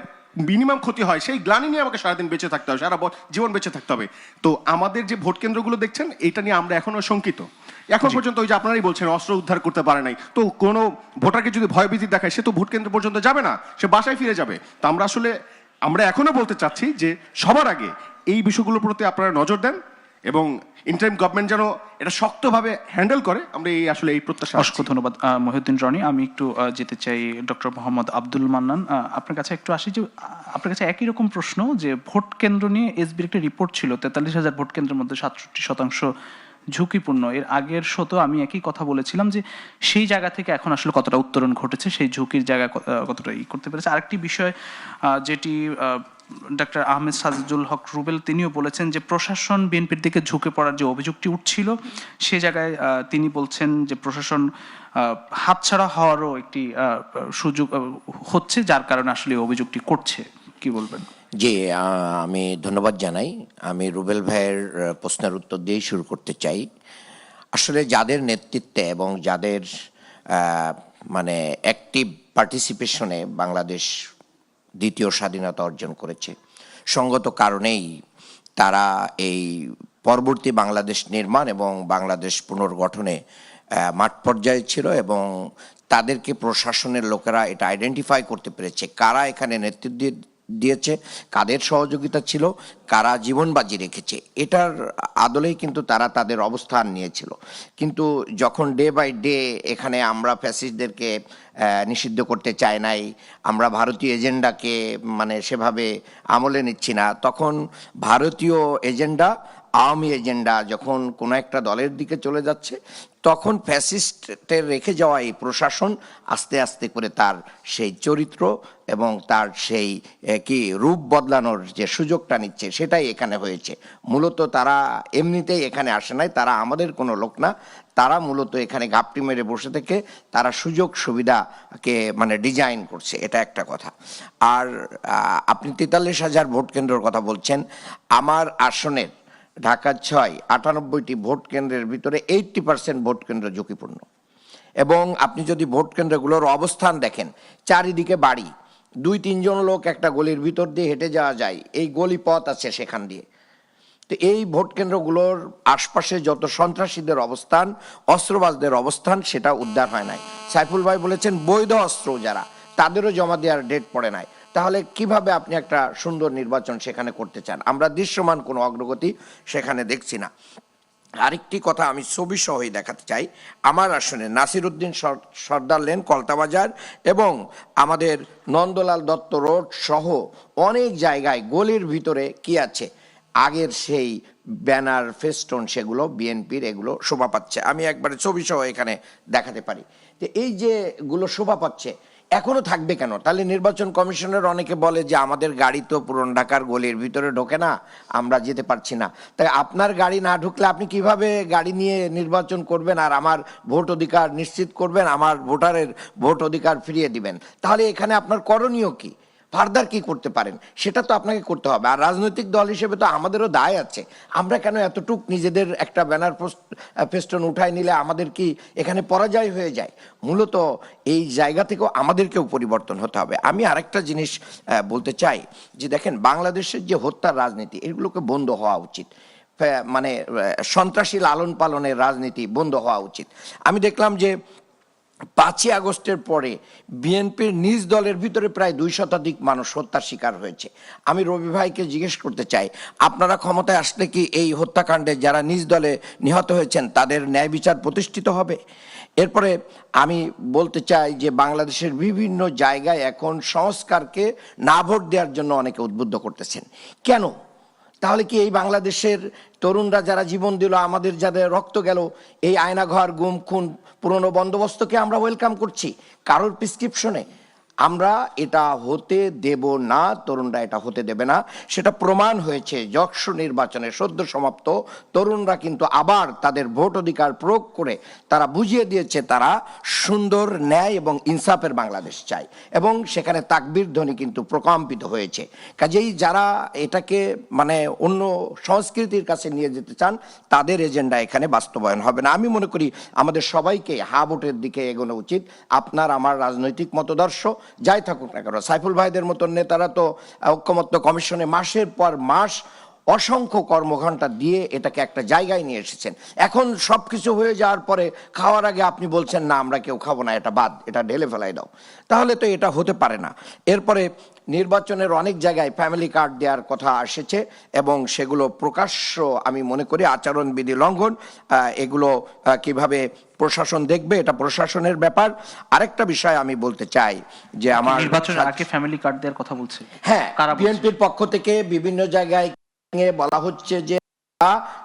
মিনিমাম ক্ষতি হয়, সেই গ্লানি নিয়ে আমাকে সারাদিন বেঁচে থাকতে হবে, সারা জীবন বেঁচে থাকতে হবে। তো আমাদের যে ভোট কেন্দ্রগুলো দেখছেন, এটা নিয়ে আমরা এখনো শঙ্কিত। এখন পর্যন্ত ওই যে আপনারাই বলছেন অস্ত্র উদ্ধার করতে পারে নাই, তো কোনো ভোটারকে যদি ভয়ভীতি দেখায়, সে তো ভোট কেন্দ্র পর্যন্ত যাবে না, সে বাসায় ফিরে যাবে। তো আমরা এখনো বলতে চাচ্ছি যে সবার আগে এই বিষয়গুলোর প্রতি আপনারা নজর দেন এবং ইন্টারিম গভর্নমেন্ট যেন এটা শক্তভাবে হ্যান্ডেল করে, আমরা আসলে এই প্রত্যাশা। অসংখ্য ধন্যবাদ মহিউদ্দিন রনি। আমি একটু যেতে চাই ডক্টর মোহাম্মদ আব্দুল মান্নান, আপনার কাছে একটু আসি। যে আপনার কাছে একই রকম প্রশ্ন, যে ভোট কেন্দ্র নিয়ে এসবির একটা রিপোর্ট ছিল, 43,000 ভোট কেন্দ্রের মধ্যে 67% ঝুঁকিপূর্ণ। এর আগের শতো আমি একই কথা বলেছিলাম যে সেই জায়গা থেকে এখন আসলে কতটা উত্তরণ ঘটেছে, সেই ঝুঁকির জায়গা কতটা করতে পেরেছে। আরেকটি বিষয় যেটি ডক্টর আহমেদ সাজিদুল হক রুবেল তিনিও বলেছেন যে প্রশাসন বিএনপির দিকে ঝুঁকে পড়ার যে অভিযোগটি উঠছিল, সে জায়গায় তিনি বলছেন যে প্রশাসন হাতছাড়া হওয়ারও একটি সুযোগ হচ্ছে, যার কারণে আসলে অভিযোগটি করছে। কি বলবেন? জি, আমি ধন্যবাদ জানাই। আমি রুবেল ভাইয়ের প্রশ্নের উত্তর দিয়েই শুরু করতে চাই। আসলে যাদের নেতৃত্বে এবং যাদের মানে অ্যাক্টিভ পার্টিসিপেশনে বাংলাদেশ দ্বিতীয় স্বাধীনতা অর্জন করেছে, সঙ্গত কারণেই তারা এই পরবর্তী বাংলাদেশ নির্মাণ এবং বাংলাদেশ পুনর্গঠনে মাঠ পর্যায়ে ছিল এবং তাদেরকে প্রশাসনের লোকেরা এটা আইডেন্টিফাই করতে পেরেছে কারা এখানে নেতৃত্ব দিয়েছে, কাদের সহযোগিতা ছিল, কারা জীবন বাজি রেখেছে, এটার আদলেই কিন্তু তারা তাদের অবস্থান নিয়েছিল। কিন্তু যখন ডে বাই ডে এখানে আমরা ফ্যাসিস্টদেরকে নিষিদ্ধ করতে চাই নাই, আমরা ভারতীয় এজেন্ডাকে মানে সেভাবে আমলে নিচ্ছি না, তখন ভারতীয় এজেন্ডা, আওয়ামী এজেন্ডা যখন কোনো একটা দলের দিকে চলে যাচ্ছে, তখন ফ্যাসিস্টের রেখে যাওয়া এই প্রশাসন আস্তে আস্তে করে তার সেই চরিত্র এবং তার সেই কি রূপ বদলানোর যে সুযোগটা নিচ্ছে, সেটাই এখানে হয়েছে। মূলত তারা এমনিতেই এখানে আসে নাই, তারা আমাদের কোনো লোক না, তারা মূলত এখানে ঘাপটি মেরে বসে থেকে তারা সুযোগ সুবিধাকে মানে ডিজাইন করছে, এটা একটা কথা। আর আপনি 43,000 ভোট কেন্দ্রের কথা বলছেন, আমার আসনের ঢাকা 6 98টি ভোট কেন্দ্রের ভিতরে 80% ভোট কেন্দ্র ঝুঁকিপূর্ণ। এবং আপনি যদি ভোট কেন্দ্রগুলোর অবস্থান দেখেন, চারিদিকে বাড়ি, 2-3 জন লোক একটা গলির ভিতর দিয়ে হেঁটে যাওয়া যায়, এই গলি পথ আছে সেখান দিয়ে। তো এই ভোট কেন্দ্রগুলোর আশপাশে যত সন্ত্রাসীদের অবস্থান, অস্ত্রবাজদের অবস্থান, সেটা উদ্ধার হয় নাই। সাইফুল ভাই বলেছেন বৈধ অস্ত্র যারা, তাদেরও জমা দেওয়ার ডেট পড়ে নাই। তাহলে কিভাবে আপনি একটা সুন্দর নির্বাচন সেখানে করতে চান? আমরা দৃশ্যমান কোনো অগ্রগতি সেখানে দেখছি না। আরেকটি কথা আমি ছবি সহই দেখাতে চাই। আমার আসনে নাসিরউদ্দিন সর্দার লেন, কলতাবাজার এবং আমাদের নন্দলাল দত্ত রোড সহ অনেক জায়গায় গলির ভিতরে কি আছে, আগের সেই ব্যানার ফেস্টন, সেগুলো বিএনপির, এগুলো শোভা পাচ্ছে। আমি একবারে ছবি সহ এখানে দেখাতে পারি। তো এই যে গুলো শোভা পাচ্ছে, এখনো থাকবে কেন? তাহলে নির্বাচন কমিশনের অনেকে বলে যে আমাদের গাড়ি তো পুরন ঢাকার গলির ভিতরে ঢোকে না, আমরা যেতে পারছি না। তাই আপনার গাড়ি না ঢুকলে আপনি কিভাবে গাড়ি নিয়ে নির্বাচন করবেন আর আমার ভোট অধিকার নিশ্চিত করবেন, আমার ভোটারের ভোট অধিকার ফিরিয়ে দিবেন? তাহলে এখানে আপনার করণীয় কি, ফার্দার কি করতে পারেন, সেটা তো আপনাকে করতে হবে। আর রাজনৈতিক দল হিসেবে তো আমাদেরও দায় আছে। আমরা কেন এতটুক নিজেদের একটা ব্যানার ফেস্টন উঠায় নিলে আমাদের কি এখানে পরাজয় হয়ে যায়? মূলত এই জায়গা থেকেও আমাদেরকেও পরিবর্তন হতে হবে। আমি আরেকটা জিনিস বলতে চাই যে দেখেন, বাংলাদেশের যে হত্যার রাজনীতি, এগুলোকে বন্ধ হওয়া উচিত। মানে সন্ত্রাসী লালন পালনের রাজনীতি বন্ধ হওয়া উচিত। আমি দেখলাম যে 5ই আগস্টের পরে বিএনপির নিজ দলের ভিতরে প্রায় 2 শতাধিক মানুষ হত্যার শিকার হয়েছে। আমি রবি ভাইকে জিজ্ঞেস করতে চাই, আপনারা ক্ষমতায় আসলে কি এই হত্যাকাণ্ডে যারা নিজ দলে নিহত হয়েছেন তাদের ন্যায় বিচার প্রতিষ্ঠিত হবে? এরপরে আমি বলতে চাই যে বাংলাদেশের বিভিন্ন জায়গায় এখন সংস্কারকে না ভোট দেওয়ার জন্য অনেকে উদ্বুদ্ধ করতেছেন। কেন? তাহলে কি এই বাংলাদেশের তরুণরা যারা জীবন দিল, আমাদের যাদের রক্ত গেল, এই আয়নাঘর, গুম খুন, পুরনো বন্দোবস্তকে আমরা ওয়েলকাম করছি কারোর প্রেসক্রিপশনে? আমরা এটা হতে দেব না, তরুণরা এটা হতে দেবে না। সেটা প্রমাণ হয়েছে যক্ষু নির্বাচনে সদ্য সমাপ্ত তরুণরা কিন্তু আবার তাদের ভোট অধিকার প্রয়োগ করে তারা বুঝিয়ে দিয়েছে তারা সুন্দর, ন্যায় এবং ইনসাফের বাংলাদেশ চায়, এবং সেখানে তাকবীর ধ্বনি কিন্তু প্রকম্পিত হয়েছে। কাজেই যারা এটাকে মানে অন্য সংস্কৃতির কাছে নিয়ে যেতে চান, তাদের এজেন্ডা এখানে বাস্তবায়ন হবে না। আমি মনে করি আমাদের সবাইকে হা ভোটের দিকে এগোনো উচিত। আপনার আমার রাজনৈতিক মতদর্শ যাই থাকুক না কেন, সাইফুল ভাইদের মতন নেতারা তো ঐক্যমত্য কমিশনে মাসের পর মাস অসংখ্য কর্মঘণ্টা দিয়ে এটাকে একটা জায়গায় নিয়ে এসেছেন। এখন সবকিছু হয়ে যাওয়ার পরে খাওয়ার আগে আপনি বলছেন না আমরা কেউ খাবো না, এটা বাদ, এটা ঢেলে ফেলাই দাও। তাহলে তো এটা হতে পারে না। এরপরে নির্বাচনের অনেক জায়গায় ফ্যামিলি কার্ড দেওয়ার কথা এসেছে এবং সেগুলো প্রকাশ্য আমি মনে করি আচরণবিধি লঙ্ঘন। এগুলো কিভাবে প্রশাসন দেখবে, এটা প্রশাসনের ব্যাপার। আরেকটা বিষয় আমি বলতে চাই যে আমার নির্বাচনের আগে ফ্যামিলি কার্ড দেওয়ার কথা বলছে। হ্যাঁ, কারা বলছে? বিএনপির পক্ষ থেকে বিভিন্ন জায়গায় বলা হচ্ছে যে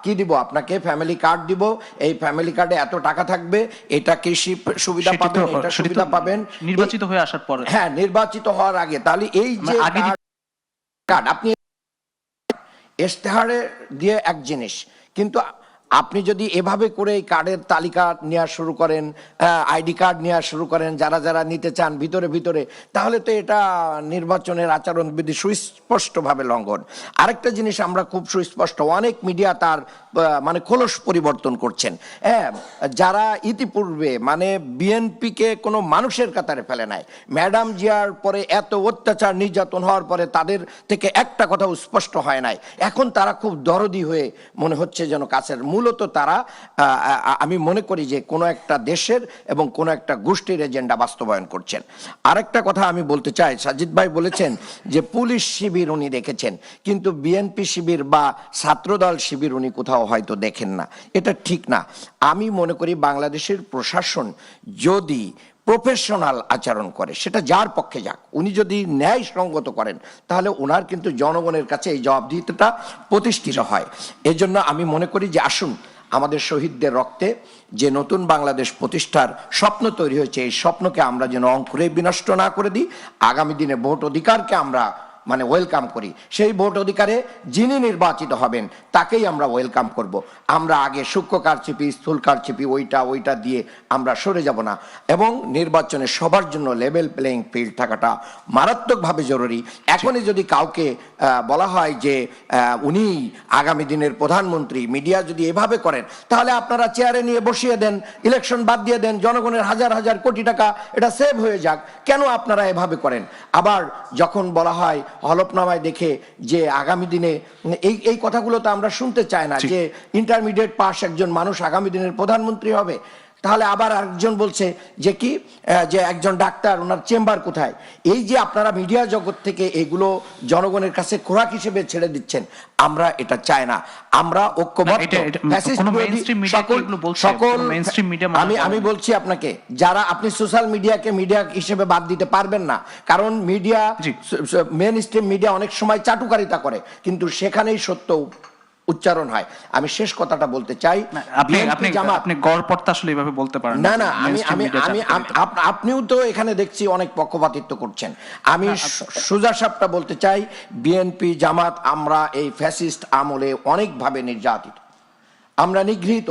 কি দিব আপনাকে, ফ্যামিলি কার্ড দিব, এই ফ্যামিলি কার্ডে এত টাকা থাকবে, এটা কৃষি সুবিধা পাবেন, এটা সুবিধা পাবেন নির্বাচিত হয়ে আসার পরে। হ্যাঁ, নির্বাচিত হওয়ার আগে। তাহলে এই যে কার্ড আপনি ইশতেহারে দিয়ে এক জিনিস, কিন্তু আপনি যদি এভাবে করে এই কার্ডের তালিকা নেওয়া শুরু করেন, আইডি কার্ড নেওয়া শুরু করেন যারা যারা নিতে চান ভিতরে ভিতরে, তাহলে তো এটা নির্বাচনের আচরণবিধি সুস্পষ্টভাবে লঙ্ঘন। আরেকটা জিনিস আমরা খুব সুস্পষ্ট, অনেক মিডিয়া তার মানে খোলস পরিবর্তন করছেন। হ্যাঁ, যারা ইতিপূর্বে মানে বিএনপিকে কোনো মানুষের কাতারে ফেলে নাই, ম্যাডাম জিয়ার পরে এত অত্যাচার নির্যাতন হওয়ার পরে তাদের থেকে একটা কথা স্পষ্ট হয় নাই, এখন তারা খুব দরদি হয়ে মনে হচ্ছে যেন কাছের। মূলত তারা আমি মনে করি যে কোনো একটা দেশের এবং কোনো একটা গোষ্ঠীর এজেন্ডা বাস্তবায়ন করছেন। আরেকটা কথা আমি বলতে চাই, সাজিদ ভাই বলেছেন যে পুলিশ শিবির উনি দেখেছেন, কিন্তু বিএনপি শিবির বা ছাত্রদল শিবির উনি কোথাও হয়তো দেখেন না। এটা ঠিক না। আমি মনে করি বাংলাদেশের প্রশাসন যদি প্রফেশনাল আচরণ করে, সেটা যার পক্ষে যাক, উনি যদি ন্যায় সঙ্গত করেন, তাহলে ওনার কিন্তু জনগণের কাছে এই জবাবদিহিতাটা প্রতিষ্ঠিত হয়। এজন্য আমি মনে করি যে আসুন আমাদের শহীদদের রক্তে যে নতুন বাংলাদেশ প্রতিষ্ঠার স্বপ্ন তৈরি হয়েছে, এই স্বপ্নকে আমরা যেন অঙ্কুরে বিনষ্ট না করে দিই। আগামী দিনে ভোট অধিকারকে আমরা মানে ওয়েলকাম করি। সেই ভোট অধিকারে যিনি নির্বাচিত হবেন তাকেই আমরা ওয়েলকাম করব। আমরা আগে সূক্ষ্ম কারচুপি, স্থূল কারচুপি, ওইটা দিয়ে আমরা সরে যাব না। এবং নির্বাচনে সবার জন্য লেভেল প্লেইং ফিল্ড থাকাটা মারাত্মকভাবে জরুরি। এখনই যদি কাউকে বলা হয় যে উনি আগামী দিনের প্রধানমন্ত্রী, মিডিয়া যদি এভাবে করেন, তাহলে আপনারা চেয়ারে নিয়ে বসিয়ে দেন, ইলেকশন বাদ দিয়ে দেন, জনগণের হাজার হাজার কোটি টাকা এটা সেভ হয়ে যাক। কেন আপনারা এভাবে করেন? আবার যখন বলা হয় হলফনামায় দেখে যে আগামী দিনে এই কথাগুলো তো আমরা শুনতে চাই না, যে ইন্টারমিডিয়েট পাস একজন মানুষ আগামী দিনের প্রধানমন্ত্রী হবে। তাহলে আবার আরেকজন বলছে যে কি যে একজন ডাক্তার, ওনার চেম্বার কোথায়? এই যে আপনারা মিডিয়া জগৎ থেকে এগুলো জনগণের কাছে খোরাক হিসেবে ছেড়ে দিচ্ছেন, আমরা এটা চাই না। আমরা ঐক্যবদ্ধ আমি বলছি আপনাকে, যারা আপনি সোশ্যাল মিডিয়াকে মিডিয়া হিসেবে বাদ দিতে পারবেন না, কারণ মিডিয়া, মেন স্ট্রিম মিডিয়া অনেক সময় চাটুকারিতা করে, কিন্তু সেখানেই সত্য উচ্চারণ হয়। আমি শেষ কথাটা বলতে চাই, আপনি গড়পড়তা আসলে এইভাবে বলতে পারেন না না, আপনিও তো এখানে দেখছি অনেক পক্ষপাতিত্ব করছেন। আমি সোজা সাপটা বলতে চাই, বিএনপি জামাত আমরা এই ফ্যাসিস্ট আমলে অনেকভাবে নির্যাতিত, আমরা নিগৃহীত,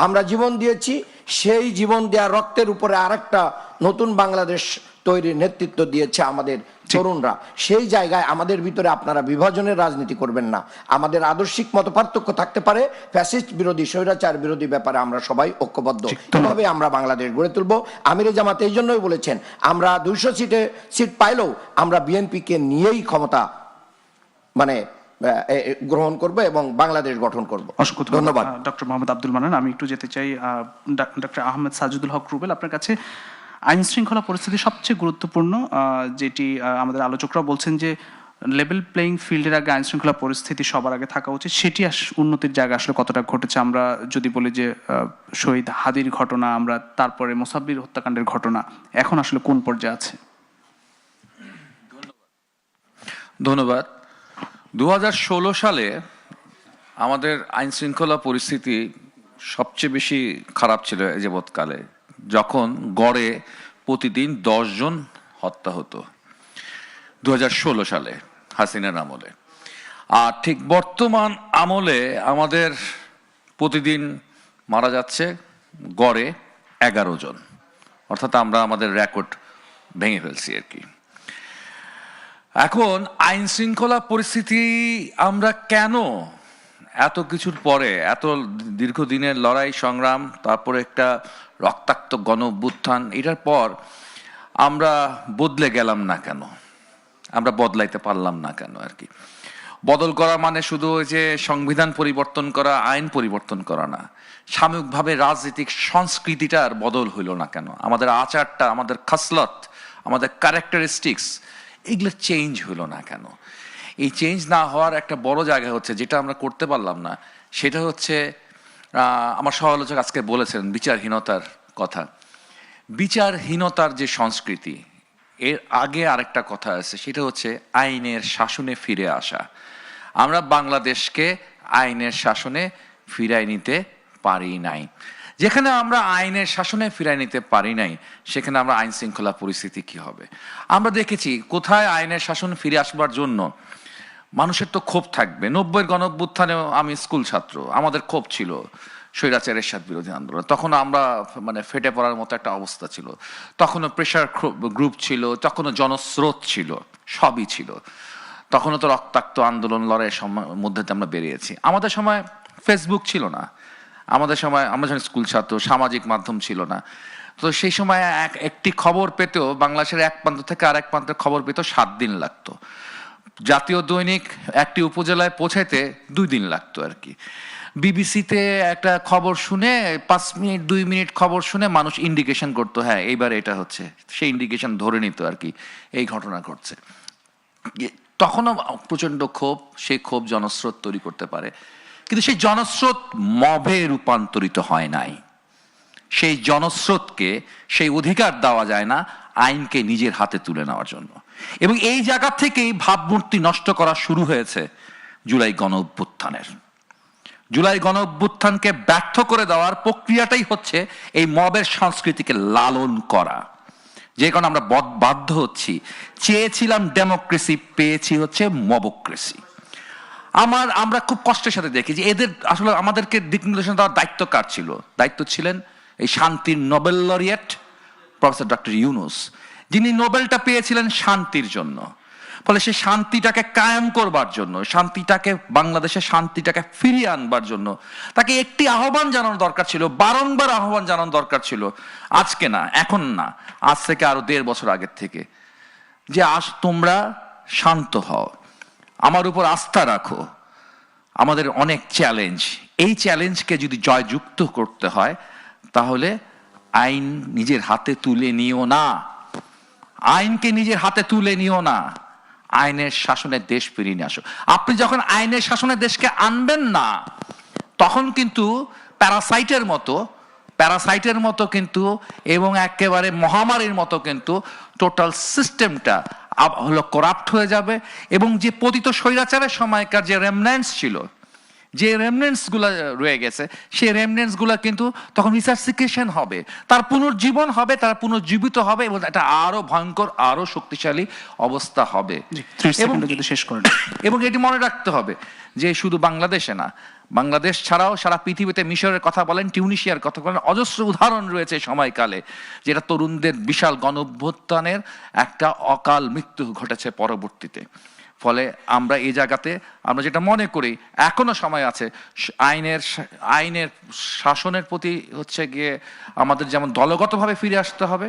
আমরা জীবন দিয়েছি। সেই জীবন দেওয়ার রক্তের উপরে আরেকটা নতুন বাংলাদেশ তৈরির নেতৃত্ব দিয়েছে আমাদের তরুণরা। সেই জায়গায় আমাদের ভিতরে আপনারা বিভাজনের রাজনীতি করবেন না। আমাদের আদর্শিক মত পার্থক্য থাকতে পারে, ফ্যাসিস্ট বিরোধী, স্বৈরাচার বিরোধী ব্যাপারে আমরা সবাই ঐক্যবদ্ধ। এভাবে আমরা বাংলাদেশ গড়ে তুলবো। আমিরে জামাত এই জন্যই বলেছেন, আমরা 200 সিট পাইলেও আমরা বিএনপিকে নিয়েই ক্ষমতা গ্রহণ করব এবং বাংলাদেশ গঠন করব। অসংখ্য ধন্যবাদ ডক্টর মোহাম্মদ আব্দুল মান্নান। আমি একটু যেতে চাই ডক্টর আহমেদ সাজিদুল হক রুবেল, আপনার কাছে। আইন শৃঙ্খলা পরিস্থিতি সবচেয়ে গুরুত্বপূর্ণ, যেটি আমাদের আলোচকরা বলছেন যে লেভেল প্লেইং ফিল্ডের আগে আইন শৃঙ্খলা পরিস্থিতি সবার আগে থাকা উচিত। সেটি উন্নতির জায়গা আসলে কতটা ঘটেছে? আমরা যদি বলি যে শহীদ হাদির ঘটনা, আমরা তারপরে মোসাব্বির হত্যাকাণ্ডের ঘটনা, এখন আসলে কোন পর্যায়ে আছে? ধন্যবাদ। 2016 সালে আমাদের আইন শৃঙ্খলা পরিস্থিতি সবচেয়ে বেশি খারাপ ছিল এ যাবৎকালে, যখন গড়ে প্রতিদিন 10 জন হত্যা হতো 2016 সালে হাসিনার আমলে। আর ঠিক বর্তমান আমলে আমাদের প্রতিদিন মারা যাচ্ছে গড়ে 11 জন, অর্থাৎ আমরা আমাদের রেকর্ড ভেঙে ফেলছি আর কি। এখন আইন শৃঙ্খলা পরিস্থিতি আমরা কেন এত কিছুর পরে, এত দীর্ঘদিনের লড়াই সংগ্রাম, তারপরে একটা রক্তাক্ত গণ অভ্যুত্থান, এটার পর আমরা বদলে গেলাম না কেন, আমরা বদলাইতে পারলাম না কেন আর কি? বদল করা মানে শুধু ওই যে সংবিধান পরিবর্তন করা, আইন পরিবর্তন করা না, সাময়িকভাবে রাজনৈতিক সংস্কৃতিটার বদল হইল না কেন? আমাদের আচারটা, আমাদের খাসলত, আমাদের ক্যারেক্টারিস্টিক্স, এগুলো চেঞ্জ হইল না কেন? এই চেঞ্জ না হওয়ার একটা বড় জায়গা হচ্ছে, যেটা আমরা করতে পারলাম না, সেটা হচ্ছে আমার সমালোচক আজকে বলেছেন বিচারহীনতার কথা। বিচারহীনতার যে সংস্কৃতি, এর আগে আরেকটা কথা আছে, সেটা হচ্ছে আইনের শাসনে ফিরে আসা। আমরা বাংলাদেশকে আইনের শাসনে ফিরাই নিতে পারি নাই। যেখানে আমরা আইনের শাসনে ফিরাই নিতে পারি নাই, সেখানে আমরা আইন শৃঙ্খলা পরিস্থিতি কি হবে? আমরা দেখেছি কোথায় আইনের শাসন ফিরে আসবার জন্য মানুষের তো ক্ষোভ থাকবে। 90-এর গণঅভ্যুত্থানেও আমি স্কুল ছাত্র, আমাদের ক্ষোভ ছিল স্বৈরাচার এরশাদ বিরোধী আন্দোলন। তখন আমরা ফেটে পড়ার মতো একটা অবস্থা ছিল, তখনও প্রেশার গ্রুপ ছিল, তখনও জনস্রোত ছিল, সবই ছিল। তখনও তো রক্তাক্ত আন্দোলন লড়াইয়ের মধ্যে আমরা বেরিয়েছি। আমাদের সময় ফেসবুক ছিল না, আমাদের সময় আমরা যখন স্কুল ছাত্র, সামাজিক মাধ্যম ছিল না। তো সেই সময় একটি খবর পেতেও বাংলাদেশের এক প্রান্ত থেকে আরেক প্রান্তের খবর পেতেও 7 দিন লাগতো। জাতীয় দৈনিক একটি উপজেলায় পৌঁছাইতে 2 দিন লাগতো আর কি। বিবিসিতে একটা খবর শুনে 5 মিনিট 2 মিনিট খবর শুনে মানুষ ইন্ডিকেশন করতো, হ্যাঁ এইবার এটা হচ্ছে, সেই ইন্ডিকেশন ধরে নিত আর কি, এই ঘটনা ঘটছে। তখনও প্রচন্ড ক্ষোভ, সেই ক্ষোভ জনস্রোত তৈরি করতে পারে, কিন্তু সেই জনস্রোত মবে রূপান্তরিত হয় নাই। সেই জনস্রোতকে সেই অধিকার দেওয়া যায় না আইনকে নিজের হাতে তুলে নেওয়ার জন্য। এবং এই জায়গা থেকেই ভাবমূর্তি নষ্ট করা শুরু হয়েছে জুলাই গণ অভ্যুত্থানের। জুলাই গণ অভ্যুত্থানকে ব্যর্থ করে দেওয়ার প্রক্রিয়াটাই হচ্ছে এই মবের সংস্কৃতিকে লালন করা, যে কারণে আমরা বাধ্য হচ্ছি। চেয়েছিলাম ডেমোক্রেসি, পেয়েছি হচ্ছে মবক্রেসি। আমরা খুব কষ্টের সাথে দেখি যে এদের আসলে আমাদেরকে দিক নির্দেশনা দেওয়ার দায়িত্ব কার ছিল? দায়িত্ব ছিলেন এই শান্তির Nobel laureate professor doctor Yunus, যিনি নোবেলটা পেয়েছিলেন শান্তির জন্য। ফলে সেই শান্তিটাকে কায়েম করবার জন্য, শান্তিটাকে, বাংলাদেশের শান্তিটাকে ফিরিয়ে আনবার জন্য তাকে একটি আহ্বান জানানো দরকার ছিল, বারংবার আহ্বান জানানো দরকার ছিল। আজকে না, এখন না, আজ থেকে আরো 1.5 বছর আগের থেকে, যে তোমরা শান্ত হও, আমার উপর আস্থা রাখো, আমাদের অনেক চ্যালেঞ্জ, এই চ্যালেঞ্জকে যদি জয়যুক্ত করতে হয় তাহলে আইন নিজের হাতে তুলে নিও না, আইনকে নিজের হাতে তুলে নিও না, আইনের শাসনের দেশ ফিরিয়ে নিয়ে আসো। আপনি যখন আইনের শাসনের দেশকে আনবেন না, তখন কিন্তু প্যারাসাইটের মতো কিন্তু এবং একেবারে মহামারীর মতো কিন্তু টোটাল সিস্টেমটা হলো করাপ্ট হয়ে যাবে। এবং যে পতিত স্বৈরাচারের সময়কার যে রেমন্যান্টস ছিল, যে রেমন্যান্টস গুলা রয়ে গেছে, সেই রেমন্যান্টস গুলা কিন্তু তখন রিসার্সিকেশন হবে, তার পুনর্জীবন হবে, তার পুনর্জীবিত হবে এবং এটা আরো ভয়ঙ্কর, আরো শক্তিশালী অবস্থা হবে। জি, 30 এবং সেকেন্ডে যদি শেষ করেন। এবং এটি মনে রাখতে হবে যে শুধু বাংলাদেশে না, বাংলাদেশ ছাড়াও সারা পৃথিবীতে মিশরের কথা বলেন, টিউনিশিয়ার কথা বলেন, অজস্র উদাহরণ রয়েছে সময়কালে যেটা তরুণদের বিশাল গণঅভ্যুত্থানের একটা অকাল মৃত্যু ঘটেছে পরবর্তীতে। ফলে আমরা এই জায়গাতে আমরা যেটা মনে করি এখনো সময় আছে, আইনের শাসনের প্রতি হচ্ছে গিয়ে আমাদের যেমন দলগতভাবে ফিরে আসতে হবে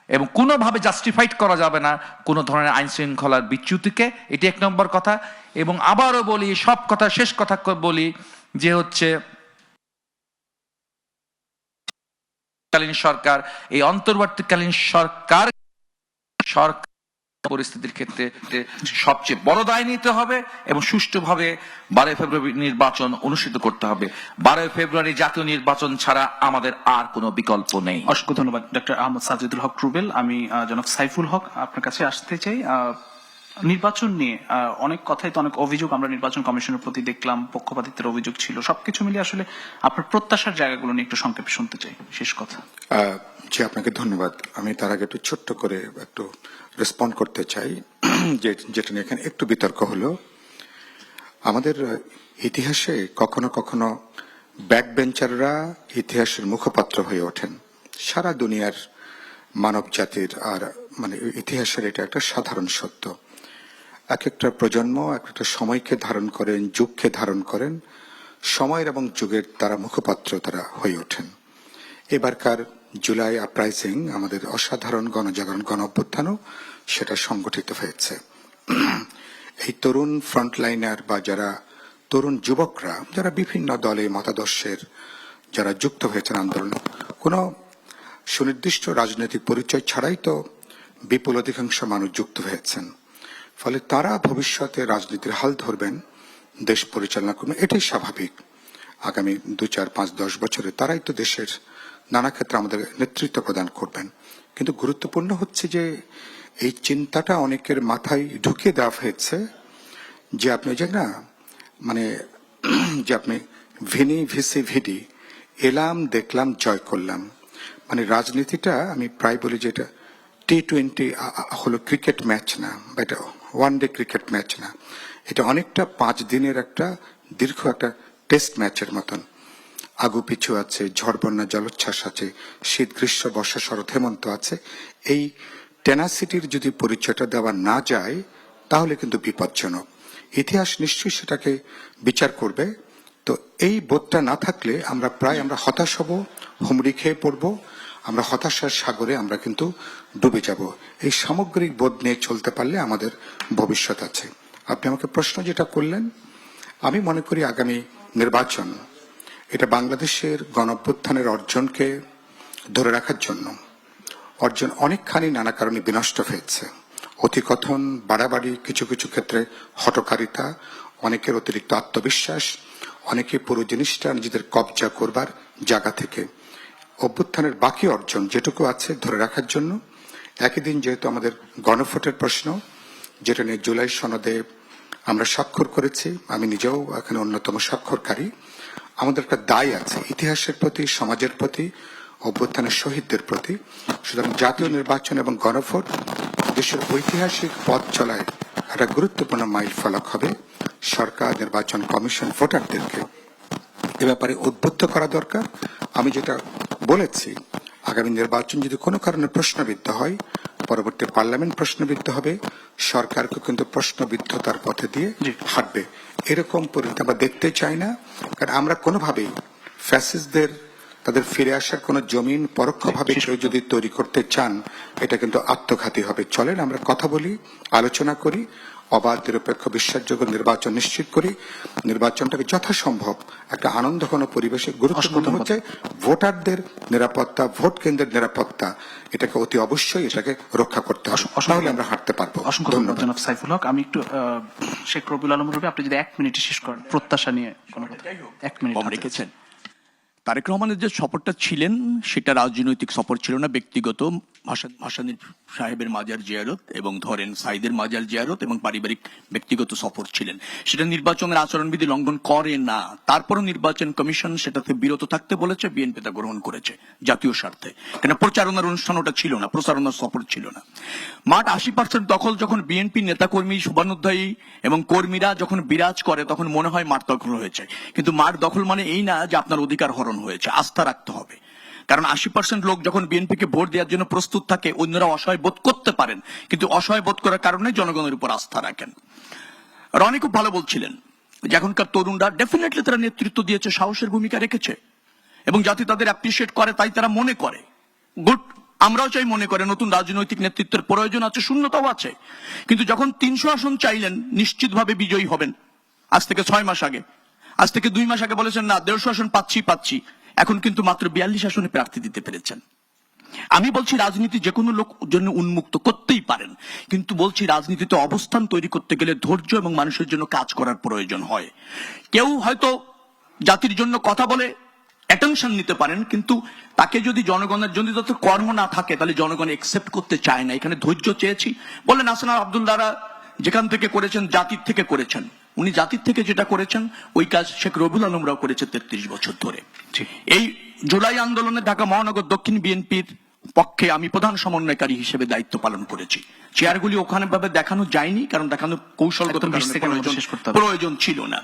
এবং কোনোভাবে জাস্টিফাইড করা যাবে না কোনো ধরনের আইন শৃঙ্খলার বিচ্যুতিকে, এটি 1 নম্বর কথা। এবং আবারও বলি, সব কথা শেষ কথা বলি যে হচ্ছে কালীন সরকার, এই অন্তর্বর্তীকালীন সরকার পরিস্থিতির ক্ষেত্রে সবচেয়ে বড় দায় নিতে হবে এবং সুষ্ঠুভাবে 12 ফেব্রুয়ারি নির্বাচন অনুষ্ঠিত করতে হবে। 12 ফেব্রুয়ারি জাতীয় নির্বাচন ছাড়া আমাদের আর কোনো বিকল্প নেই। অসংখ্য ধন্যবাদ ডক্টর আহমদ সাজিদুল হক রুবেল। আমি জনাব সাইফুল হক আপনার কাছে আসতে চাই। নির্বাচন নিয়ে অনেক কথাই তো, অনেক অভিযোগ আমরা নির্বাচন কমিশনের প্রতি দেখলাম, পক্ষপাতিত্বের অভিযোগ ছিল, সবকিছু মিলিয়ে আসলে আপনার প্রত্যাশার জায়গাগুলো নিয়ে একটু সংক্ষেপে শুনতে চাই, শেষ কথা। জি, আপনাকে ধন্যবাদ। আমি তার আগে একটু ছোট্ট করে একটু রেসপন্ড করতে চাই, যেটা নিয়ে এখানে একটু বিতর্ক হলো। আমাদের ইতিহাসে কখনো কখনো ব্যাক বেঞ্চাররা ইতিহাসের মুখপাত্র হয়ে ওঠেন। সারা দুনিয়ার মানব জাতির আর মানে ইতিহাসের এটা একটা সাধারণ সত্য। এক একটা প্রজন্ম এক একটা সময়কে ধারণ করেন, যুগকে ধারণ করেন, সময়ের এবং যুগের তারা মুখপাত্র তারা হয়ে ওঠেন। এবারকার জুলাই আপরাইজিং আমাদের অসাধারণ গণজাগরণ গণ অভ্যুত্থানও সেটা সংগঠিত হয়েছে। এই তরুণ ফ্রন্টলাইনার বা যারা তরুণ যুবকরা যারা বিভিন্ন দলে মতাদর্শের যারা যুক্ত হয়েছেন আন্দোলনে, কোনো সুনির্দিষ্ট রাজনৈতিক পরিচয় ছাড়াই তো বিপুল অধিকাংশ মানুষ যুক্ত হয়েছেন। ফলে তারা ভবিষ্যতে রাজনীতির হাল ধরবেন, দেশ পরিচালনা করবেন, এটাই স্বাভাবিক। আগামী 2, 4, 5, 10 বছরে তারাই তো দেশের নানা ক্ষেত্রে আমাদের নেতৃত্ব প্রদান করবেন। কিন্তু গুরুত্বপূর্ণ হচ্ছে যে এই চিন্তাটা অনেকের মাথায় ঢুকিয়ে দেওয়া হয়েছে যে আপনি যে না মানে যে আপনি ভিনি ভিসি ভিডি এলাম দেখলাম জয় করলাম, মানে রাজনীতিটা আমি প্রায় বলি যে এটা T20 হলো ক্রিকেট ম্যাচ না, বা এটা 1 ডে ক্রিকেট ম্যাচ না, এটা অনেকটা 5 দিনের একটা দীর্ঘ একটা টেস্ট ম্যাচের মতন। আগু পিছু আছে, ঝড় বন্যা জলোচ্ছ্বাস আছে, শীত গ্রীষ্ম বর্ষা শরৎ হেমন্ত আছে। এই টেনাসিটির যদি পরিচয়টা দেওয়া না যায় তাহলে কিন্তু বিপজ্জনক। ইতিহাস নিশ্চয়ই সেটাকে বিচার করবে। তো এই বোধটা না থাকলে আমরা হতাশ হব, হুমড়ি খেয়ে পড়ব, আমরা হতাশার সাগরে আমরা কিন্তু ডুবে যাব। এই সামগ্রিক বোধ নিয়ে চলতে পারলে আমাদের ভবিষ্যৎ আছে। আপনি আমাকে প্রশ্ন যেটা করলেন, আমি মনে করি আগামী নির্বাচন এটা বাংলাদেশের গণঅভ্যুত্থানের অর্জনকে ধরে রাখার জন্য। অর্জন অনেকখানি নানা কারণে বিনষ্ট হয়েছে। অতিকথন, বাড়াবাড়ি, কিছু কিছু ক্ষেত্রে হঠকারিতা, অনেকের অতিরিক্ত আত্মবিশ্বাস, অনেকে পুরো জিনিসটা নিজেদের কবজা করবার জায়গা থেকে অভ্যুত্থানের বাকি অর্জন যেটুকু আছে ধরে রাখার জন্য একই দিন যেহেতু আমাদের গণভোটের প্রশ্ন, যেটা নিয়ে জুলাই সনদে আমরা স্বাক্ষর করেছি, আমি নিজেও এখানে অন্যতম স্বাক্ষরকারী, আমাদের একটা দায় আছে ইতিহাসের প্রতি, সমাজের প্রতি, অভ্যুত্থানের শহীদদের প্রতি। সুতরাং জাতীয় নির্বাচন এবং গণভোট দেশের ঐতিহাসিক পথ চলায় একটা গুরুত্বপূর্ণ মাইল ফলক হবে। সরকার, নির্বাচন কমিশন, ভোটারদেরকে এ ব্যাপারে উদ্বুদ্ধ করা দরকার। আমি যেটা বলেছি, আগামী নির্বাচন যদি কোনো কারণে প্রশ্নবিদ্ধ হয়, পরবর্তী পার্লামেন্ট প্রশ্নবিদ্ধ হবে, সরকারকে কিন্তু প্রশ্নবিদ্ধতার পথে দিয়ে হাঁটবে। এরকম পরিণতি আমরা দেখতে চাই না, কারণ আমরা কোনোভাবেই ফ্যাসিস্টদের তাদের ফিরে আসার কোনো জমিন পরোক্ষভাবে কেউ যদি তৈরি করতে চান, এটা কিন্তু আত্মঘাতী হবে। চলেন আমরা কথা বলি, আলোচনা করি, অবাধ নিরপেক্ষ বিশ্বাসযোগ্য নির্বাচন নিশ্চিত করি। নির্বাচনটাকে যথাসম্ভব একটা আনন্দঘন পরিবেশে গুরুত্বপূর্ণ হচ্ছে ভোটারদের নিরাপত্তা, ভোট কেন্দ্রের নিরাপত্তা, এটাকে অতি অবশ্যই এটাকে রক্ষা করতে হবে, তাহলে আমরা হাঁটতে পারবো। অসংখ্য ধন্যবাদ জনাব সাইফুল হক। আমি একটু শেখ রবিউল আলম রবি, আপনি যদি 1 মিনিটে শেষ করেন প্রত্যাশা নিয়ে কোনো কথা। 1 মিনিট কম রেখেছেন। তারেক রহমানের যে সফরটা ছিলেন সেটা রাজনৈতিক সফর ছিল না, ব্যক্তিগত ভাসানীর সাহেবের মাজার জিয়ারত এবং ধরেন সাইদের মাজার জিয়ারত এবং পারিবারিক ব্যক্তিগত সফর ছিলেন। সেটা নির্বাচনের আচরণবিধি লঙ্ঘন করে না। তারপরও নির্বাচন কমিশন সেটাতে বিরত থাকতে বলেছে, বিএনপি তা গ্রহণ করেছে জাতীয় স্বার্থে। কেন প্রচারণার অনুষ্ঠান ওটা ছিল না, প্রচারণার সফর ছিল না। মাঠ 80% দখল যখন বিএনপি নেতাকর্মী, শুভানুধ্যায়ী এবং কর্মীরা যখন বিরাজ করে তখন মনে হয় মাঠ দখল হয়েছে। কিন্তু মাঠ দখল মানে এই না যে আপনার অধিকার হরণ হয়েছে। আস্থা রাখতে হবে, কারণ 80% লোক যখন বিএনপিকে ভোট দেওয়ার জন্য প্রস্তুত থাকে অন্যরা অসহায় বোধ করতে পারেন, কিন্তু অসহায় বোধ করার কারণে জনগণের উপর আস্থা রাখেন। রনি খুব ভালো বলছিলেন যে এখনকার তরুণরা ডেফিনেটলি তারা নেতৃত্ব দিয়েছে, সাহসের ভূমিকা রেখেছে এবং জাতি তাদের অ্যাপ্রিসিয়েট করে, তাই তারা মনে করে। গুড, আমরাও চাই মনে করে নতুন রাজনৈতিক নেতৃত্বের প্রয়োজন আছে, শূন্যতাও আছে। কিন্তু যখন 300 আসন চাইলেন নিশ্চিতভাবে বিজয়ী হবেন, আজ থেকে 6 মাস আগে, আজ থেকে 2 মাস আগে বলেছেন না 150 আসন পাচ্ছি, এখন কিন্তু মাত্র 42 আসনে প্রার্থী দিতে পেরেছেন। আমি বলছি রাজনীতি যে কোনো লোক জন্য উন্মুক্ত করতেই পারেন, কিন্তু বলছি রাজনীতিতে অবস্থান তৈরি করতে গেলে ধৈর্য এবং মানুষের জন্য কাজ করার প্রয়োজন হয়। কেউ হয়তো জাতির জন্য কথা বলে অ্যাটেনশন নিতে পারেন, কিন্তু তাকে যদি জনগণের জন্য যত কর্ম না থাকে তাহলে জনগণ একসেপ্ট করতে চায় না। এখানে ধৈর্য চেয়েছি। বলেন হাসান আব্দুল্লাহরা যেখান থেকে করেছেন জাতির থেকে করেছেন, উনি জাতির থেকে যেটা করেছেন ওই কাজ শেখ রবিউল আলমরাও করেছে 33 বছর ধরে। এই জুলাই আন্দোলনে ঢাকা মহানগর দক্ষিণ বিএনপির পক্ষে আমি প্রধান সমন্বয়কারী হিসেবে দায়িত্ব পালন করেছি। চেয়ারগুলি ওখানে ভাবে দেখানো যায়নি, কারণ দেখানো কৌশলগত প্রয়োজন ছিল না।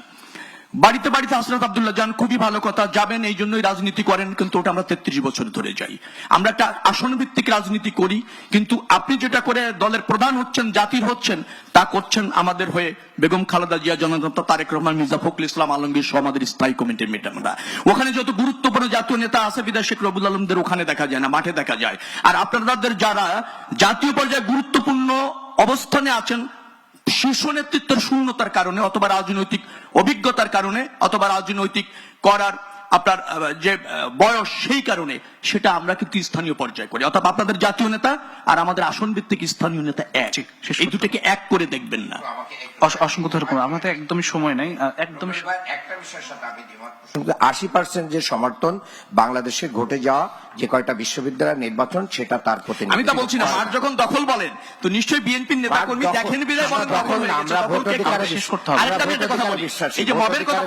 বাড়িতে বাড়িতে হাসনাত আব্দুল্লাহ যান, খুবই ভালো কথা, যাবেন, এই জন্যই রাজনীতি করেন, কিন্তু ওটা আমরা 33 বছর ধরে যাই। আমরা একটা আসন ভিত্তিক রাজনীতি করি, কিন্তু আপনি যেটা করে দলের প্রধান হচ্ছেন, জাতির হচ্ছেন, তা করছেন আমাদের হয়ে বেগম খালেদা জিয়া, জননেতা তারেক রহমান, মির্জা ফখরুল ইসলাম আলমগীর সহ আমাদের স্থায়ী কমিটির মেম্বাররা। ওখানে যত গুরুত্বপূর্ণ জাতীয় নেতা আছে বিধায় শেখ রবিউল আলমদের ওখানে দেখা যায় না, মাঠে দেখা যায়। আর আপনাদের যারা জাতীয় পর্যায়ে গুরুত্বপূর্ণ অবস্থানে আছেন, শীর্ষ নেতৃত্বের শূন্যতার কারণে অথবা রাজনৈতিক অভিজ্ঞতার কারণে অথবা রাজনৈতিক করার আপনার যে বয়স, সেই কারণে সেটা আমরা কিন্তু স্থানীয় পর্যায়ে করি। অথবা আপনাদের জাতীয় নেতা আর আমাদের আসন ভিত্তিক স্থানীয় নেতা এক, এই দুটোকে এক করে দেখবেন না। অসংখ্য ধন্যবাদ। আমাদের একদমই সময় নাই, একদমই। একটা বিষয়ের সাথে আমি 80% যে সমর্থন বাংলাদেশে ঘটে যাওয়া যে কয়টা বিশ্ববিদ্যালয় নির্বাচন, সেটা তার প্রতি আমি তা বলছি না। মাঠ যখন দখল বলেন তো নিশ্চয়ই বিএনপির নেতা কর্মী দেখেন বিদায় বলেন আমরা ভোটাধিকারে শেষ করতে হবে। এই যে মবের কথা,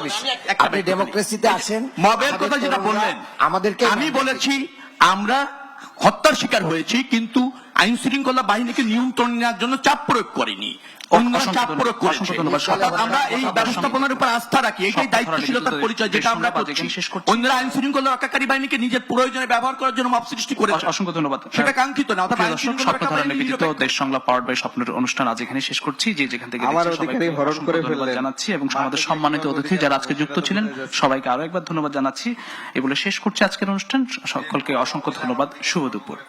আপনি ডেমোক্রেসিতে আছেন, মবের কথা যেটা বললেন, আমাদেরকে আমি বলেছি আমরা হত্যার শিকার হয়েছি, কিন্তু আইন শৃঙ্খলা বাহিনীকে নিয়ন্ত্রণ নেওয়ার জন্য চাপ প্রয়োগ করিনি, চাপ প্রয়োগ করেছে। আমরা এই ব্যবস্থাপনার উপর আস্থা রাখি, এটাই দায়িত্বশীলতার পরিচয় যেটা আমরা করছি। অন্যরা আইন শৃঙ্খলা রক্ষাকারী বাহিনীকে নিজের প্রয়োজনে ব্যবহার করার জন্য মব সৃষ্টি করেছে। অসংখ্য ধন্যবাদ। সেটা কাঙ্ক্ষিত না। দেশ সংলাপ পাওয়ার্ড বাই স্বপ্নের অনুষ্ঠান আজ এখানে শেষ করছি। যে যেখান থেকে ধন্যবাদ জানাচ্ছি এবং আমাদের সম্মানিত অতিথি যারা আজকে যুক্ত ছিলেন সবাইকে আরো একবার ধন্যবাদ জানাচ্ছি। এই বলে শেষ করছি আজকের অনুষ্ঠান। সকলকে অসংখ্য ধন্যবাদ। শুভ দুপুর।